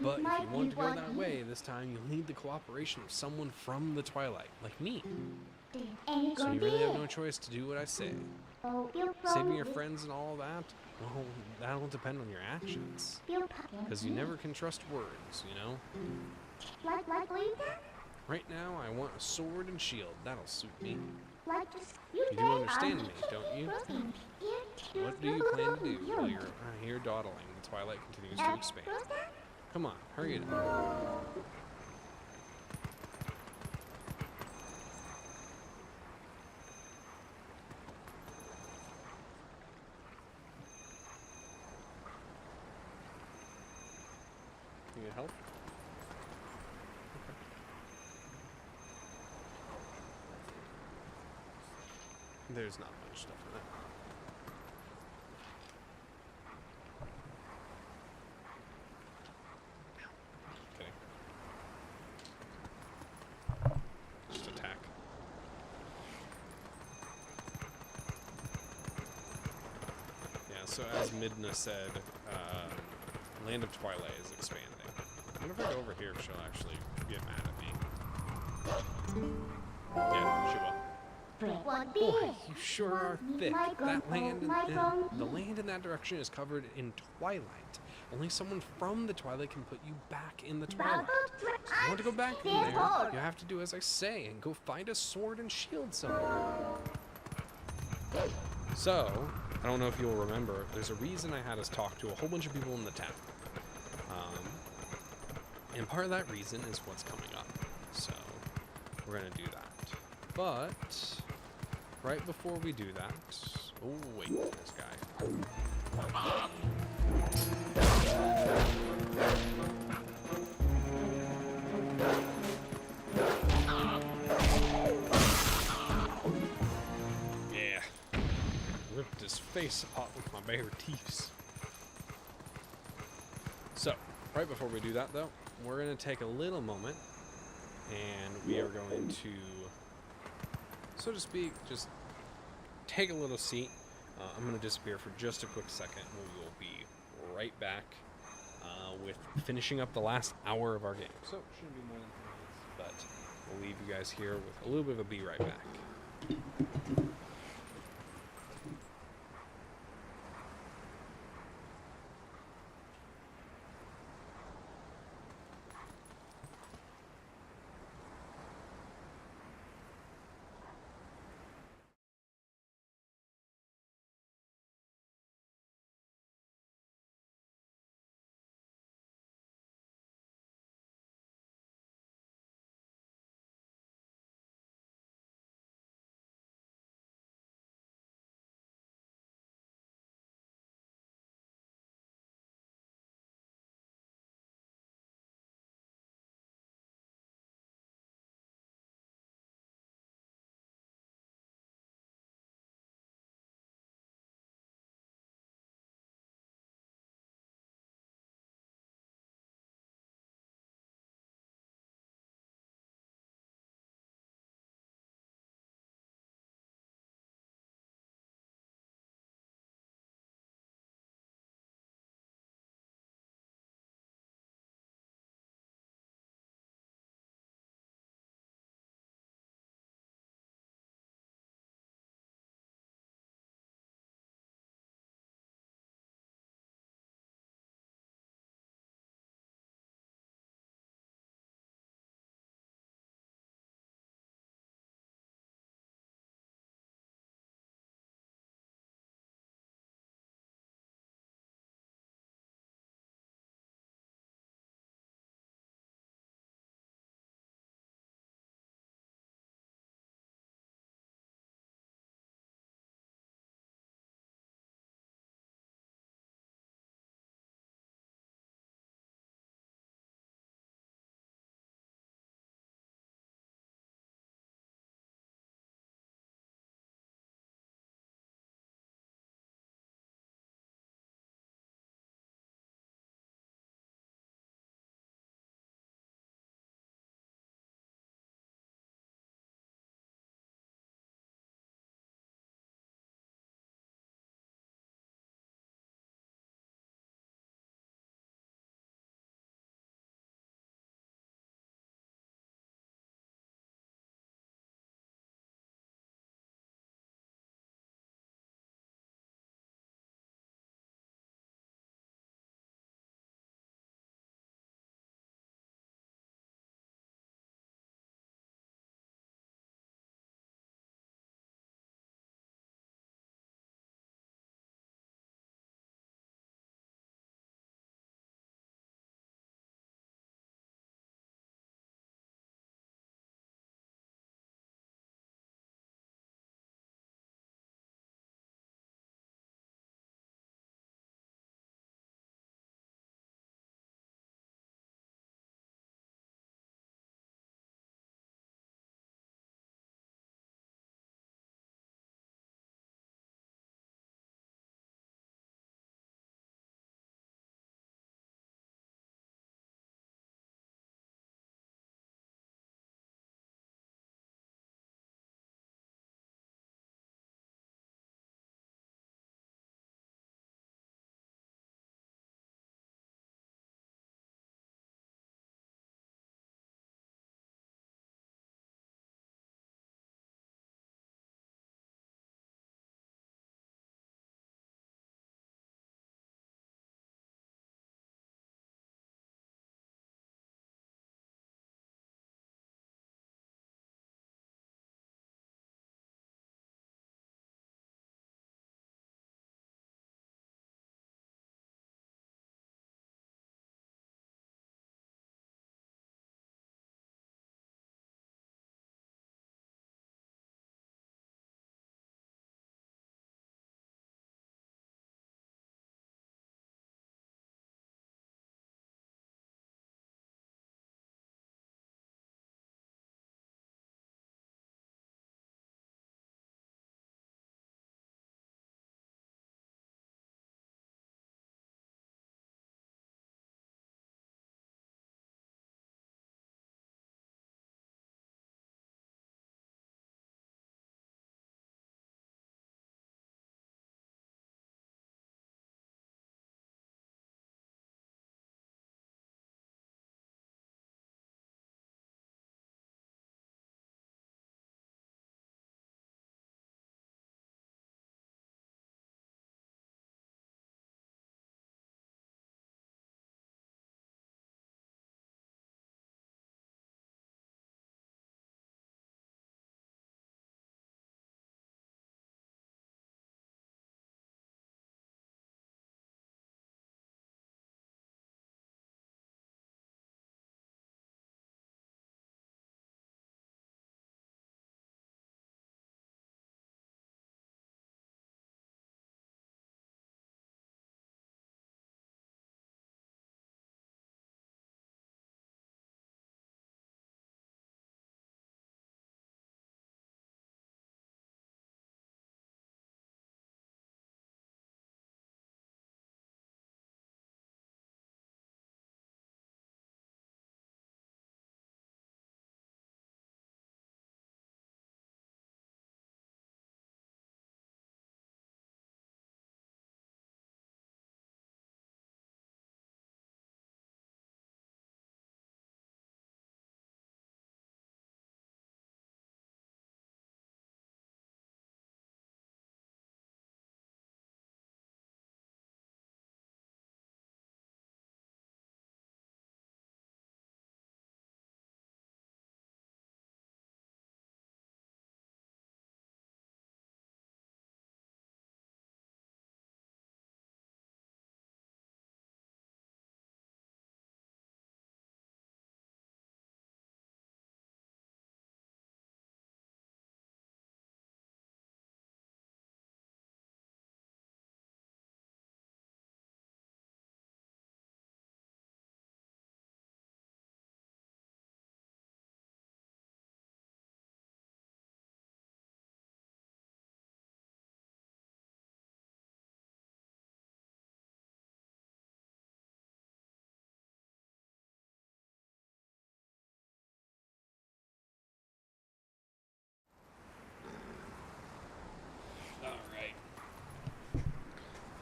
But if you want to go that way, this time you'll need the cooperation of someone from the twilight, like me. So you really have no choice to do what I say. Saving your friends and all that, well, that'll depend on your actions. Because you never can trust words, you know? Right now, I want a sword and shield. That'll suit me. You do understand me, don't you? What do you plan to do while you're here dawdling? The twilight continues to expand. Come on, hurry it up. You need help? There's not much stuff in it. Kidding. Just attack. Yeah, so as Midna said, Land of Twilight is expanding. I wonder if I go over here if she'll actually get mad at me. Yeah, she will. Boy, you sure are thick. That land, the land in that direction is covered in twilight. Only someone from the twilight can put you back in the twilight. So if you want to go back in there, you have to do as I say and go find a sword and shield somewhere. So, I don't know if you'll remember, there's a reason I had us talk to a whole bunch of people in the town. And part of that reason is what's coming up. So, we're going to do that. But right before we do that, oh wait, this guy. Yeah, ripped his face apart with my bare teeth. So, right before we do that though, we're gonna take a little moment, and we are going to, so to speak, just take a little seat. I'm going to disappear for just a quick second, and we will be right back with finishing up the last hour of our game. So, it shouldn't be more than 3 minutes, but we'll leave you guys here with a little bit of a be right back.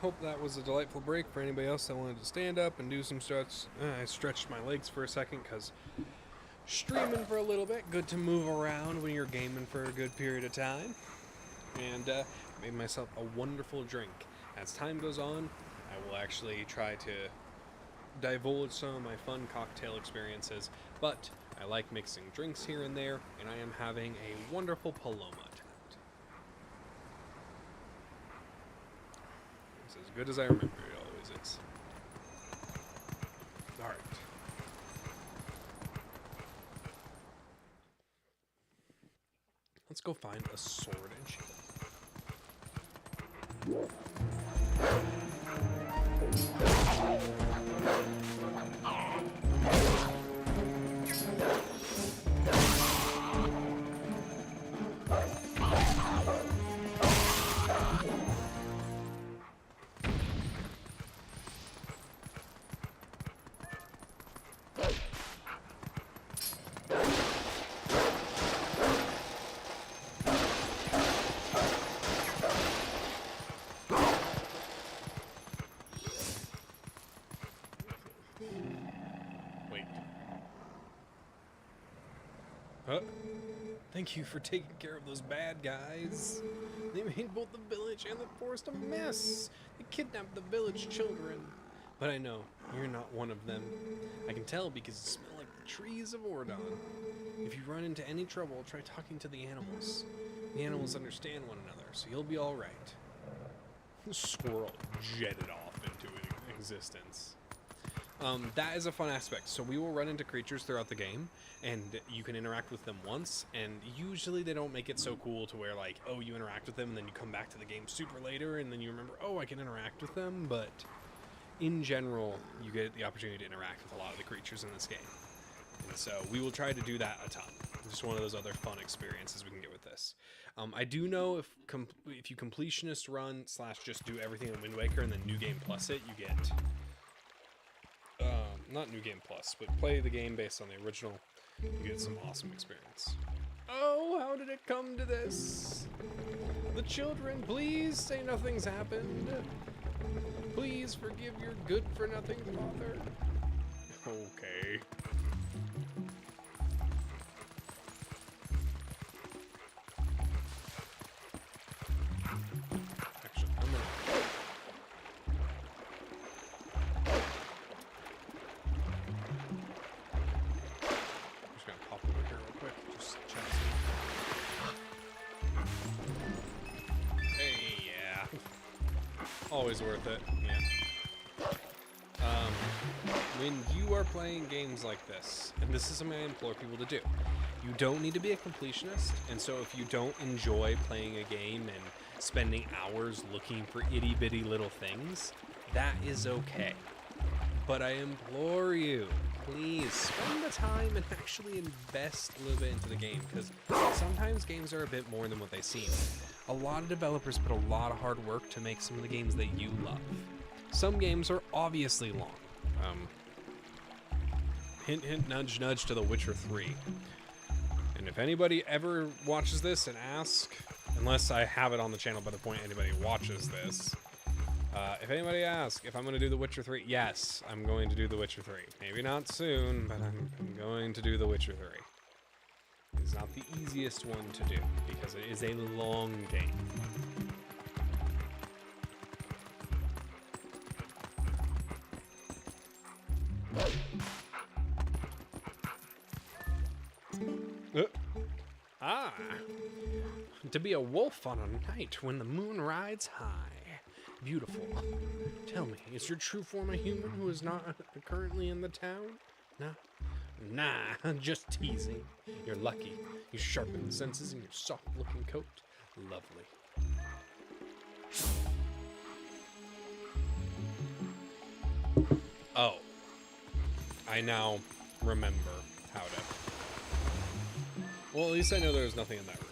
hope that was a delightful break for anybody else that wanted to stand up and do some stretch. I stretched my legs for a second because streaming for a little bit. Good to move around when you're gaming for a good period of time. And made myself a wonderful drink. As time goes on, I will actually try to divulge some of my fun cocktail experiences, but I like mixing drinks here and there, and I am having a wonderful Paloma tonight. It's as good as I remember it always is. Alright. Let's go find a sword and shield. Thank you for taking care of those bad guys. They made both the village and the forest a mess. They kidnapped the village children. But I know, you're not one of them. I can tell because you smell like the trees of Ordon. If you run into any trouble, try talking to the animals. The animals understand one another, so you'll be alright. The squirrel jetted off into existence. That is a fun aspect. So we will run into creatures throughout the game, and you can interact with them once, and usually they don't make it so cool to where, like, oh, you interact with them, and then you come back to the game super later, and then you remember, oh, I can interact with them, but in general, you get the opportunity to interact with a lot of the creatures in this game. And so we will try to do that a ton. It's just one of those other fun experiences we can get with this. I do know if you completionist run / just do everything in Wind Waker and then New Game Plus it, you get... not New Game Plus, but play the game based on the original, you get some awesome experience. Oh, how did it come to this? The children, please say nothing's happened. Please forgive your good-for-nothing father. Okay. Actually, I'm gonna... Always worth it, yeah. When you are playing games like this, and this is something I implore people to do, you don't need to be a completionist, and so if you don't enjoy playing a game and spending hours looking for itty-bitty little things, that is okay. But I implore you, please spend the time and actually invest a little bit into the game, because sometimes games are a bit more than what they seem. A lot of developers put a lot of hard work to make some of the games that you love. Some games are obviously long. Hint, hint, nudge, nudge to The Witcher 3. And if anybody ever watches this and asks, unless I have it on the channel by the point anybody watches this, if anybody asks if I'm going to do The Witcher 3, yes, I'm going to do The Witcher 3. Maybe not soon, but I'm going to do The Witcher 3. It's not the easiest one to do, because it is a long game. To be a wolf on a night when the moon rides high. Beautiful. Tell me, is your true form a human who is not currently in the town? No? Nah, just teasing. You're lucky. You sharpen the senses in your soft-looking coat. Lovely. Oh. I now remember how to... Well, at least I know there was nothing in that room.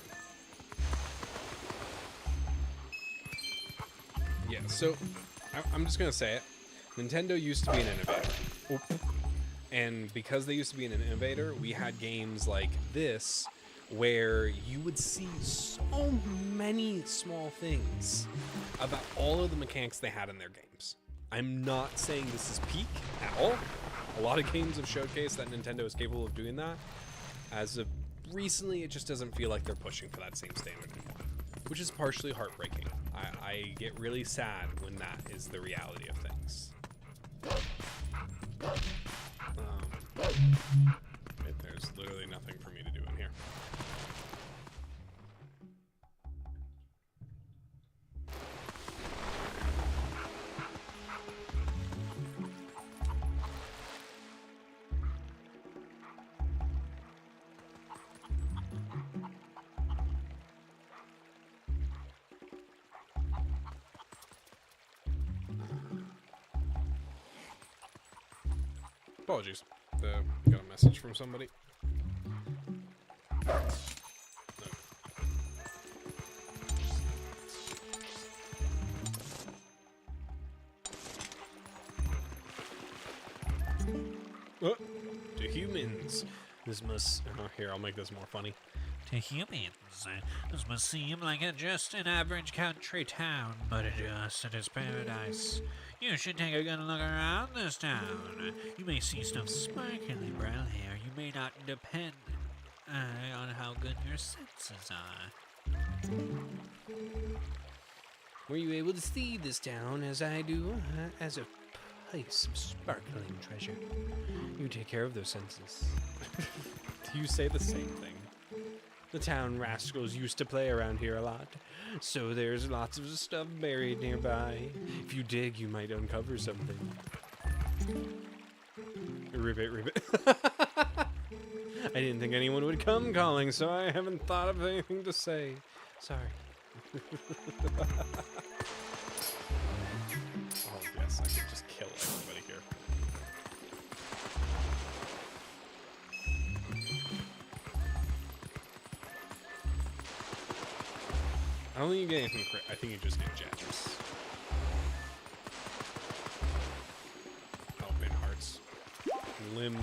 Yeah, so I'm just gonna say it. Nintendo used to be an innovator. Oop. And because they used to be an innovator, we had games like this where you would see so many small things about all of the mechanics they had in their games. I'm not saying this is peak at all. A lot of games have showcased that Nintendo is capable of doing that. As of recently, it just doesn't feel like they're pushing for that same standard anymore, which is partially heartbreaking. I get really sad when that is the reality of things. There's literally nothing for me to do in here. Apologies. Got a message from somebody. Oh, to humans. This must... here, I'll make this more funny. To humans, this must seem like just an average country town, but it is paradise. You should take a good look around this town. You may see stuff sparkly brown hair. You may not depend on how good your senses are. Were you able to see this town as I do, as a place of sparkling treasure? You take care of those senses. Do you say the same thing? The town rascals used to play around here a lot, so there's lots of stuff buried nearby. If you dig, you might uncover something. Ribbit, ribbit. I didn't think anyone would come calling, so I haven't thought of anything to say. Sorry. Oh, yes, I could just kill everybody here. I don't think you get anything crit. I think you just get gems. Open hearts. Limb.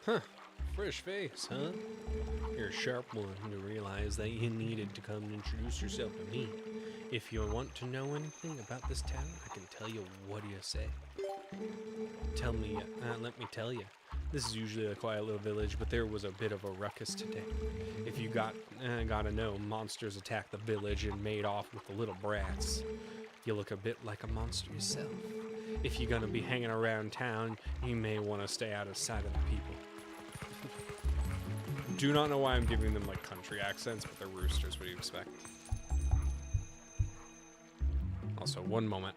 Huh. Fresh face, huh? You're a sharp one to realize that you needed to come and introduce yourself to me. If you want to know anything about this town, I can tell you. What do you say? Let me tell you. This is usually a quiet little village, but there was a bit of a ruckus today. If you gotta know, monsters attacked the village and made off with the little brats. You look a bit like a monster yourself. If you're gonna be hanging around town, you may want to stay out of sight of the people. Do not know why I'm giving them like country accents, but they're roosters. What do you expect? Also, one moment.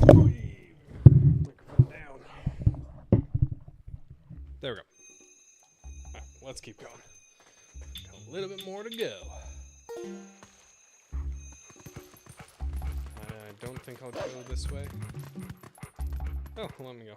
Microphone down. There we go. Alright, let's keep going. Got a little bit more to go. I don't think I'll go this way. Oh, let me go.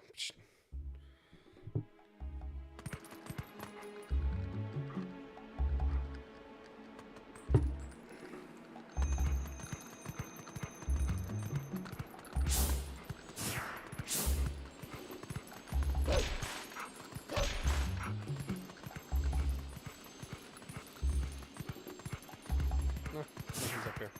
No, nothing's up here.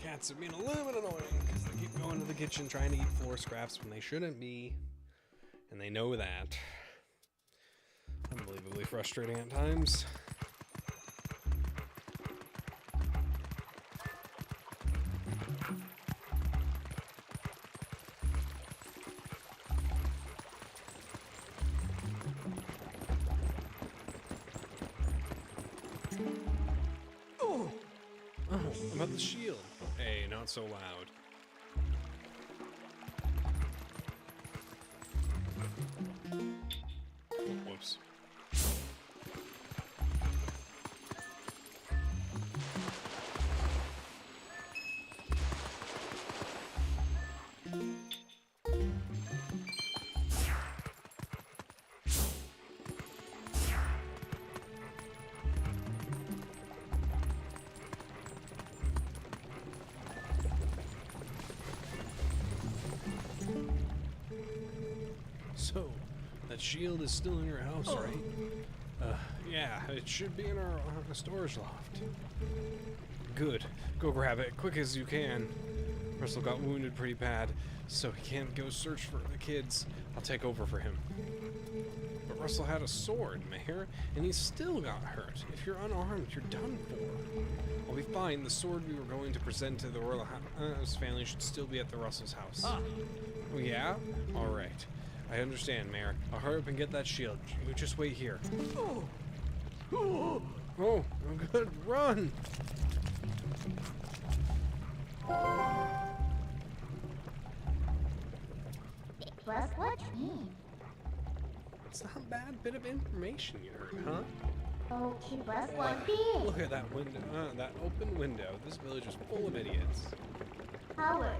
Cats are being a little bit annoying because they keep going to the kitchen trying to eat floor scraps when they shouldn't be, and they know that. Unbelievably frustrating at times. Oh, about the shield. Hey, not so loud. Oh, whoops. So, that shield is still in your house, right? Yeah, it should be in our storage loft. Good. Go grab it, quick as you can. Russell got wounded pretty bad, so he can't go search for the kids. I'll take over for him. But Russell had a sword, Mayor, and he still got hurt. If you're unarmed, you're done for. I'll be fine. The sword we were going to present to the royal house family should still be at the Russell's house. Oh, yeah? All right. I understand, Mayor. I'll hurry up and get that shield. You just wait here. Oh, good. Run! It was what me. It's not a bad bit of information you heard, huh? Oh, it was what big. Look at that window. That open window. This village is full of idiots. Howard.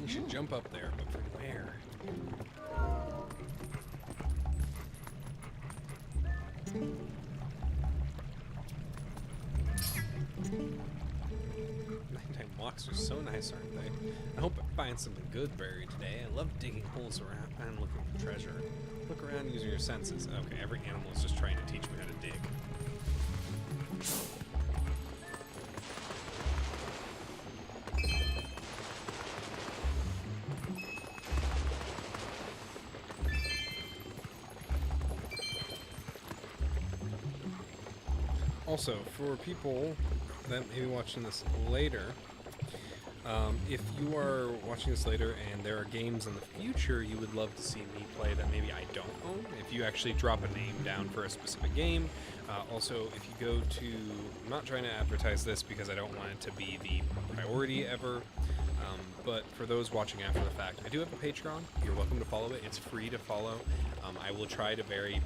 You should jump up there, but from where? Nighttime walks are so nice, aren't they? I hope I find something good buried today. I love digging holes around and looking for treasure. Look around using your senses. Okay, every animal is just trying to teach me how to dig. Also, for people that may be watching this later, if you are watching this later and there are games in the future you would love to see me play that maybe I don't own, if you actually drop a name down for a specific game. Also, if you go to, I'm not trying to advertise this because I don't want it to be the priority ever, but for those watching after the fact, I do have a Patreon. You're welcome to follow it. It's free to follow. I will try to very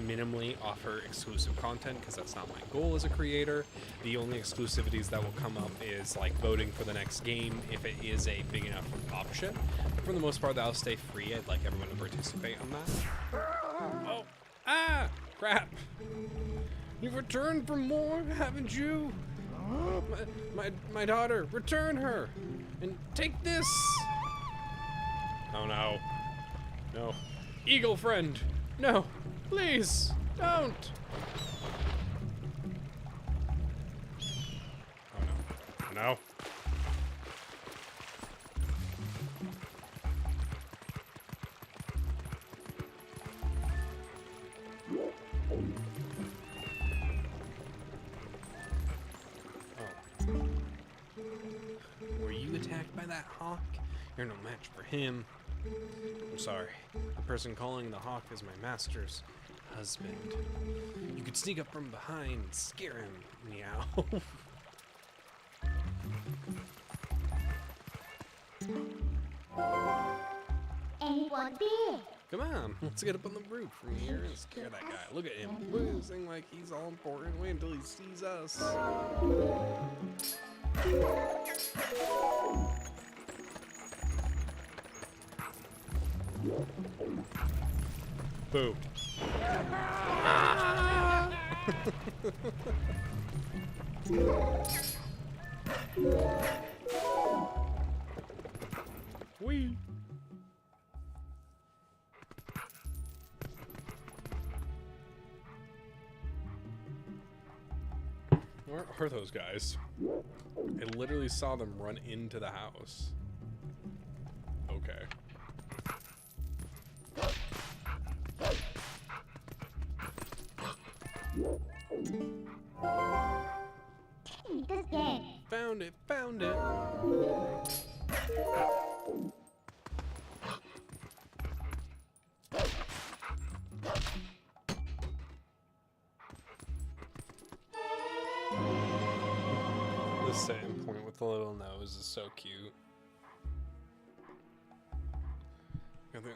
minimally offer exclusive content because that's not my goal as a creator. The only exclusivities that will come up is like voting for the next game if it is a big enough option. But for the most part, that'll stay free. I'd like everyone to participate on that. Oh, crap! You've returned for more, haven't you? My daughter, return her, and take this. Oh no, no, eagle friend, no. Please, don't! Oh no. No. Oh. Were you attacked by that hawk? You're no match for him. I'm sorry. The person calling the hawk is my master's husband. You could sneak up from behind and scare him. Meow. Anyone big? Come on, let's get up on the roof from here and scare that guy. Look at him, whizzing like he's all important. Wait until he sees us. Boo. Wee. Where are those guys? I literally saw them run into the house. Okay. This game. Found it, found it. The same point with the little nose is so cute. Got the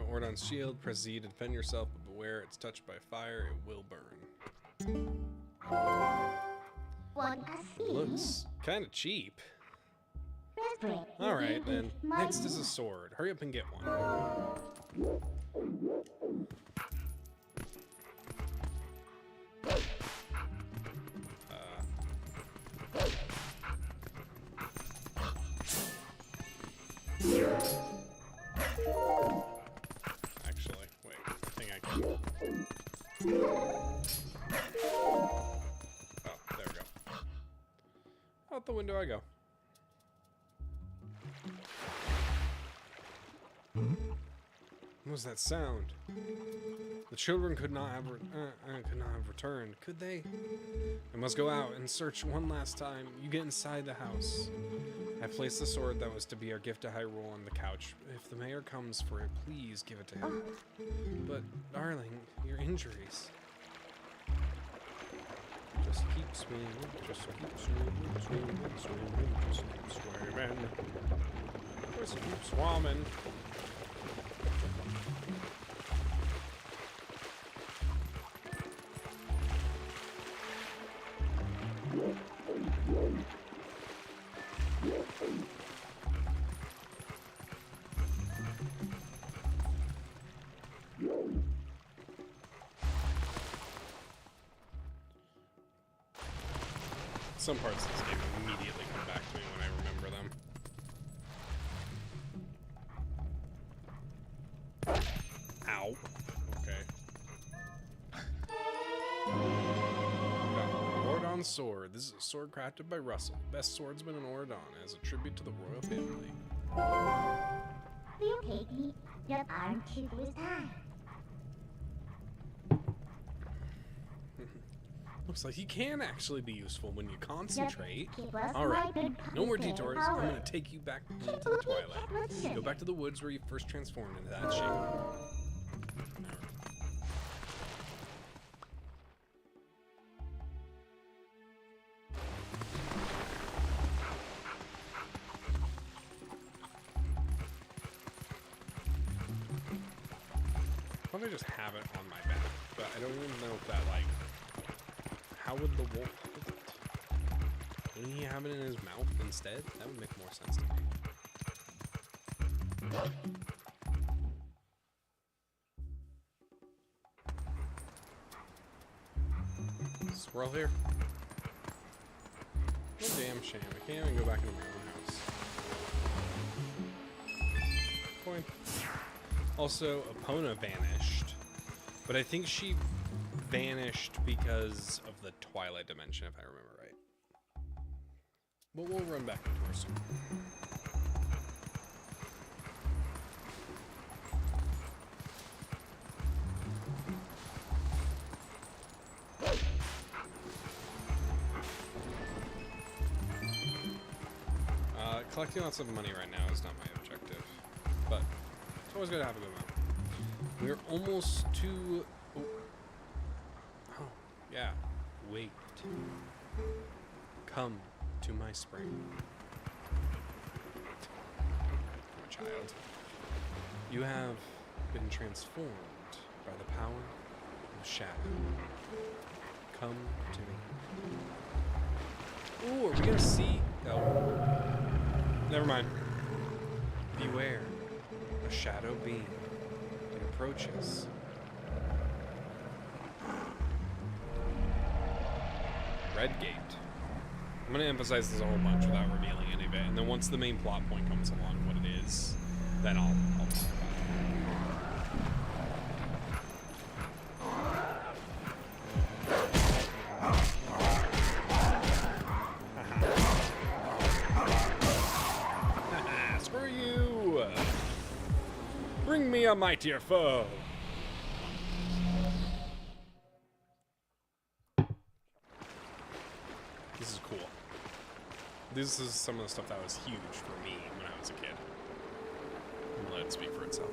Ordon's shield. Press Z to defend yourself, but beware, it's touched by fire, it will burn. Want a seat? Looks kind of cheap. Raspberry. Alright then, next is a sword. Hurry up and get one. Actually, wait, I think I can. Oh, there we go. Out the window I go. What was that sound? The children could not have returned, could they? I must go out and search one last time. You get inside the house. I placed the sword that was to be our gift to Hyrule on the couch. If the mayor comes for it, please give it to him. But, darling, your injuries. Just keep swimming, just keep swimming, swimming, swimming, just keep swimming. Just keep swimming. Some parts of this game immediately come back to me when I remember them. Ow. Okay. Got Ordon's sword. This is a sword crafted by Russell, best swordsman in Ordon, as a tribute to the royal family. Will you take me? Your arm chip with time. Looks like he can actually be useful when you concentrate. Keep us Alright, wiping no more puppy detours. power. I'm gonna take you back into the Twilight. Go back to the woods where you first transformed into that shape. Probably just have it on my back, but I don't even know if that, like, how would the wolf hold it? Wouldn't he have it in his mouth instead? That would make more sense to me. Squirrel here? No damn shame. I can't even go back into my own house. Coin. Also, Epona vanished, but I think she vanished because of the Twilight dimension, if I remember right. But we'll run back into her soon. collecting lots of money right now is not my objective, but it's always good to have a good amount. We're almost to... Oh, yeah. Wait. Come to my spring. Poor child. You have been transformed by the power of shadow. Come to me. Ooh, are we gonna see? Oh. Never mind. Beware. A shadow being. It approaches. Red Gate. I'm gonna emphasize this a whole bunch without revealing any of it, and then once the main plot point comes along, what it is, then I'll talk about it. Screw you! Bring me a mightier foe! This is cool. This is some of the stuff that was huge for me when I was a kid. I'm gonna let it speak for itself.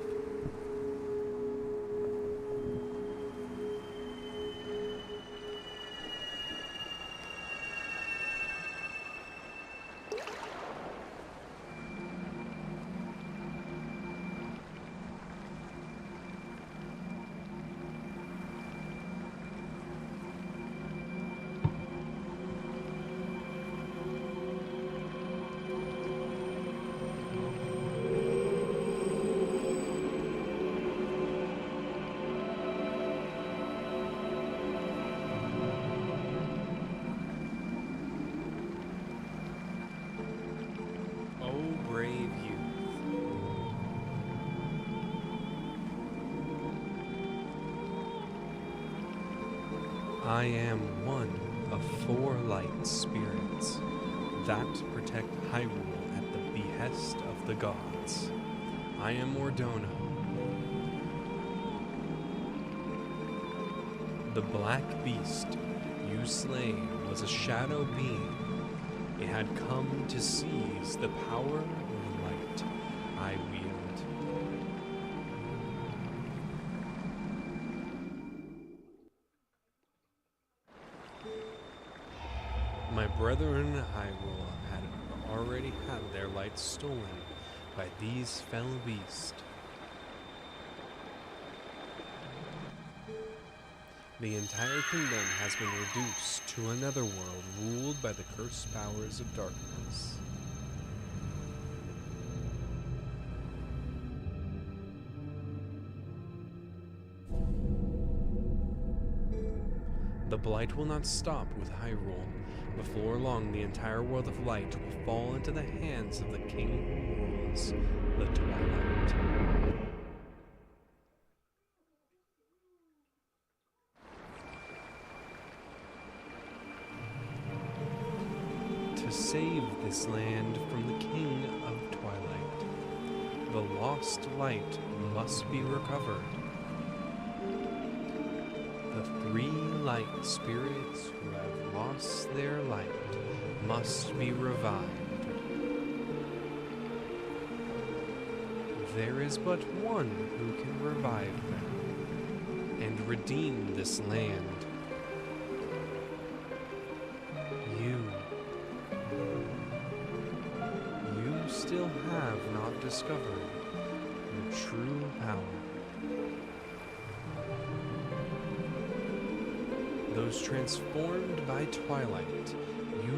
I am one of 4 light spirits that protect Hyrule at the behest of the gods. I am Ordono. The black beast you slay was a shadow being. It had come to seize the power of light I wield. My brethren Hyrule had already had their light stolen by these fell beasts. The entire kingdom has been reduced to another world ruled by the cursed powers of darkness. The blight will not stop with Hyrule. Before long, the entire world of light will fall into the hands of the king who rules the Twilight. To save this land from the king of Twilight, the lost light must be recovered. The 3 light spirits who have lost their light must be revived. There is but one who can revive them and redeem this land. You still have not discovered your true power. Those transformed by Twilight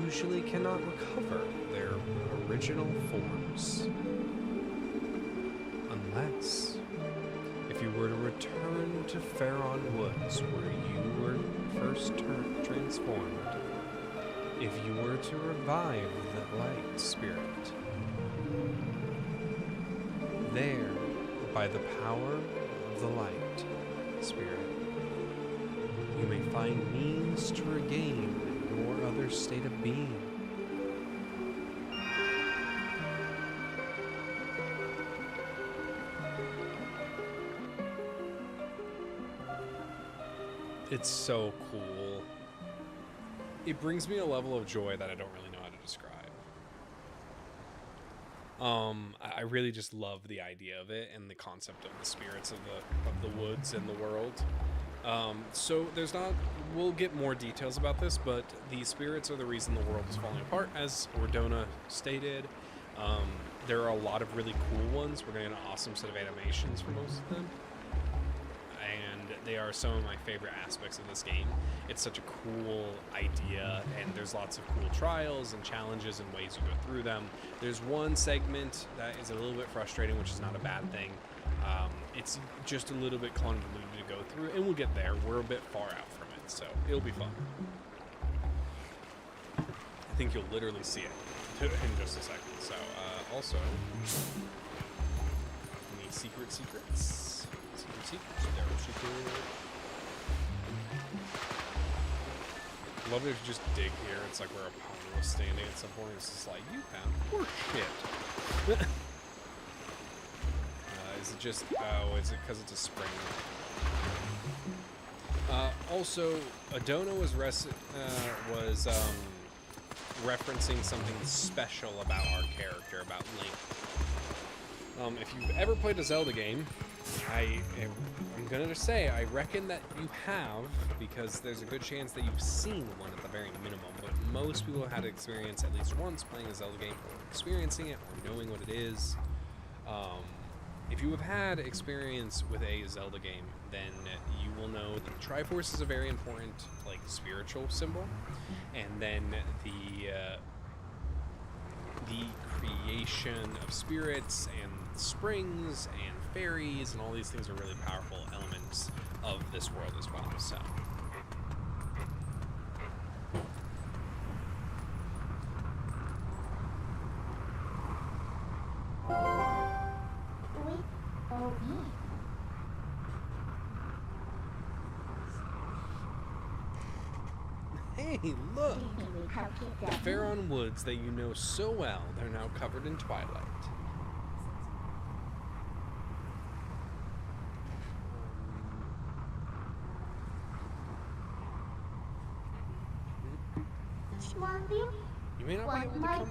usually cannot recover their original forms. Unless, if you were to return to Faron Woods where you were first transformed, if you were to revive the light spirit, there, by the power of the light spirit, you may find means to regain your other state of being. It's so cool. It brings me a level of joy that I don't really know how to describe. I really just love the idea of it and the concept of the spirits of the woods and the world. So there's not, we'll get more details about this, but the spirits are the reason the world is falling apart, as Ordona stated. There are a lot of really cool ones. We're getting an awesome set of animations for most of them. And they are some of my favorite aspects of this game. It's such a cool idea, and there's lots of cool trials and challenges and ways you go through them. There's one segment that is a little bit frustrating, which is not a bad thing. It's just a little bit convoluted to go through, and we'll get there. We're a bit far out from it, so it'll be fun. I think you'll literally see it in just a second. So, also, any secrets? Secrets. There are secrets. Love it if you just dig here. It's like where a pond was standing at some point. It's just like, you found horse shit. Is it just, oh, is it because it's a spring? Also, Adona was referencing something special about our character, about Link. If you've ever played a Zelda game, I'm gonna say I reckon that you have, because there's a good chance that you've seen one at the very minimum, but most people have had experience at least once playing a Zelda game, or experiencing it, or knowing what it is. If you have had experience with a Zelda game, then you will know that the Triforce is a very important, like, spiritual symbol, and then the creation of spirits and springs and fairies and all these things are really powerful elements of this world as well. So. Hey, look! The Faron Woods that you know so well, they're now covered in twilight. You may not be able to come...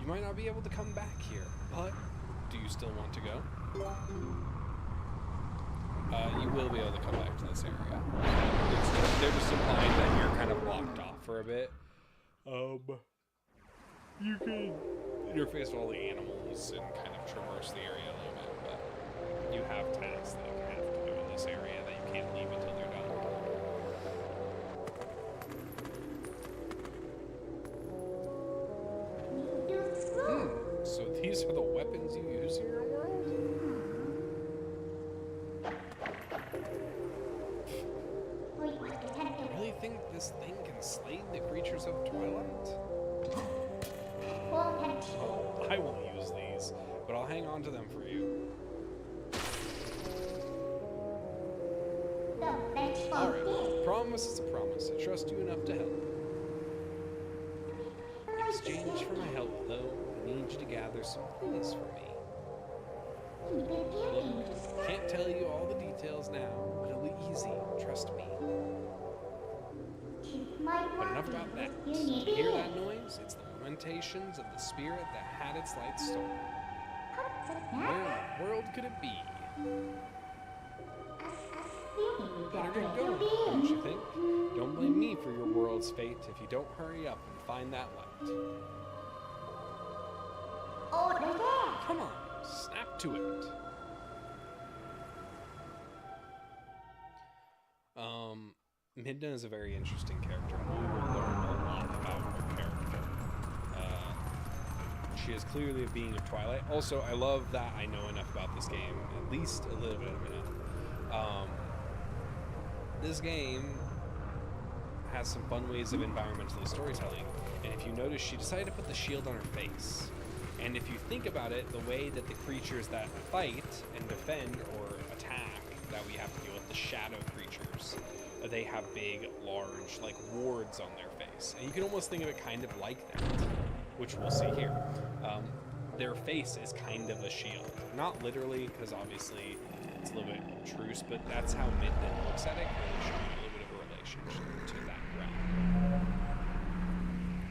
You might not be able to come back here, but do you still want to go? You will be able to come back to this area. They're just implying that you're kind of blocked off for a bit. You're faced with all the animals and kind of traverse the area a little bit, but you have tasks that you have to do in this area that you can't leave until they're done. So these are the weapons you use in your world? You really think this thing can slay the creatures of Twilight? Oh, I won't use these, but I'll hang on to them for you. Alright, promise is a promise. I trust you enough to help. In exchange for my help, though, I need you to gather some clues for me. Look, can't tell you all the details now, but it'll be easy, trust me. But enough about that. Do you hear that noise? It's the lamentations of the spirit that had its light stolen. Where in the world could it be? Better get going, don't you think? Don't blame me for your world's fate if you don't hurry up and find that light. Come on, snap to it. Midna is a very interesting character, and we will learn a lot about her character. She is clearly a being of Twilight. Also, I love that I know enough about this game, at least a little bit of enough. This game has some fun ways of environmental storytelling, and if you notice, she decided to put the shield on her face. And if you think about it, the way that the creatures that fight and defend or attack that we have to deal with, the shadow creatures, they have big, large, like, wards on their face. And you can almost think of it kind of like that, which we'll see here. Their face is kind of a shield. Not literally, because obviously it's a little bit obtruse, but that's how Midna looks at it, and it's showing a little bit of a relationship to that realm.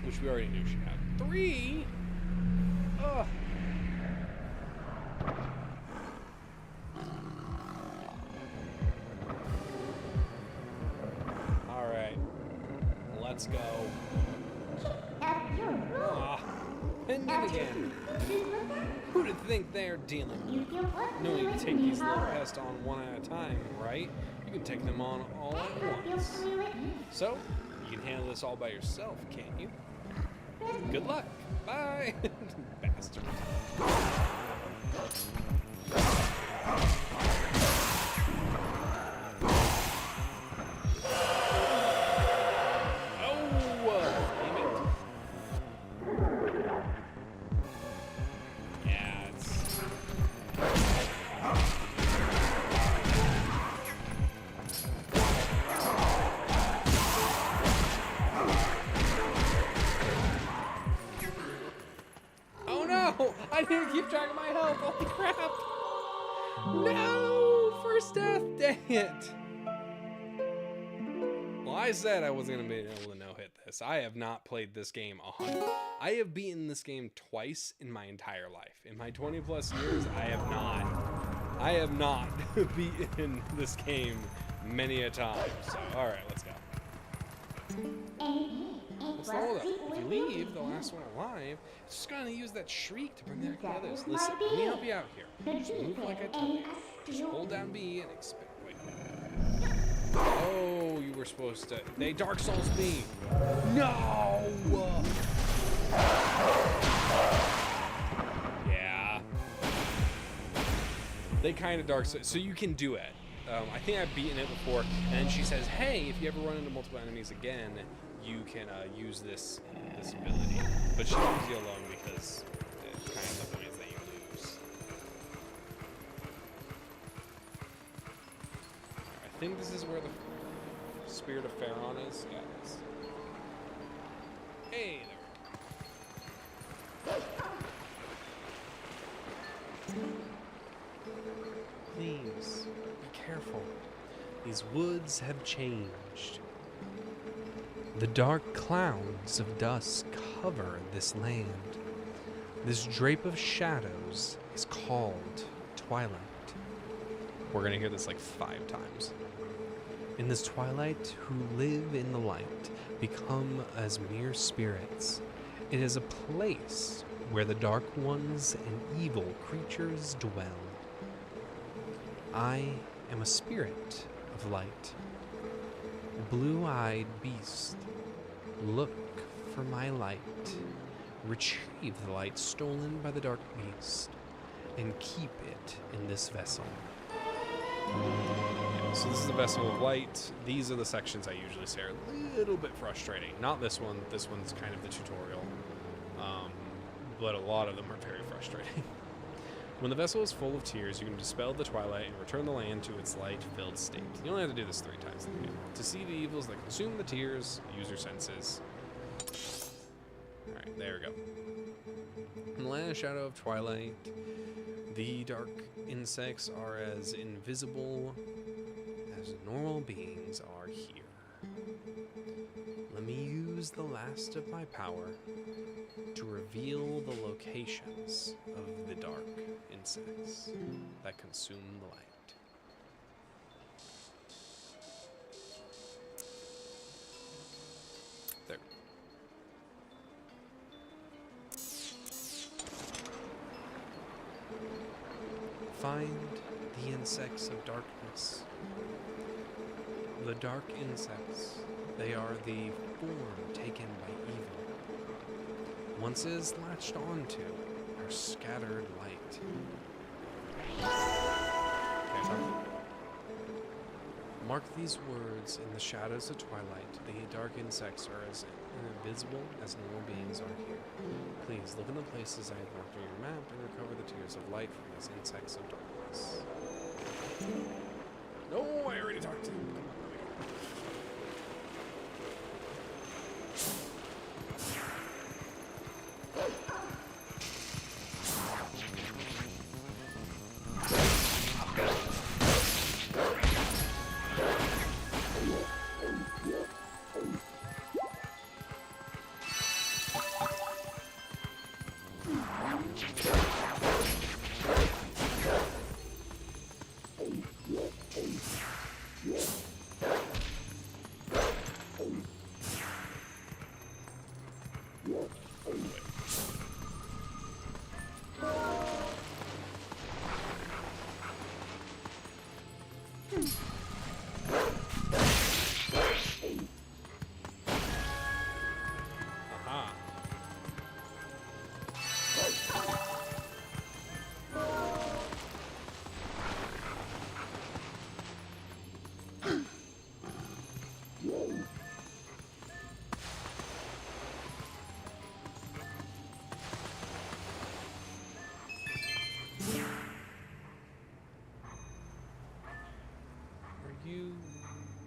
Which we already knew she had. 3? Ugh. Alright. Let's go. Ah, and then again. Who'd think they're dealing with? No need to take these little pests on one at a time, right? You can take them on all at once. So, you can handle this all by yourself, can't you? Good luck. Bye. Bastard. I didn't keep track of my health. Holy crap. No! First death. Dang it. Well, I said I wasn't going to be able to no-hit this. I have not played this game 100. I have beaten this game twice in my entire life. In my 20 plus years, I have not beaten this game many a time. So, alright, let's go. Let's hold up. If you leave the last one alive, it's just gonna use that shriek to bring back the others. Listen, let me help you out here. Just move like I told you. Just hold down B and expect. Wait. Oh, you were supposed to. They Dark Souls me. No. Yeah. They kind of Dark Souls. So you can do it. I think I've beaten it before, and then she says, "Hey, if you ever run into multiple enemies again, you can use this ability." But she leaves you alone because kind of the point is that you lose. I think this is where the Spirit of Pharaon is. Yeah, it is. Hey, there we go. Please, be careful. These woods have changed. The dark clouds of dust cover this land. This drape of shadows is called Twilight. We're gonna hear this like 5 times. In this twilight, who live in the light become as mere spirits. It is a place where the dark ones and evil creatures dwell. I am a spirit of light. Blue-eyed beast, look for my light. Retrieve the light stolen by the dark beast, and keep it in this vessel. Yeah, so this is the vessel of light. These are the sections I usually say are a little bit frustrating. Not this one. This one's kind of the tutorial. But a lot of them are very frustrating. When the vessel is full of tears, you can dispel the twilight and return the land to its light-filled state. You only have to do this 3 times in the game. To see the evils that consume the tears, use your senses. Alright, there we go. In the land of shadow of twilight, the dark insects are as invisible as normal beings are here. Let me use the last of my power to reveal the locations of the dark insects that consume the light. There. Find the insects of darkness. The dark insects, they are the form taken by evil. Once it is latched onto our scattered light. Okay. Mark these words in the shadows of twilight. The dark insects are as invisible as normal beings are here. Please look in the places I have marked on your map and recover the tears of light from these insects of darkness. No, I already talked to him.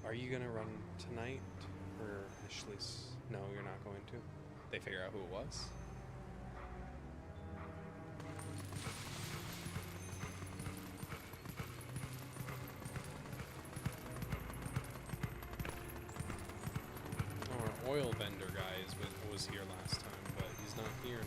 Are you gonna run tonight? Or initially, no, you're not going to? They figure out who it was? Our oil vendor guy was here last time, but he's not here now.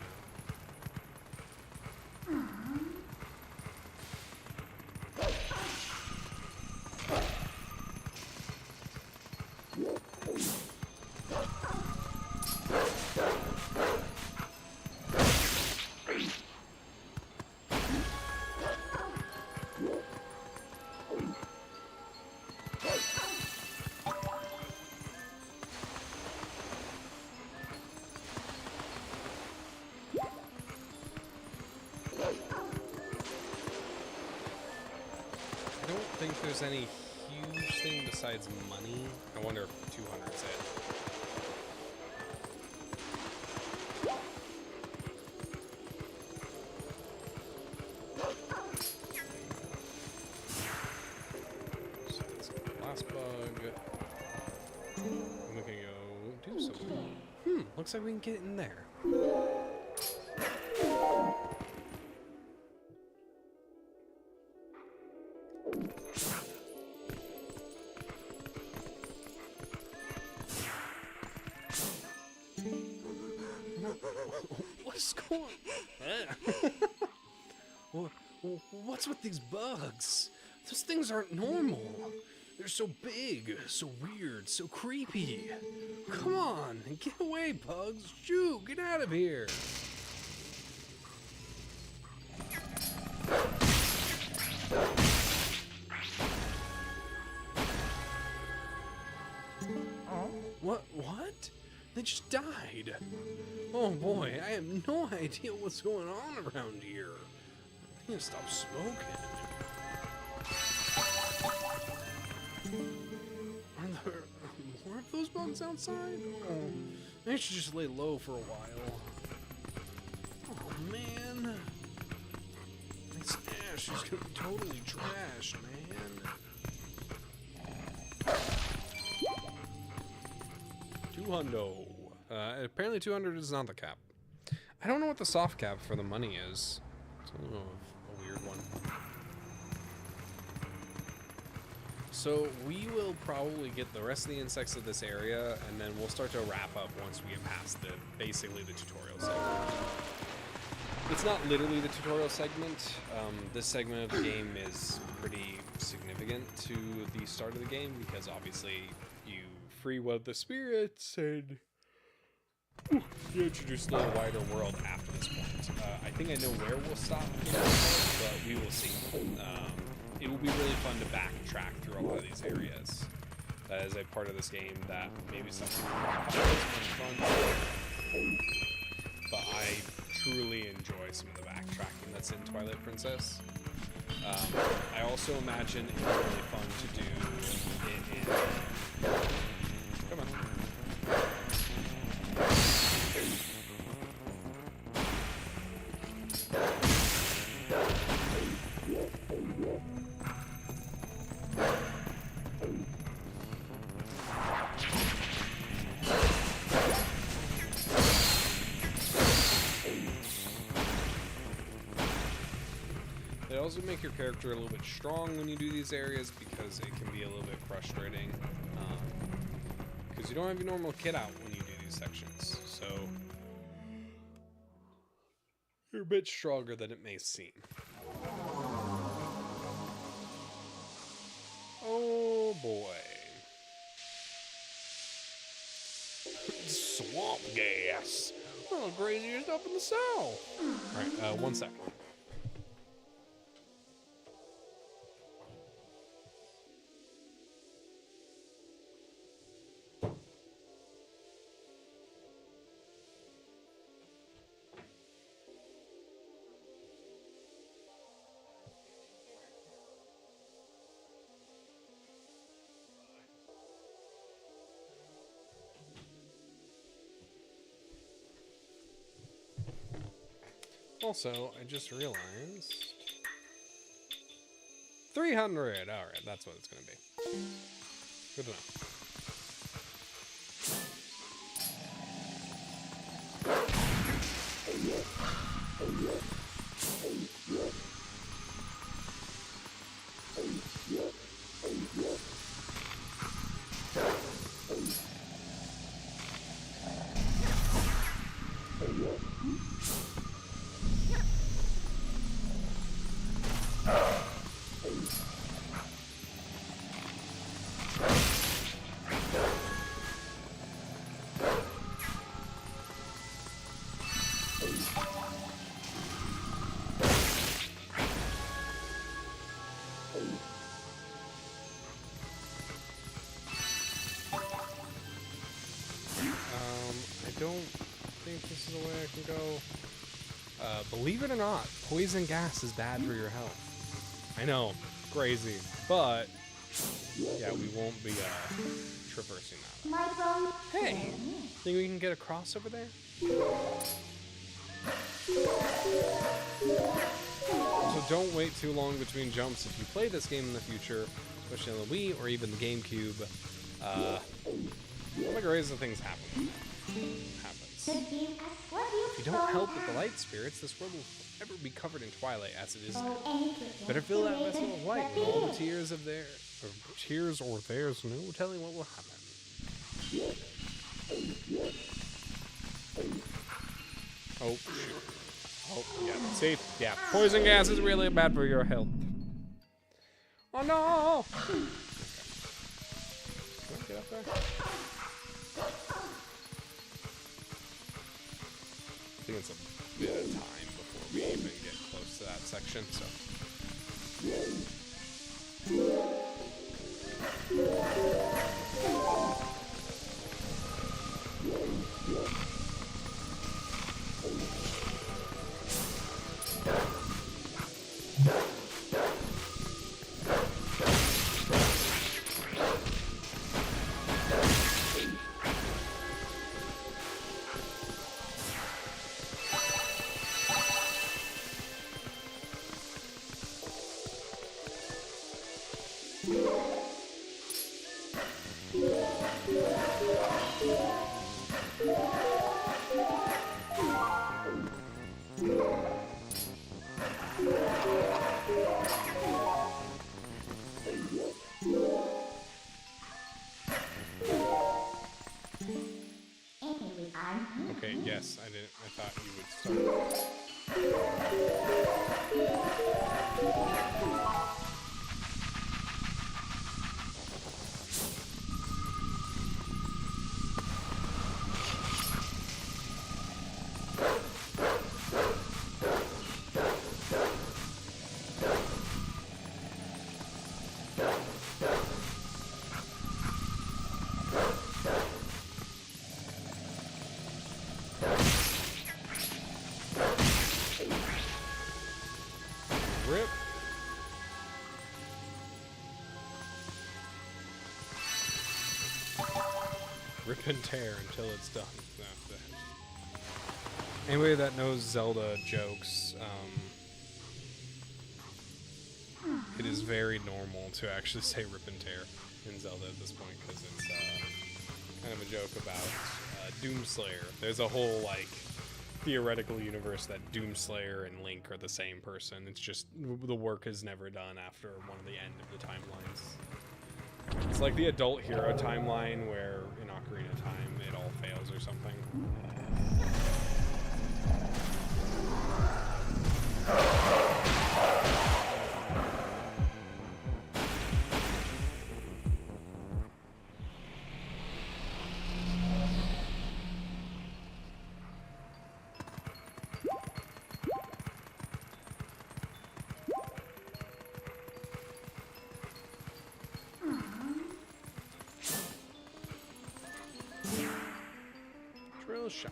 I don't think there's any huge thing besides money. I wonder if 200's it. So that's the last bug. And we can go do something. Looks like we can get in there. What's going on? What's with these bugs? Those things aren't normal. They're so big, so weird, so creepy. Come on, get away, bugs. Shoo, get out of here. What? They just died. Oh boy, I have no idea what's going on around here. I need to stop smoking. Are there more of those bugs outside? Oh, I should just lay low for a while. Oh man. My stash is gonna be totally trashed, man. $200. Apparently 200 is not the cap. I don't know what the soft cap for the money is. It's a weird one. So we will probably get the rest of the insects of this area, and then we'll start to wrap up once we get past basically the tutorial segment. It's not literally the tutorial segment. This segment of the game is pretty significant to the start of the game because obviously you free one of the spirits and you introduce a little wider world after this point. I think I know where we'll stop, but we will see. It will be really fun to backtrack through a lot of these areas. That is a part of this game that maybe some people find fun, but I truly enjoy some of the backtracking that's in Twilight Princess. I also imagine it would be really fun to do it in... Come on. They also make your character a little bit strong when you do these areas because it can be a little bit frustrating. Because you don't have your normal kit out when you do these sections. So you're a bit stronger than it may seem. Oh boy. Swamp gas. One of the craziest up in the south. Alright, 1 second. Also, I just realized 300. All right, that's what it's going to be. Good enough. I don't think this is the way I can go. Believe it or not, poison gas is bad for your health. I know, crazy, but yeah, we won't be traversing that. My bones. Hey, think we can get across over there? So don't wait too long between jumps if you play this game in the future, especially on the Wii or even the GameCube. Like crazy things happen. If you don't help with the light spirits, this world will forever be covered in twilight as it is now. Better fill that vessel with light and all the tears of their tears or theirs, no telling what will happen. Oh shoot. Oh yeah, see? Yeah, poison gas is really bad for your health. Oh no! Okay. Can I get up there? I think it's a bit of time before we even get close to that section, so. Okay, yes, I thought you would start. Rip. Rip and tear until it's done. Anybody that knows Zelda jokes, it is very normal to actually say rip and tear in Zelda at this point, because it's kind of a joke about Doomslayer. There's a whole, like, theoretical universe that Doomslayer and Link are the same person. It's just the work is never done after one of the end of the timelines. It's like the adult hero timeline where in Ocarina of Time it all fails or something. Trill shot.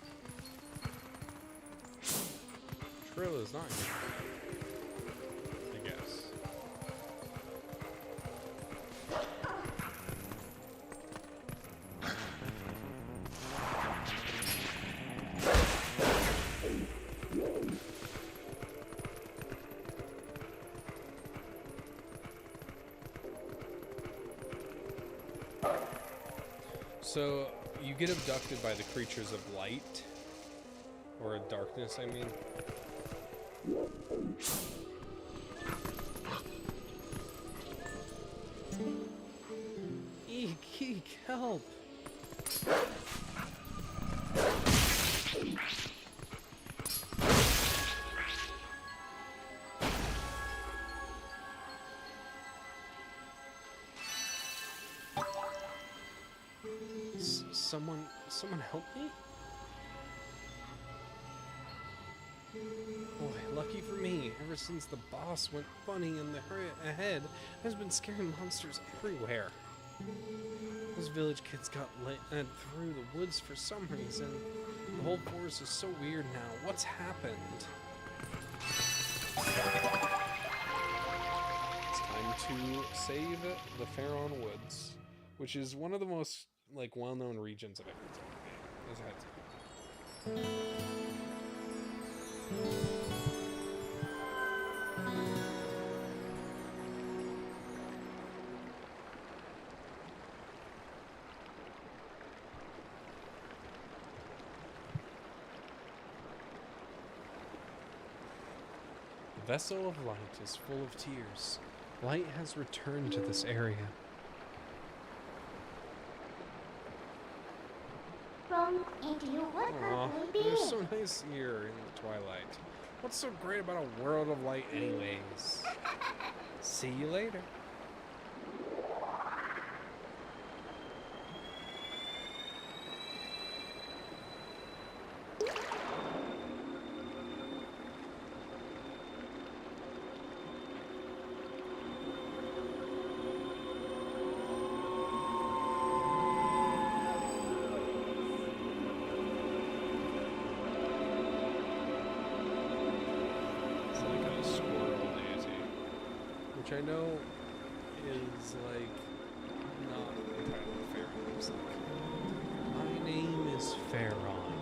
Trill is not here, I guess. So, you get abducted by the creatures of light. Or of darkness, I mean. Eek, help! Someone help me? Boy, lucky for me, ever since the boss went funny in the ahead, there's been scary monsters everywhere. Those village kids got led through the woods for some reason. The whole forest is so weird now. What's happened? It's time to save the Faron Woods, which is one of the most well-known regions of every game. The vessel of light is full of tears. Light has returned to this area. From into what Aw, could we it be? was so nice here in the Twilight. What's so great about a world of light anyways? See you later. I know is not entirely fair. It's my name is Faron.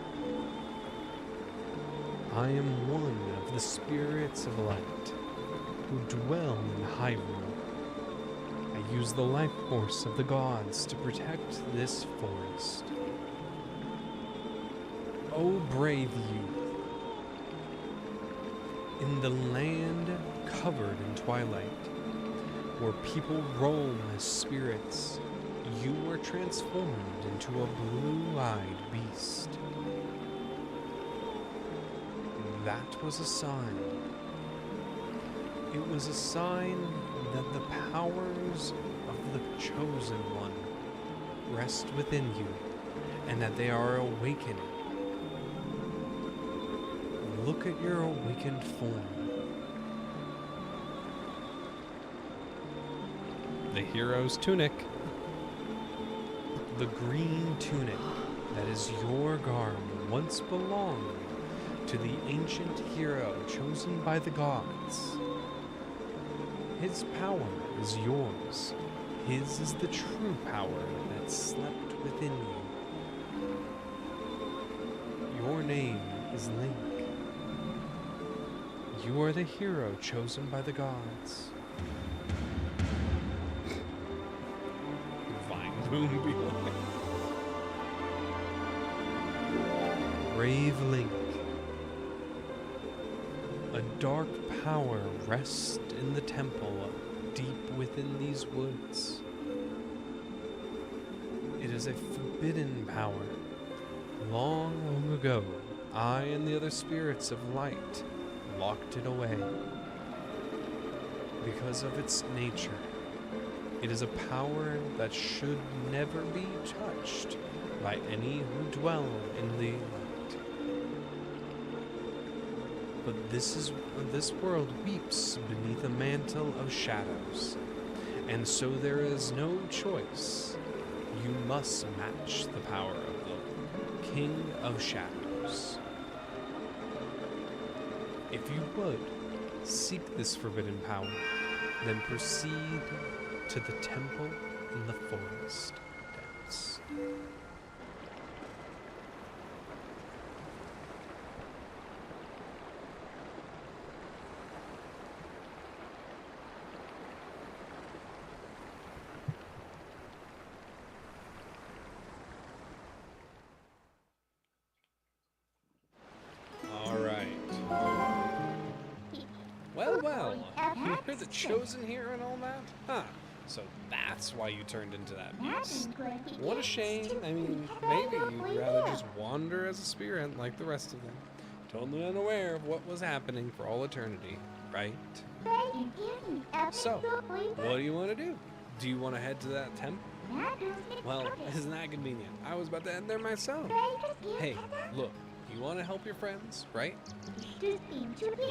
I am one of the spirits of light who dwell in Hyrule. I use the life force of the gods to protect this forest. O brave youth, in the land covered in twilight, where people roam as spirits, you were transformed into a blue-eyed beast. That was a sign. It was a sign that the powers of the Chosen One rest within you, and that they are awakening. Look at your awakened form. The hero's tunic. The green tunic that is your garb once belonged to the ancient hero chosen by the gods. His power is yours. His is the true power that slept within you. Your name is Link. You are the hero chosen by the gods. Vine behind. Brave Link. A dark power rests in the temple deep within these woods. It is a forbidden power. Long, long ago, I and the other spirits of light locked it away. Because of its nature, it is a power that should never be touched by any who dwell in the light. But this world weeps beneath a mantle of shadows, and so there is no choice. You must match the power of the King of Shadows. If you would seek this forbidden power, then proceed to the temple in the forest depths. the chosen hero and all that? Huh. So that's why you turned into that beast. What a shame. I mean, maybe you'd rather just wander as a spirit like the rest of them. Totally unaware of what was happening for all eternity, right? So, what do you want to do? Do you want to head to that temple? Well, isn't that convenient? I was about to end there myself. Hey, look, you want to help your friends, right? The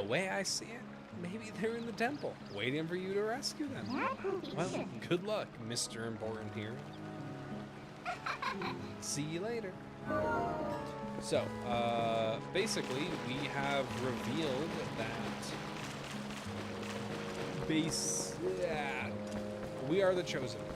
way I see it, maybe they're in the temple, waiting for you to rescue them. Well, good luck, Mr. Important Hero. See you later. So, basically, we have revealed that we are the chosen one.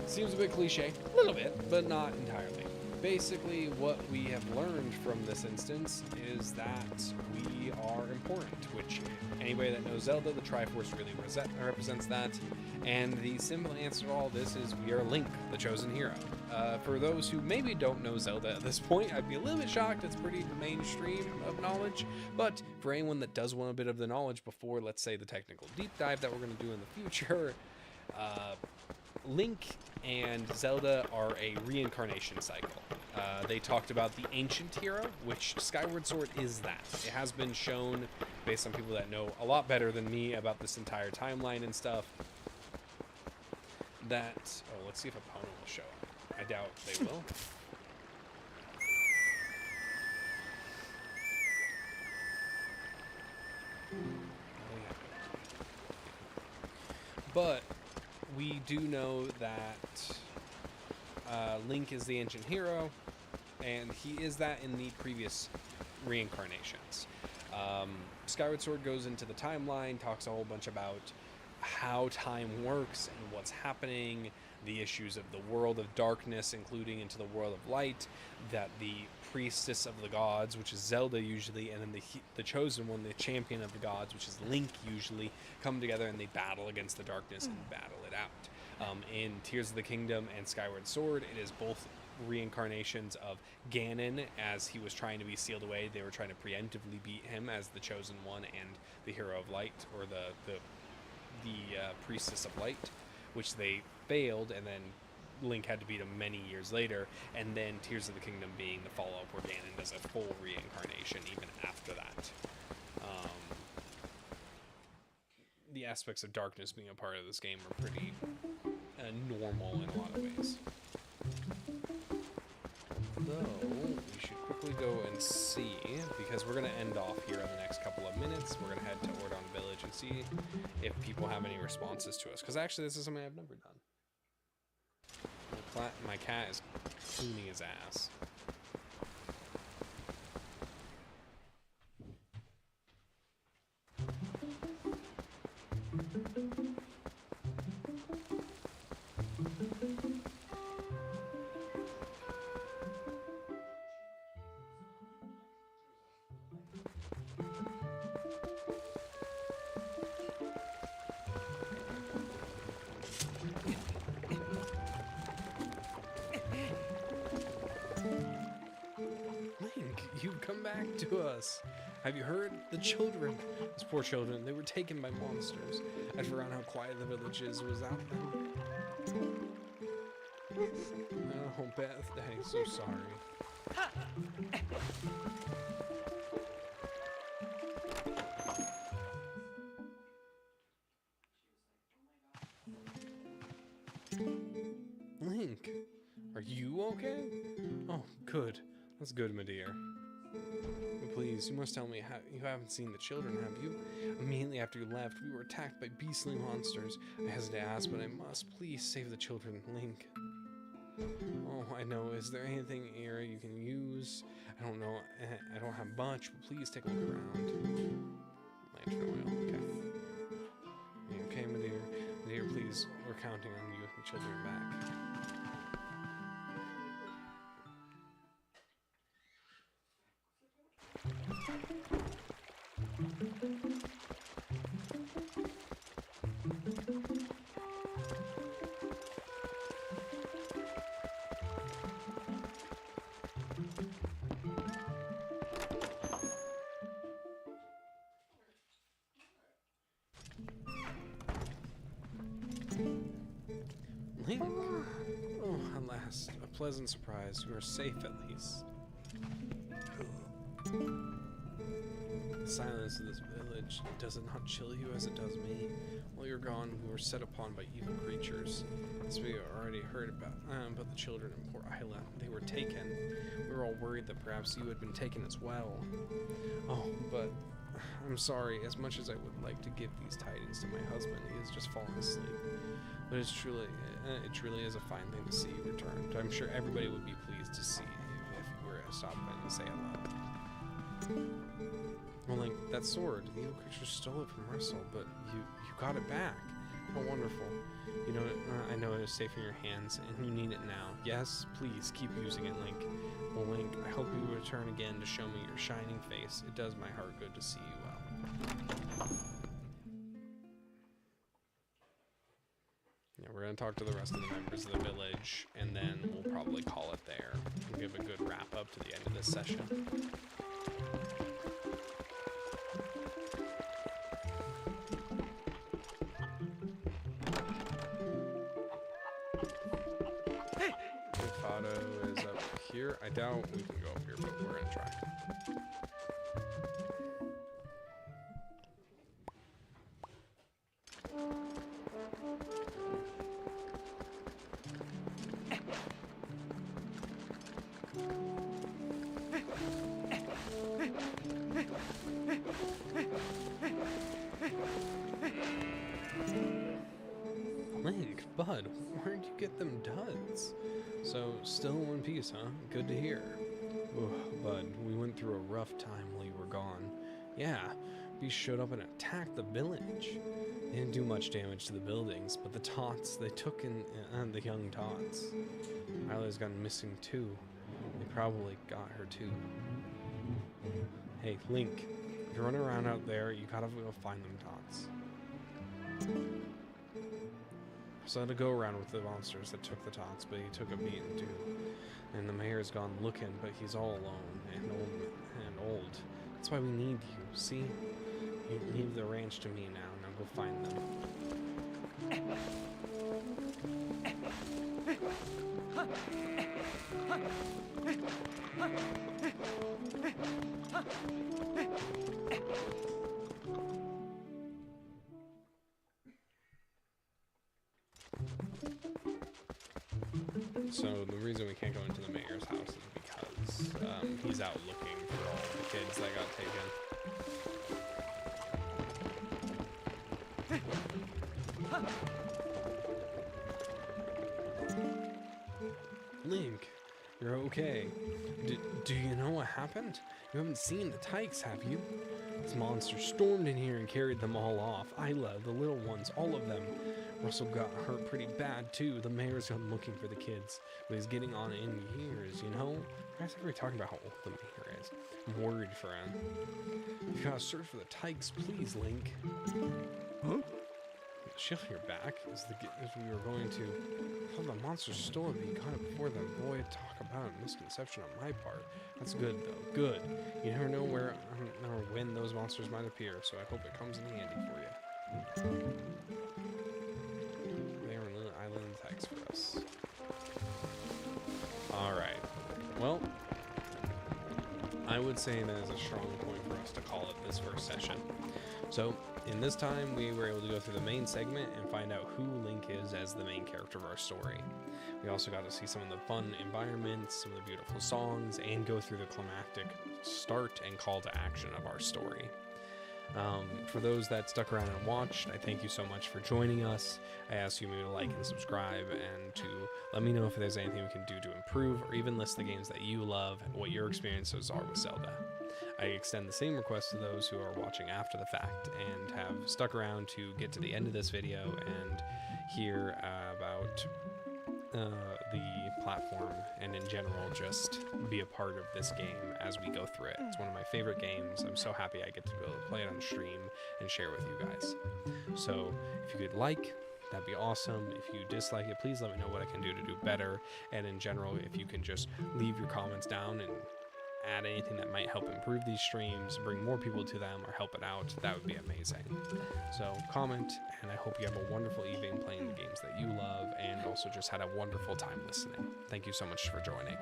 Seems a bit cliche, a little bit, but not entirely. Basically, what we have learned from this instance is that we are important, which anybody that knows Zelda, the Triforce really represents that. And the simple answer to all this is we are Link, the chosen hero. For those who maybe don't know Zelda at this point, I'd be a little bit shocked. It's pretty mainstream of knowledge. But for anyone that does want a bit of the knowledge before, let's say, the technical deep dive that we're going to do in the future, Link and Zelda are a reincarnation cycle. They talked about the ancient hero, which Skyward Sword is that. It has been shown, based on people that know a lot better than me about this entire timeline and stuff, that... Oh, let's see if Epona will show up. I doubt they will. But we do know that Link is the ancient hero, and he is that in the previous reincarnations. Skyward Sword goes into the timeline, talks a whole bunch about how time works and what's happening, the issues of the world of darkness, including into the world of light, that the priestess of the gods, which is Zelda usually, and then the chosen one, the champion of the gods, which is Link usually, come together and they battle against the darkness and battle it out. In Tears of the Kingdom and Skyward Sword, it is both reincarnations of Ganon as he was trying to be sealed away. They were trying to preemptively beat him as the chosen one and the hero of light, or the priestess of light, which they failed, and then Link had to beat him many years later, and then Tears of the Kingdom being the follow-up where Ganon does a full reincarnation even after that. The aspects of darkness being a part of this game are pretty normal in a lot of ways. Though, we should quickly go and see, because we're going to end off here in the next couple of minutes. We're going to head to Ordon Village and see if people have any responses to us. Because actually, this is something I've never done. My cat is cleaning his ass. You've come back to us. Have you heard? The children. Those poor children, they were taken by monsters. I'd forgotten how quiet the village is without them. Oh, Beth, Daddy's so sorry. Link, are you okay? Oh, good. That's good, my dear. Please, you must tell me, you haven't seen the children, have you? Immediately after you left, we were attacked by beastly monsters. I hesitate to ask, but I must. Please save the children, Link. Oh, I know. Is there anything here you can use? I don't know. I don't have much, but please take a look around. Lantern oil, okay. Are you okay, my dear? My dear, please, we're counting on you. The children are back. Link. Oh, at last. A pleasant surprise. You are safe at least. The silence of this village, does it not chill you as it does me? While you're gone, we were set upon by evil creatures. As we already heard about the children in poor Isla. They were taken. We were all worried that perhaps you had been taken as well. Oh, but I'm sorry. As much as I would like to give these tidings to my husband, he has just fallen asleep. But it truly is a fine thing to see you returned. I'm sure everybody would be pleased to see you if you were to stop in and say hello. Well, Link, that sword, the evil creature stole it from Russell, but you got it back. How wonderful. You know, I know it is safe in your hands, and you need it now. Yes, please, keep using it, Link. Well, Link, I hope you return again to show me your shining face. It does my heart good to see you well. Yeah, we're going to talk to the rest of the members of the village, and then we'll probably call it there. We'll give a good wrap-up to the end of this session. Is up here. I doubt we can go up here, but we're gonna try. Link, Bud, where'd you get them duds? So, still in one piece, huh? Good to hear. Ugh, Bud, we went through a rough time while you were gone. Yeah, beasts showed up and attacked the village. They didn't do much damage to the buildings, but the tots, they took in the young tots. Isla's gone missing too. They probably got her too. Hey, Link, if you're running around out there, you gotta go find them tots. So I had to go around with the monsters that took the tots, but he took a beating too. And the mayor's gone looking, but he's all alone and old. That's why we need you, see? You leave the ranch to me now. Now go find them. So the reason we can't go into the mayor's house is because he's out looking for all the kids that got taken. Link, you're okay. Do you know what happened? You haven't seen the Tykes, have you? This monster stormed in here and carried them all off. Isla, the little ones, all of them. Russell got hurt pretty bad too. The mayor's gone looking for the kids, but he's getting on in years, you know? I guess we're talking about how old the mayor is. I'm worried for him. You gotta search for the Tykes, please, Link. Huh? She'll hear back as we were going to. I thought the monster stole it, but you got it before them. Boy, talk about a misconception on my part. That's good, though. Good. You never know where or when those monsters might appear, so I hope it comes in handy for you. They are little island tags for us. Alright. Well, I would say that is a strong point for us to call it this first session. So, in this time, we were able to go through the main segment and find out who Link is as the main character of our story. We also got to see some of the fun environments, some of the beautiful songs, and go through the climactic start and call to action of our story. For those that stuck around and watched, I thank you so much for joining us. I ask you to like and subscribe and to let me know if there's anything we can do to improve or even list the games that you love and what your experiences are with Zelda. I extend the same request to those who are watching after the fact and have stuck around to get to the end of this video and hear about the platform and in general just be a part of this game as we go through it. It's one of my favorite games. I'm so happy I get to be able to play it on stream and share with you guys. So if you could like, that'd be awesome. If you dislike it, please let me know what I can do to do better. And in general, if you can just leave your comments down and add anything that might help improve these streams, bring more people to them, or help it out, that would be amazing. So comment, and I hope you have a wonderful evening playing the games that you love, and also just had a wonderful time listening. Thank you so much for joining.